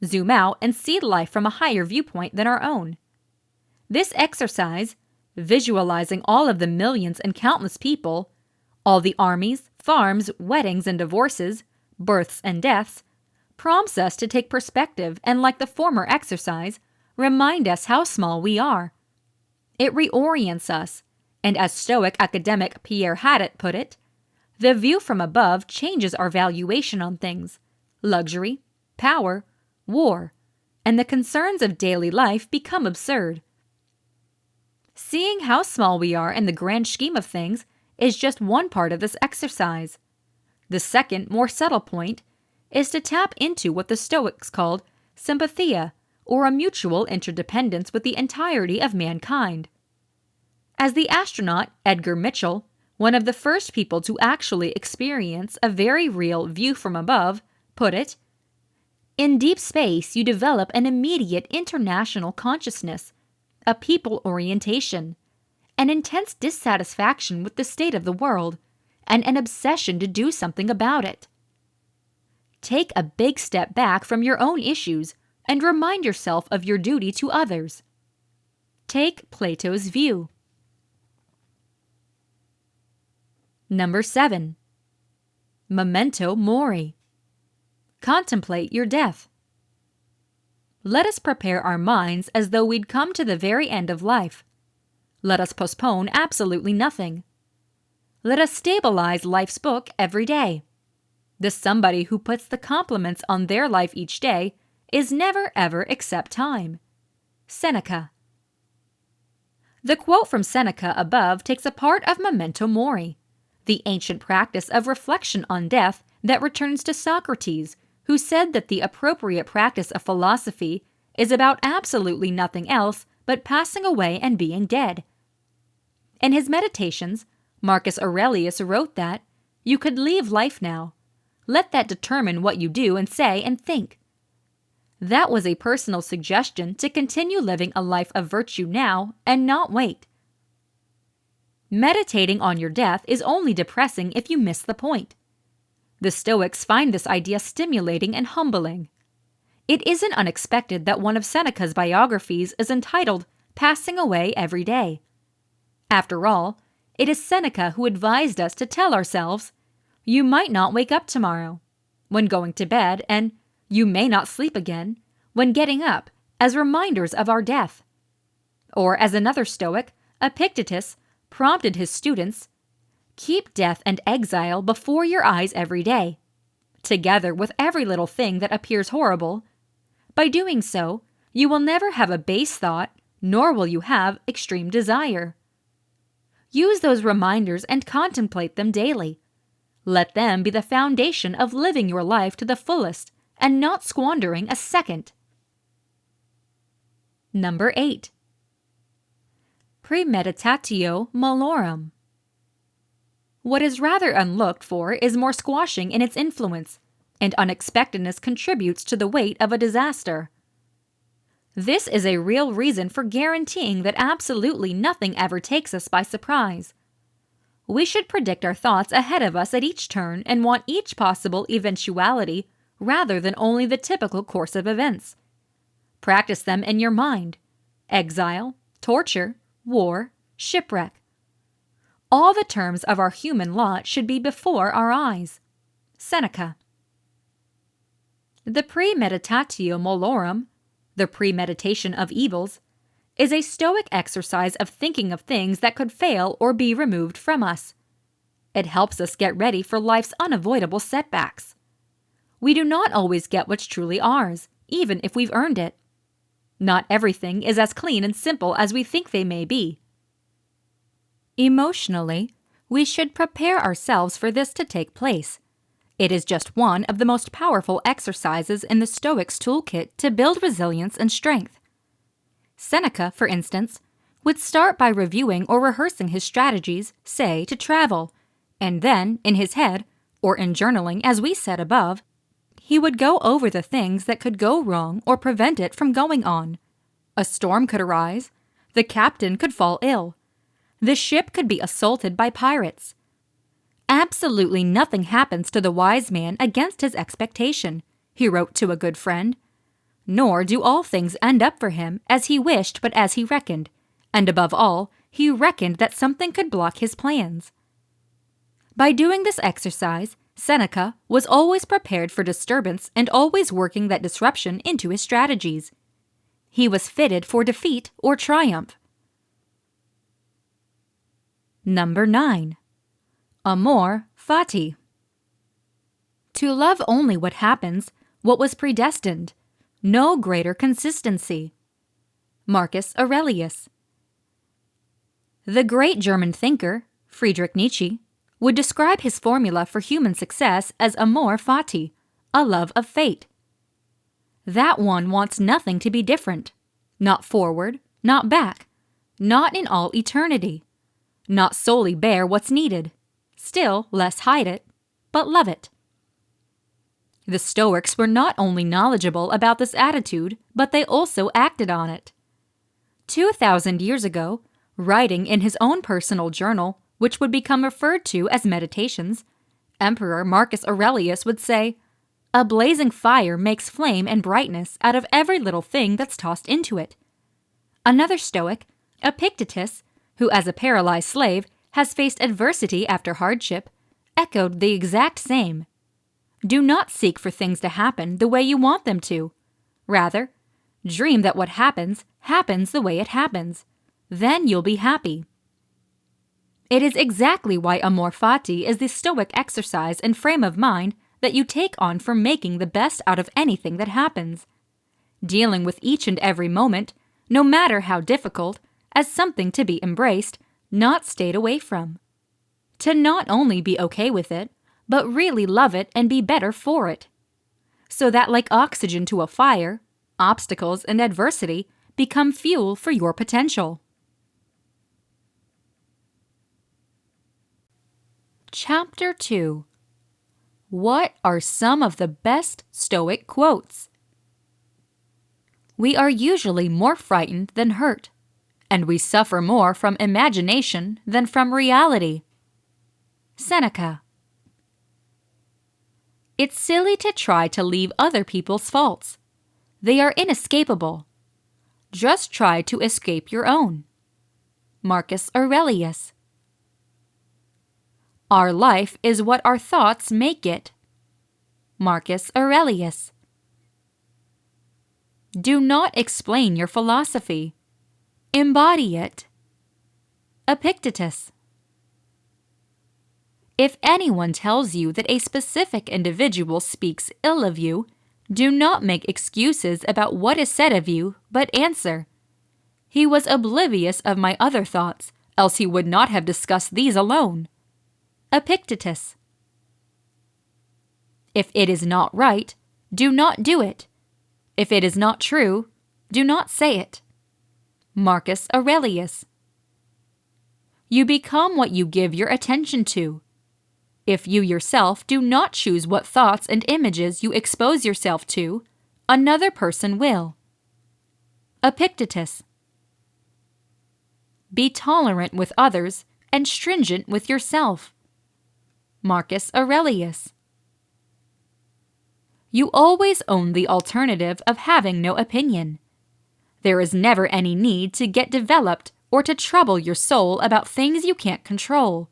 zoom out, and see life from a higher viewpoint than our own. This exercise, visualizing all of the millions and countless people, all the armies, farms, weddings and divorces, births and deaths, prompts us to take perspective and, like the former exercise, remind us how small we are. It reorients us, and as Stoic academic Pierre Hadot put it, the view from above changes our valuation on things, luxury, power, war, and the concerns of daily life become absurd. Seeing how small we are in the grand scheme of things is just one part of this exercise. The second, more subtle point is to tap into what the Stoics called sympathia, or a mutual interdependence with the entirety of mankind. As the astronaut Edgar Mitchell, one of the first people to actually experience a very real view from above, put it, "In deep space you develop an immediate international consciousness, a people orientation, an intense dissatisfaction with the state of the world, and an obsession to do something about it." Take a big step back from your own issues and remind yourself of your duty to others. Take Plato's view. Number 7. Memento mori. Contemplate your death. Let us prepare our minds as though we'd come to the very end of life. Let us postpone absolutely nothing. Let us stabilize life's book every day. The somebody who puts the compliments on their life each day is never ever except time. Seneca. The quote from Seneca above takes a part of memento mori, the ancient practice of reflection on death that returns to Socrates, who said that the appropriate practice of philosophy is about absolutely nothing else but passing away and being dead. In his Meditations, Marcus Aurelius wrote that you could leave life now. Let that determine what you do and say and think. That was a personal suggestion to continue living a life of virtue now and not wait. Meditating on your death is only depressing if you miss the point. The Stoics find this idea stimulating and humbling. It isn't unexpected that one of Seneca's biographies is entitled Passing Away Every Day. After all, it is Seneca who advised us to tell ourselves, "You might not wake up tomorrow," when going to bed, and "you may not sleep again," when getting up, as reminders of our death. Or as another Stoic, Epictetus, prompted his students, "Keep death and exile before your eyes every day, together with every little thing that appears horrible. By doing so, you will never have a base thought, nor will you have extreme desire." Use those reminders and contemplate them daily. Let them be the foundation of living your life to the fullest and not squandering a second. Number 8. Premeditatio malorum. What is rather unlooked for is more squashing in its influence, and unexpectedness contributes to the weight of a disaster. This is a real reason for guaranteeing that absolutely nothing ever takes us by surprise. We should predict our thoughts ahead of us at each turn and want each possible eventuality rather than only the typical course of events. Practice them in your mind. Exile, torture, war, shipwreck. All the terms of our human lot should be before our eyes. Seneca. The premeditatio malorum, the premeditation of evils, is a Stoic exercise of thinking of things that could fail or be removed from us. It helps us get ready for life's unavoidable setbacks. We do not always get what's truly ours, even if we've earned it. Not everything is as clean and simple as we think they may be. Emotionally, we should prepare ourselves for this to take place. It is just one of the most powerful exercises in the Stoics' toolkit to build resilience and strength. Seneca, for instance, would start by reviewing or rehearsing his strategies, say, to travel, and then, in his head, or in journaling as we said above, he would go over the things that could go wrong or prevent it from going on. A storm could arise, the captain could fall ill, the ship could be assaulted by pirates. Absolutely nothing happens to the wise man against his expectation, he wrote to a good friend. Nor do all things end up for him as he wished but as he reckoned, and above all, he reckoned that something could block his plans. By doing this exercise, Seneca was always prepared for disturbance and always working that disruption into his strategies. He was fitted for defeat or triumph. Number 9. Amor fati. To love only what happens, what was predestined, no greater consistency. Marcus Aurelius. The great German thinker, Friedrich Nietzsche, would describe his formula for human success as amor fati, a love of fate. That one wants nothing to be different, not forward, not back, not in all eternity, not solely bear what's needed, still less hide it, but love it. The Stoics were not only knowledgeable about this attitude, but they also acted on it. 2,000 years ago, writing in his own personal journal, which would become referred to as Meditations, Emperor Marcus Aurelius would say, "A blazing fire makes flame and brightness out of every little thing that's tossed into it." Another Stoic, Epictetus, who as a paralyzed slave has faced adversity after hardship, echoed the exact same. Do not seek for things to happen the way you want them to. Rather, dream that what happens, happens the way it happens. Then you'll be happy. It is exactly why amor fati is the Stoic exercise and frame of mind that you take on for making the best out of anything that happens. Dealing with each and every moment, no matter how difficult, as something to be embraced, not stayed away from. To not only be okay with it, but really love it and be better for it. So that like oxygen to a fire, obstacles and adversity become fuel for your potential. Chapter 2. What are some of the best Stoic quotes? We are usually more frightened than hurt, and we suffer more from imagination than from reality. Seneca. It's silly to try to leave other people's faults. They are inescapable. Just try to escape your own. Marcus Aurelius. Our life is what our thoughts make it. Marcus Aurelius. Do not explain your philosophy. Embody it. Epictetus. If anyone tells you that a specific individual speaks ill of you, do not make excuses about what is said of you, but answer, "He was oblivious of my other thoughts, else he would not have discussed these alone." Epictetus. If it is not right, do not do it. If it is not true, do not say it. Marcus Aurelius. You become what you give your attention to. If you yourself do not choose what thoughts and images you expose yourself to, another person will. Epictetus. Be tolerant with others and stringent with yourself. Marcus Aurelius. You always own the alternative of having no opinion. There is never any need to get developed or to trouble your soul about things you can't control.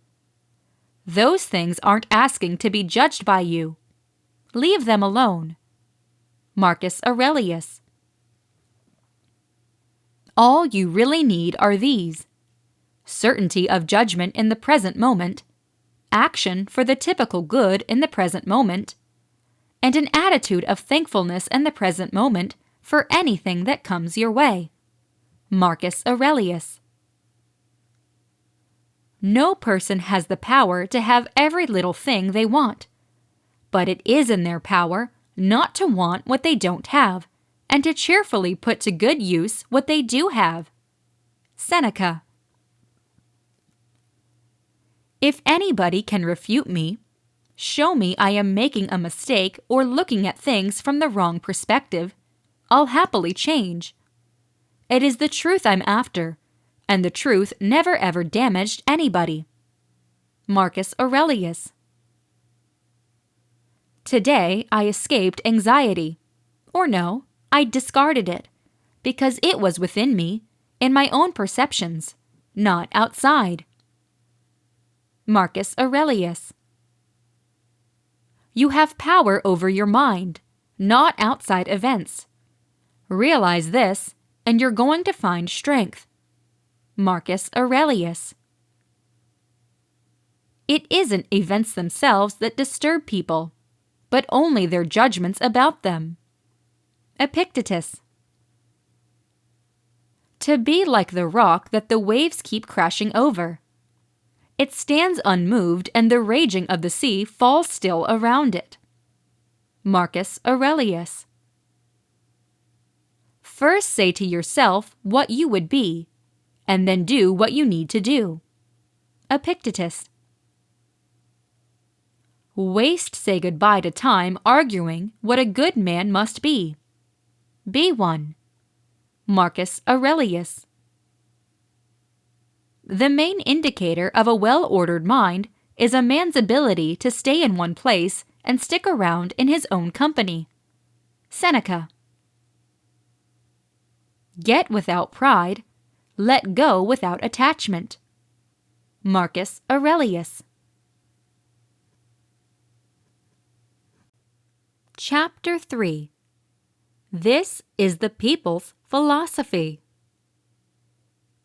Those things aren't asking to be judged by you. Leave them alone. Marcus Aurelius. All you really need are these: certainty of judgment in the present moment, action for the typical good in the present moment, and an attitude of thankfulness in the present moment for anything that comes your way. Marcus Aurelius. No person has the power to have every little thing they want, But it is in their power not to want what they don't have, and to cheerfully put to good use what they do have. Seneca. If anybody can refute me, show me I am making a mistake or looking at things from the wrong perspective, I'll happily change. It is the truth I'm after, and the truth never ever damaged anybody. Marcus Aurelius. Today I escaped anxiety. Or no, I discarded it, because it was within me, in my own perceptions, not outside. Marcus Aurelius. You have power over your mind, not outside events. Realize this, and you're going to find strength. Marcus Aurelius. It isn't events themselves that disturb people, but only their judgments about them. Epictetus. To be like the rock that the waves keep crashing over. It stands unmoved, and the raging of the sea falls still around it. Marcus Aurelius. First say to yourself what you would be, and then do what you need to do. Epictetus. Waste say goodbye to time arguing what a good man must be. Be one. Marcus Aurelius. The main indicator of a well-ordered mind is a man's ability to stay in one place and stick around in his own company. Seneca. Get without pride, let go without attachment. Marcus Aurelius. Chapter 3. This is the people's philosophy.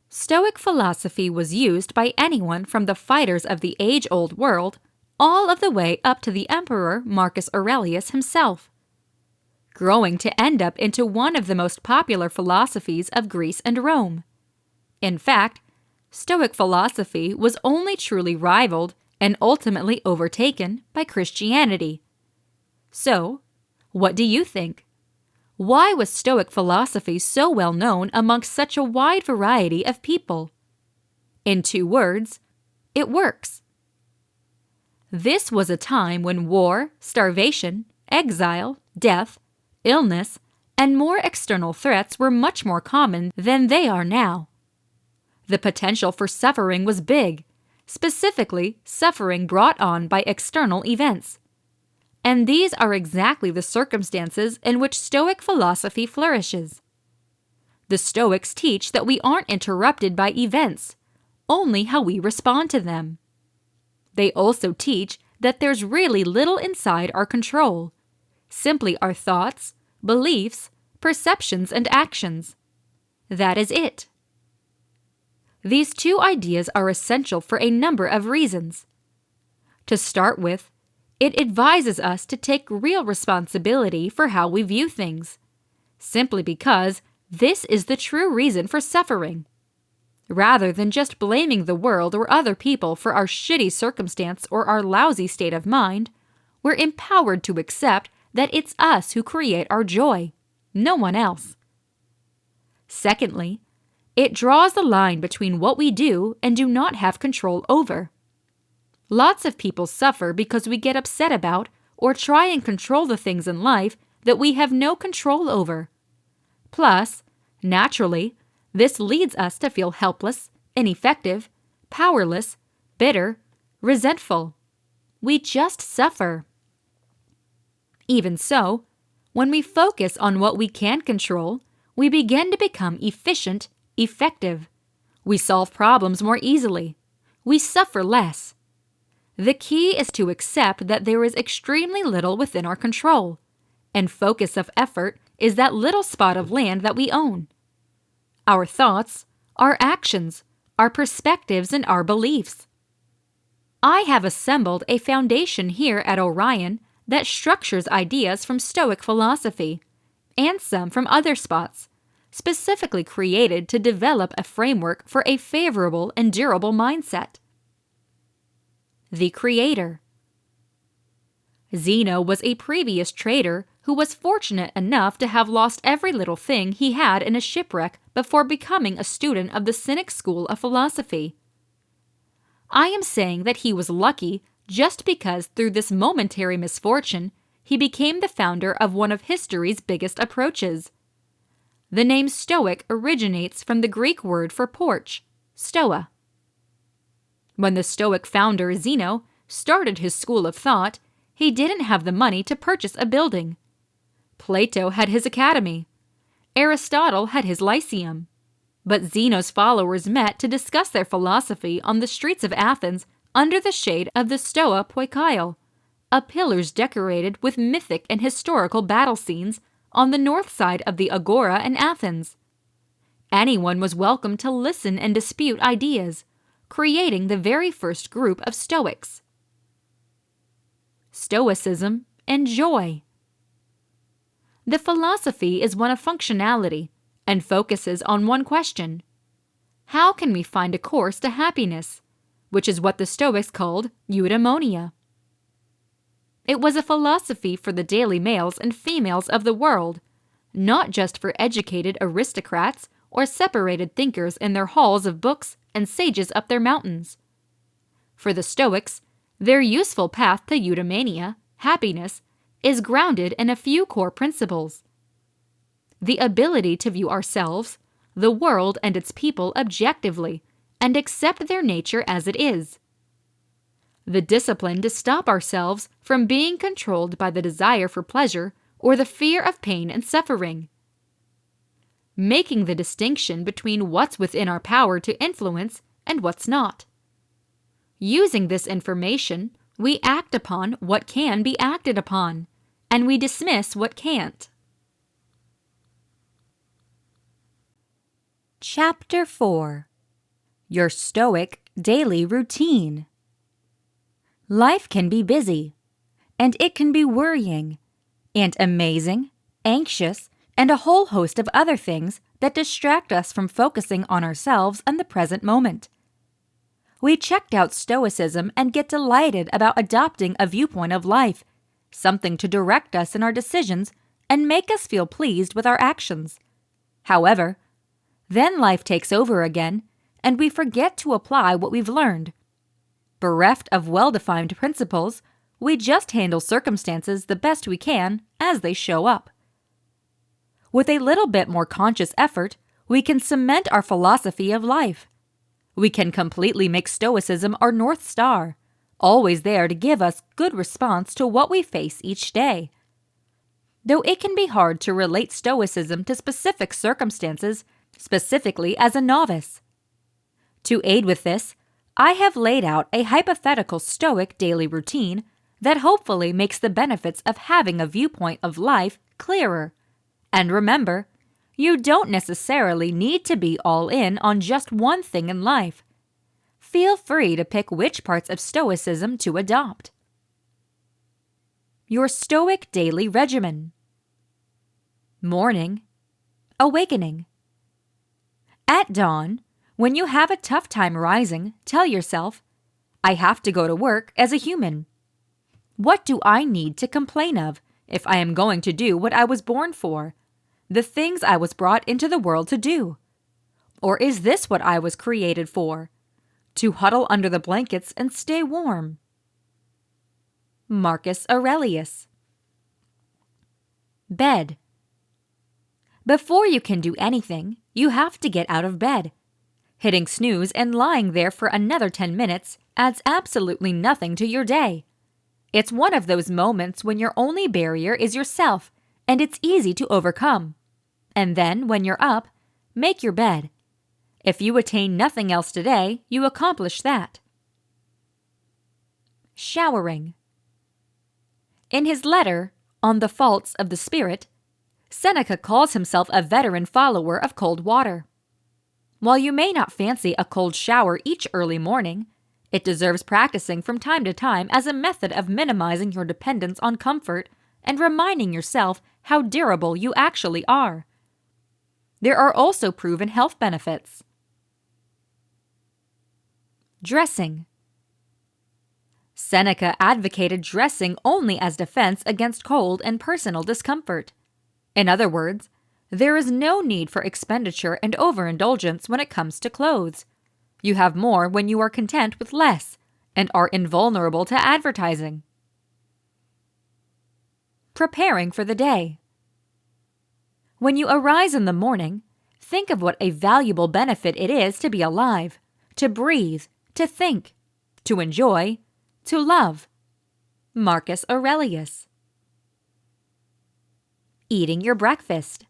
Stoic philosophy was used by anyone from the fighters of the age-old world all of the way up to the Emperor Marcus Aurelius himself, growing to end up into one of the most popular philosophies of Greece and Rome. In fact, Stoic philosophy was only truly rivaled and ultimately overtaken by Christianity. So, what do you think? Why was Stoic philosophy so well known amongst such a wide variety of people? In 2 words, it works. This was a time when war, starvation, exile, death, illness, and more external threats were much more common than they are now. The potential for suffering was big, specifically suffering brought on by external events. And these are exactly the circumstances in which Stoic philosophy flourishes. The Stoics teach that we aren't interrupted by events, only how we respond to them. They also teach that there's really little inside our control, simply our thoughts, beliefs, perceptions, and actions. That is it. These 2 ideas are essential for a number of reasons. To start with, it advises us to take real responsibility for how we view things, simply because this is the true reason for suffering. Rather than just blaming the world or other people for our shitty circumstance or our lousy state of mind, we're empowered to accept that it's us who create our joy, no one else. Secondly, it draws the line between what we do and do not have control over. Lots of people suffer because we get upset about or try and control the things in life that we have no control over. Plus, naturally, this leads us to feel helpless, ineffective, powerless, bitter, resentful. We just suffer. Even so, when we focus on what we can control, we begin to become efficient, effective. We solve problems more easily. We suffer less. The key is to accept that there is extremely little within our control, and focus of effort is that little spot of land that we own. Our thoughts, our actions, our perspectives, and our beliefs. I have assembled a foundation here at Orion that structures ideas from Stoic philosophy, and some from other spots, specifically created to develop a framework for a favorable and durable mindset. The Creator. Zeno was a previous trader who was fortunate enough to have lost every little thing he had in a shipwreck before becoming a student of the Cynic school of philosophy. I am saying that he was lucky just because through this momentary misfortune, he became the founder of one of history's biggest approaches. The name Stoic originates from the Greek word for porch, stoa. When the Stoic founder Zeno started his school of thought, he didn't have the money to purchase a building. Plato had his academy. Aristotle had his lyceum. But Zeno's followers met to discuss their philosophy on the streets of Athens under the shade of the Stoa Poikile, pillars decorated with mythic and historical battle scenes on the north side of the Agora in Athens. Anyone was welcome to listen and dispute ideas, creating the very first group of Stoics. Stoicism and joy. The philosophy is one of functionality and focuses on one question: how can we find a course to happiness, which is what the Stoics called eudaimonia. It was a philosophy for the daily males and females of the world, not just for educated aristocrats or separated thinkers in their halls of books and sages up their mountains. For the Stoics, their useful path to eudaimonia, happiness, is grounded in a few core principles: the ability to view ourselves, the world and its people objectively, and accept their nature as it is; the discipline to stop ourselves from being controlled by the desire for pleasure or the fear of pain and suffering; making the distinction between what's within our power to influence and what's not. Using this information, we act upon what can be acted upon, and we dismiss what can't. Chapter 4. Your Stoic Daily Routine. Life can be busy, and it can be worrying, and amazing, anxious, and a whole host of other things that distract us from focusing on ourselves and the present moment. We checked out Stoicism and get delighted about adopting a viewpoint of life, something to direct us in our decisions and make us feel pleased with our actions. However, then life takes over again, and we forget to apply what we've learned. Bereft of well-defined principles, we just handle circumstances the best we can as they show up. With a little bit more conscious effort, we can cement our philosophy of life. We can completely make Stoicism our North Star, always there to give us good response to what we face each day. Though it can be hard to relate Stoicism to specific circumstances, specifically as a novice. To aid with this, I have laid out a hypothetical Stoic daily routine that hopefully makes the benefits of having a viewpoint of life clearer. And remember, you don't necessarily need to be all in on just one thing in life. Feel free to pick which parts of Stoicism to adopt. Your Stoic daily regimen. Morning. Awakening. At dawn, when you have a tough time rising, tell yourself, I have to go to work as a human. What do I need to complain of if I am going to do what I was born for, the things I was brought into the world to do? Or is this what I was created for, to huddle under the blankets and stay warm? Marcus Aurelius. Bed. Before you can do anything, you have to get out of bed. Hitting snooze and lying there for another 10 minutes adds absolutely nothing to your day. It's one of those moments when your only barrier is yourself, and it's easy to overcome. And then, when you're up, make your bed. If you attain nothing else today, you accomplish that. Showering. In his letter, On the Faults of the Spirit, Seneca calls himself a veteran follower of cold water. While you may not fancy a cold shower each early morning, it deserves practicing from time to time as a method of minimizing your dependence on comfort and reminding yourself how durable you actually are. There are also proven health benefits. Dressing. Seneca advocated dressing only as defense against cold and personal discomfort. In other words, there is no need for expenditure and overindulgence when it comes to clothes. You have more when you are content with less and are invulnerable to advertising. Preparing for the day. When you arise in the morning, think of what a valuable benefit it is to be alive, to breathe, to think, to enjoy, to love. Marcus Aurelius. Eating your breakfast.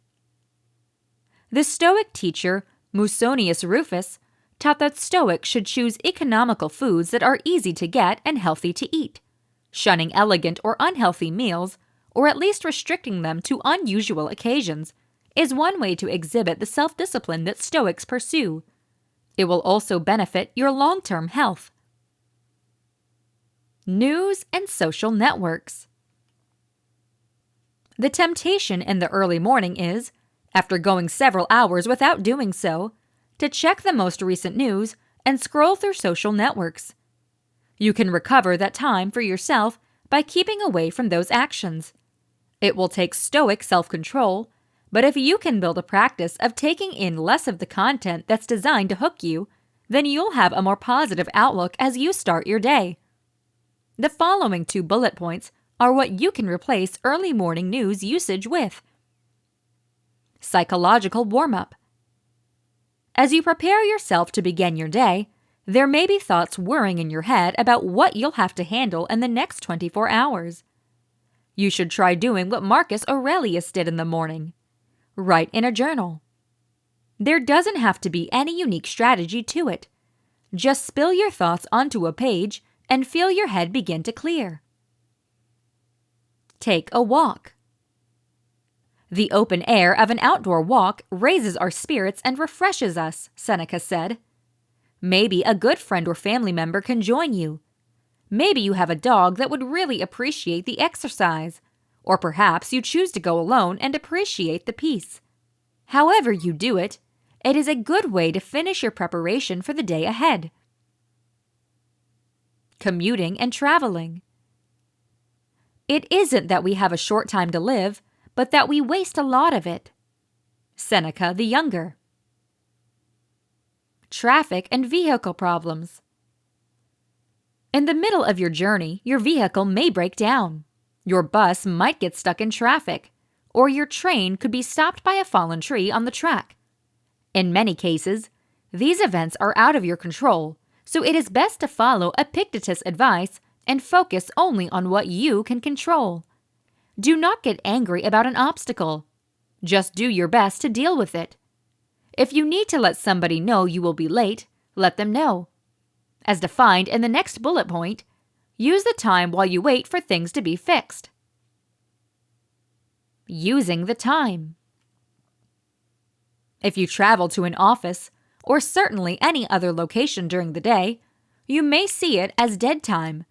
The Stoic teacher Musonius Rufus taught that Stoics should choose economical foods that are easy to get and healthy to eat, shunning elegant or unhealthy meals, or at least restricting them to unusual occasions, is one way to exhibit the self-discipline that Stoics pursue. It will also benefit your long-term health. News and social networks. The temptation in the early morning is, after going several hours without doing so, to check the most recent news and scroll through social networks. You can recover that time for yourself by keeping away from those actions. It will take Stoic self-control, but if you can build a practice of taking in less of the content that's designed to hook you, then you'll have a more positive outlook as you start your day. The following 2 bullet points are what you can replace early morning news usage with. Psychological warm-up. As you prepare yourself to begin your day, there may be thoughts whirring in your head about what you'll have to handle in the next 24 hours. You should try doing what Marcus Aurelius did in the morning. Write in a journal. There doesn't have to be any unique strategy to it. Just spill your thoughts onto a page and feel your head begin to clear. Take a walk. The open air of an outdoor walk raises our spirits and refreshes us, Seneca said. Maybe a good friend or family member can join you. Maybe you have a dog that would really appreciate the exercise, or perhaps you choose to go alone and appreciate the peace. However you do it, it is a good way to finish your preparation for the day ahead. Commuting and traveling. It isn't that we have a short time to live, but that we waste a lot of it. Seneca the Younger. Traffic and vehicle problems. In the middle of your journey, your vehicle may break down. Your bus might get stuck in traffic, or your train could be stopped by a fallen tree on the track. In many cases, these events are out of your control, so it is best to follow Epictetus' advice and focus only on what you can control. Do not get angry about an obstacle. Just do your best to deal with it. If you need to let somebody know you will be late, let them know. As defined in the next bullet point, use the time while you wait for things to be fixed. Using the time. If you travel to an office, or certainly any other location during the day, you may see it as dead time,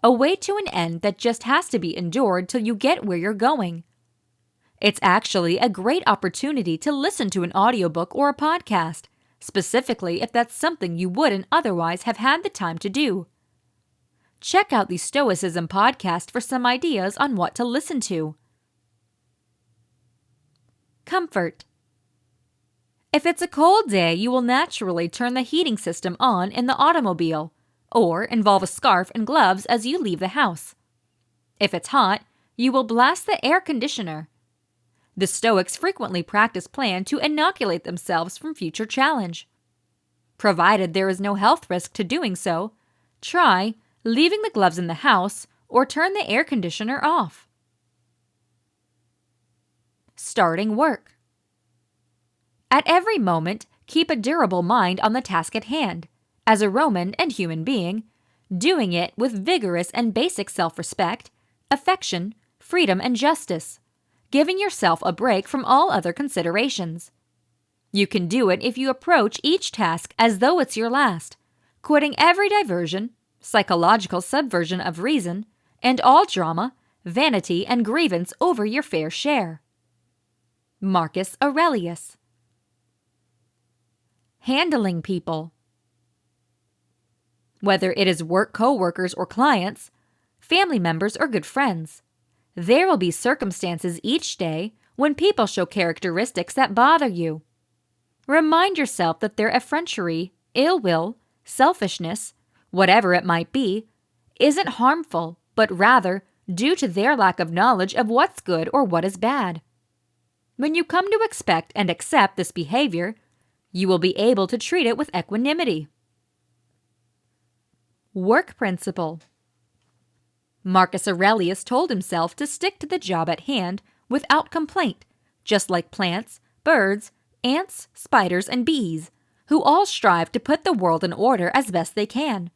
a way to an end that just has to be endured till you get where you're going. It's actually a great opportunity to listen to an audiobook or a podcast, specifically if that's something you wouldn't otherwise have had the time to do. Check out the Stoicism podcast for some ideas on what to listen to. Comfort. If it's a cold day, you will naturally turn the heating system on in the automobile, or involve a scarf and gloves as you leave the house. If it's hot, you will blast the air conditioner. The Stoics frequently practice plan to inoculate themselves from future challenge. Provided there is no health risk to doing so, try leaving the gloves in the house or turn the air conditioner off. Starting work. At every moment, keep a durable mind on the task at hand. As a Roman and human being, doing it with vigorous and basic self-respect, affection, freedom, and justice, giving yourself a break from all other considerations. You can do it if you approach each task as though it's your last, quitting every diversion, psychological subversion of reason, and all drama, vanity, and grievance over your fair share. Marcus Aurelius. Handling people. Whether it is work co-workers or clients, family members or good friends, there will be circumstances each day when people show characteristics that bother you. Remind yourself that their effrontery, ill will, selfishness, whatever it might be, isn't harmful, but rather due to their lack of knowledge of what's good or what is bad. When you come to expect and accept this behavior, you will be able to treat it with equanimity. Work principle. Marcus Aurelius told himself to stick to the job at hand without complaint, just like plants, birds, ants, spiders, and bees, who all strive to put the world in order as best they can.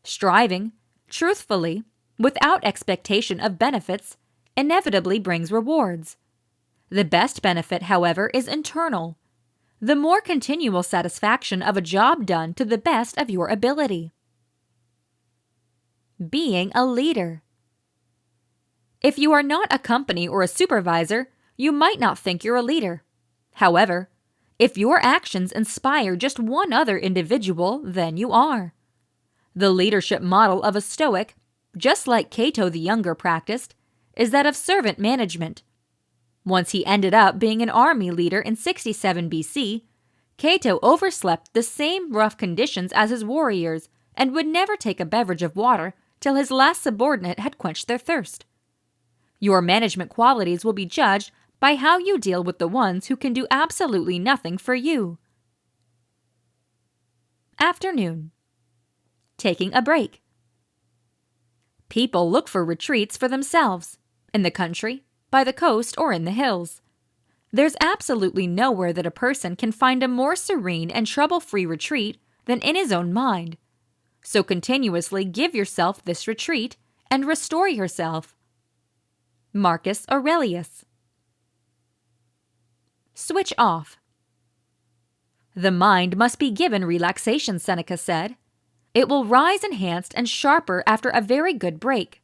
Striving, truthfully, without expectation of benefits, inevitably brings rewards. The best benefit, however, is internal. The more continual satisfaction of a job done to the best of your ability. Being a leader. If you are not a company or a supervisor, you might not think you're a leader. However, if your actions inspire just one other individual, then you are. The leadership model of a Stoic, just like Cato the Younger practiced, is that of servant management. Once he ended up being an army leader in 67 BC, Cato overslept the same rough conditions as his warriors and would never take a beverage of water till his last subordinate had quenched their thirst. Your management qualities will be judged by how you deal with the ones who can do absolutely nothing for you. Afternoon. Taking a break. People look for retreats for themselves, in the country, by the coast, or in the hills. There's absolutely nowhere that a person can find a more serene and trouble-free retreat than in his own mind. So continuously give yourself this retreat and restore yourself. Marcus Aurelius. Switch off. The mind must be given relaxation, Seneca said. It will rise enhanced and sharper after a very good break.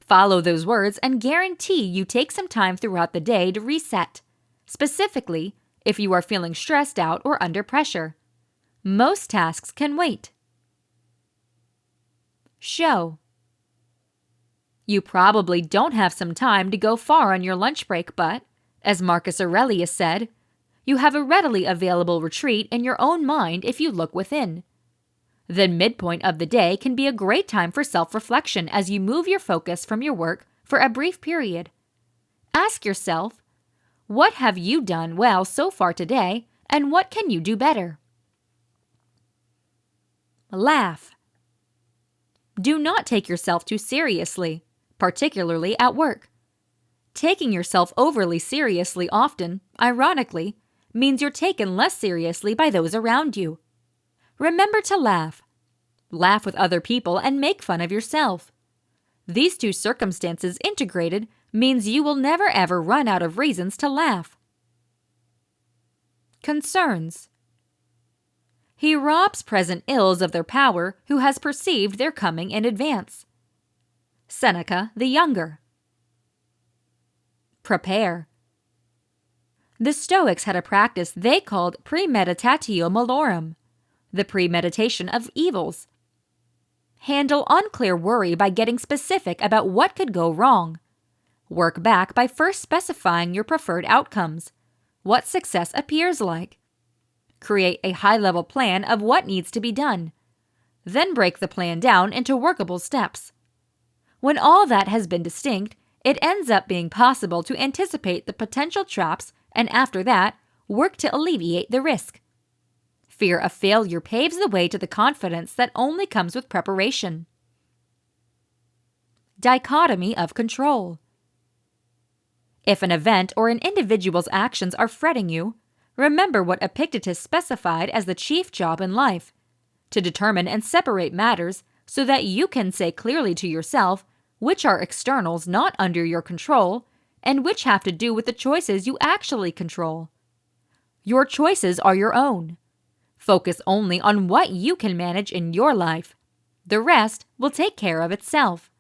Follow those words and guarantee you take some time throughout the day to reset, specifically if you are feeling stressed out or under pressure. Most tasks can wait. Show. You probably don't have some time to go far on your lunch break, but, as Marcus Aurelius said, you have a readily available retreat in your own mind if you look within. The midpoint of the day can be a great time for self-reflection as you move your focus from your work for a brief period. Ask yourself, what have you done well so far today, and what can you do better? Laugh. Do not take yourself too seriously, particularly at work. Taking yourself overly seriously often, ironically, means you're taken less seriously by those around you. Remember to laugh. Laugh with other people and make fun of yourself. These two circumstances integrated means you will never ever run out of reasons to laugh. Concerns. He robs present ills of their power who has perceived their coming in advance. Seneca the Younger. Prepare. The Stoics had a practice they called premeditatio malorum, the premeditation of evils. Handle unclear worry by getting specific about what could go wrong. Work back by first specifying your preferred outcomes, what success appears like. Create a high-level plan of what needs to be done. Then break the plan down into workable steps. When all that has been distinct, it ends up being possible to anticipate the potential traps and after that, work to alleviate the risk. Fear of failure paves the way to the confidence that only comes with preparation. Dichotomy of control. If an event or an individual's actions are fretting you, remember what Epictetus specified as the chief job in life, to determine and separate matters so that you can say clearly to yourself which are externals not under your control and which have to do with the choices you actually control. Your choices are your own. Focus only on what you can manage in your life. The rest will take care of itself.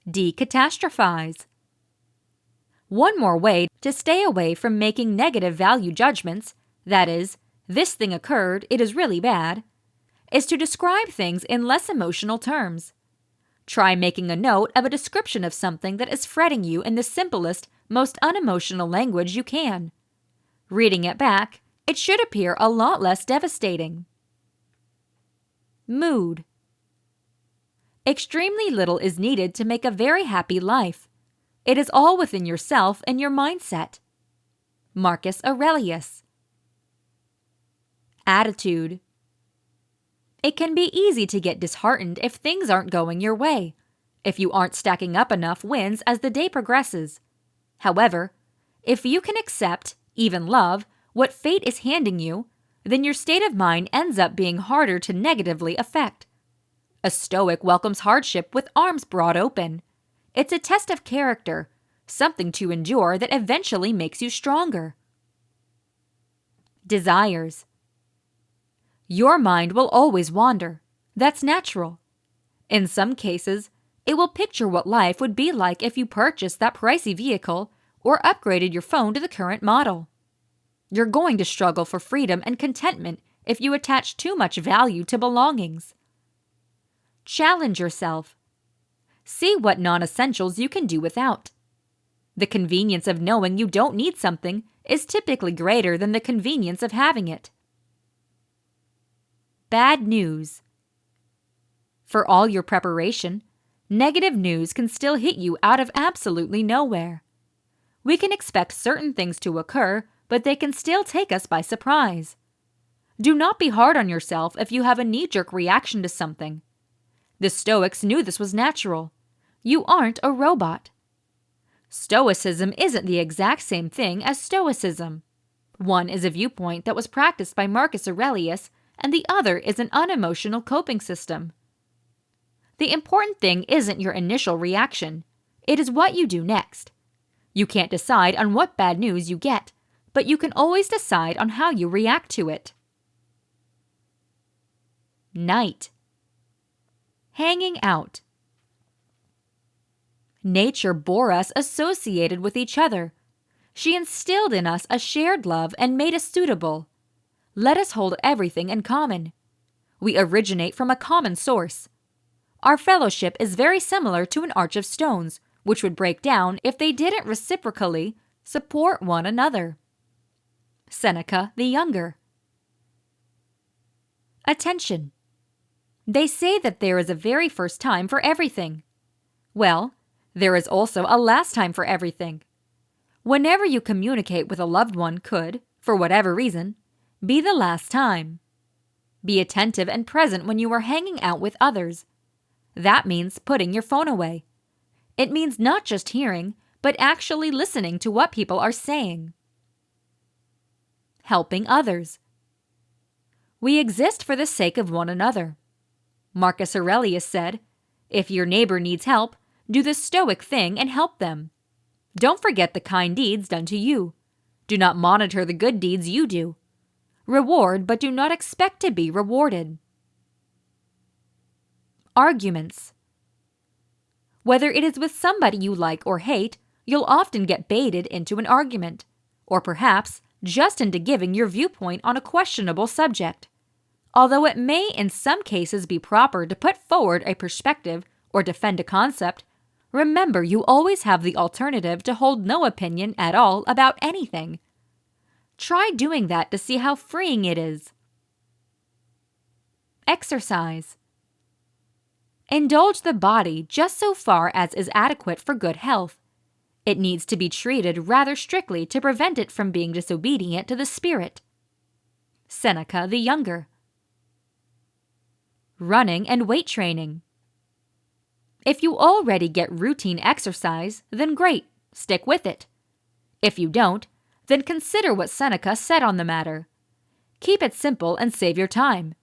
Decatastrophize. One more way to stay away from making negative value judgments, that is, this thing occurred, it is really bad, is to describe things in less emotional terms. Try making a note of a description of something that is fretting you in the simplest, most unemotional language you can. Reading it back, it should appear a lot less devastating. Mood. Extremely little is needed to make a very happy life. It is all within yourself and your mindset. Marcus Aurelius. Attitude. It can be easy to get disheartened if things aren't going your way, if you aren't stacking up enough wins as the day progresses. However, if you can accept, even love, what fate is handing you, then your state of mind ends up being harder to negatively affect. A Stoic welcomes hardship with arms broad open. It's a test of character, something to endure that eventually makes you stronger. Desires. Your mind will always wander. That's natural. In some cases, it will picture what life would be like if you purchased that pricey vehicle or upgraded your phone to the current model. You're going to struggle for freedom and contentment if you attach too much value to belongings. Challenge yourself. See what non-essentials you can do without. The convenience of knowing you don't need something is typically greater than the convenience of having it. Bad news. For all your preparation, negative news can still hit you out of absolutely nowhere. We can expect certain things to occur, but they can still take us by surprise. Do not be hard on yourself if you have a knee-jerk reaction to something. The Stoics knew this was natural. You aren't a robot. Stoicism isn't the exact same thing as Stoicism. One is a viewpoint that was practiced by Marcus Aurelius, and the other is an unemotional coping system. The important thing isn't your initial reaction. It is what you do next. You can't decide on what bad news you get, but you can always decide on how you react to it. Night. Hanging out. Nature bore us associated with each other. She instilled in us a shared love and made us suitable. Let us hold everything in common. We originate from a common source. Our fellowship is very similar to an arch of stones, which would break down if they didn't reciprocally support one another. Seneca the Younger. Attention. They say that there is a very first time for everything. Well, there is also a last time for everything. Whenever you communicate with a loved one could, for whatever reason, be the last time. Be attentive and present when you are hanging out with others. That means putting your phone away. It means not just hearing, but actually listening to what people are saying. Helping others. We exist for the sake of one another. Marcus Aurelius said, "If your neighbor needs help, do the Stoic thing and help them. Don't forget the kind deeds done to you. Do not monitor the good deeds you do. Reward, but do not expect to be rewarded." Arguments. Whether it is with somebody you like or hate, you'll often get baited into an argument, or perhaps just into giving your viewpoint on a questionable subject. Although it may in some cases be proper to put forward a perspective or defend a concept, remember you always have the alternative to hold no opinion at all about anything. Try doing that to see how freeing it is. Exercise. Indulge the body just so far as is adequate for good health. It needs to be treated rather strictly to prevent it from being disobedient to the spirit. Seneca the Younger. Running and weight training. If you already get routine exercise, then great, stick with it. If you don't, then consider what Seneca said on the matter. Keep it simple and save your time.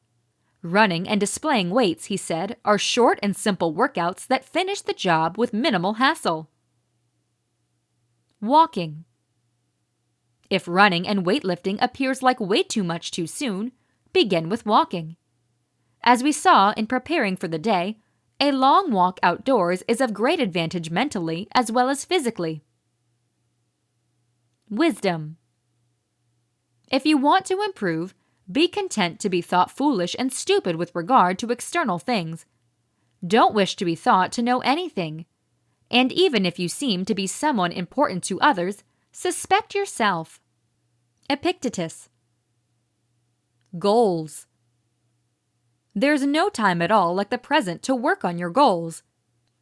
Running and displaying weights, he said, are short and simple workouts that finish the job with minimal hassle. Walking. If running and weightlifting appears like way too much too soon, begin with walking. As we saw in preparing for the day, a long walk outdoors is of great advantage mentally as well as physically. Wisdom. If you want to improve, Be content to be thought foolish and stupid with regard to external things. Don't wish to be thought to know anything. And even if you seem to be someone important to others, suspect yourself. Epictetus. Goals. There's no time at all like the present to work on your goals.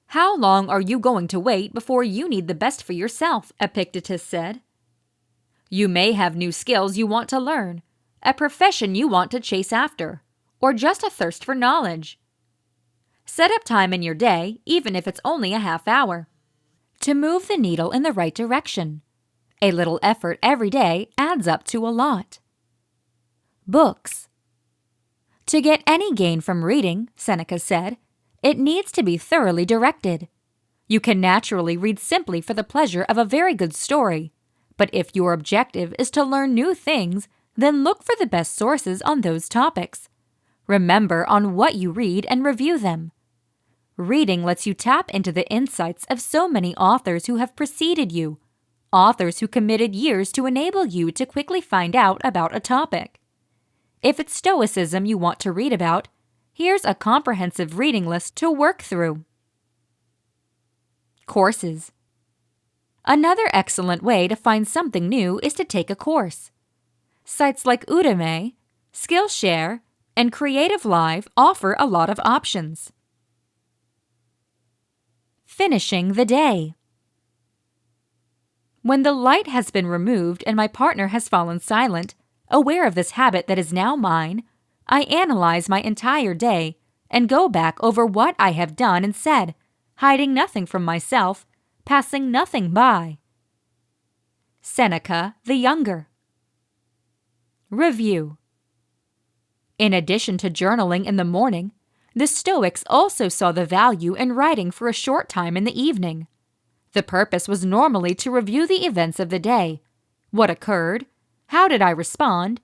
How long are you going to wait before you need the best for yourself? Epictetus said. You may have new skills you want to learn, a profession you want to chase after, or just a thirst for knowledge. Set up time in your day, even if it's only a half hour, to move the needle in the right direction. A little effort every day adds up to a lot. Books. To get any gain from reading, Seneca said, it needs to be thoroughly directed. You can naturally read simply for the pleasure of a very good story, but if your objective is to learn new things, then look for the best sources on those topics. Remember on what you read and review them. Reading lets you tap into the insights of so many authors who have preceded you, authors who committed years to enable you to quickly find out about a topic. If it's Stoicism you want to read about, here's a comprehensive reading list to work through. Courses. Another excellent way to find something new is to take a course. Sites like Udemy, Skillshare, and Creative Live offer a lot of options. Finishing the day. When the light has been removed and my partner has fallen silent, aware of this habit that is now mine, I analyze my entire day and go back over what I have done and said, hiding nothing from myself, passing nothing by. Seneca the Younger. Review. In addition to journaling in the morning, the Stoics also saw the value in writing for a short time in the evening. The purpose was normally to review the events of the day. What occurred? How did I respond?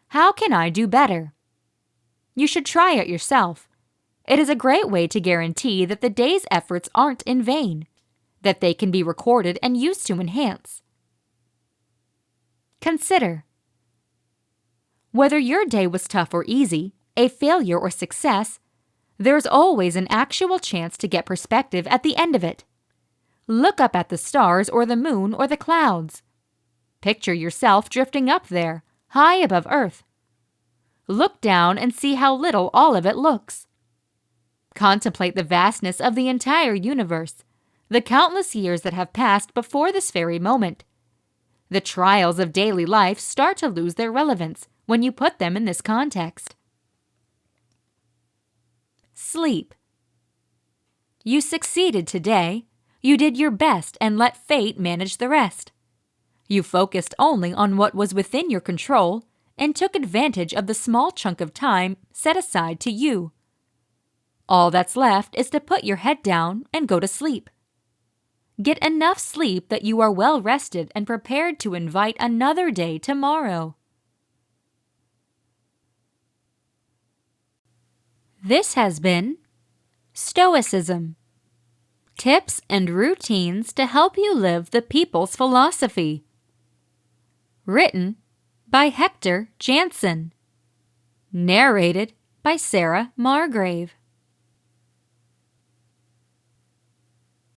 How can I do better? You should try it yourself. It is a great way to guarantee that the day's efforts aren't in vain, that they can be recorded and used to enhance. Consider. Whether your day was tough or easy, a failure or success, there's always an actual chance to get perspective at the end of it. Look up at the stars or the moon or the clouds. Picture yourself drifting up there, high above Earth. Look down and see how little all of it looks. Contemplate the vastness of the entire universe, the countless years that have passed before this very moment. The trials of daily life start to lose their relevance when you put them in this context. Sleep. You succeeded today. You did your best and let fate manage the rest. You focused only on what was within your control and took advantage of the small chunk of time set aside to you. All that's left is to put your head down and go to sleep. Get enough sleep that you are well rested and prepared to invite another day tomorrow. This has been Stoicism. Tips and routines to help you live the people's philosophy. Written by Hector Jansen. Narrated by Sarah Margrave.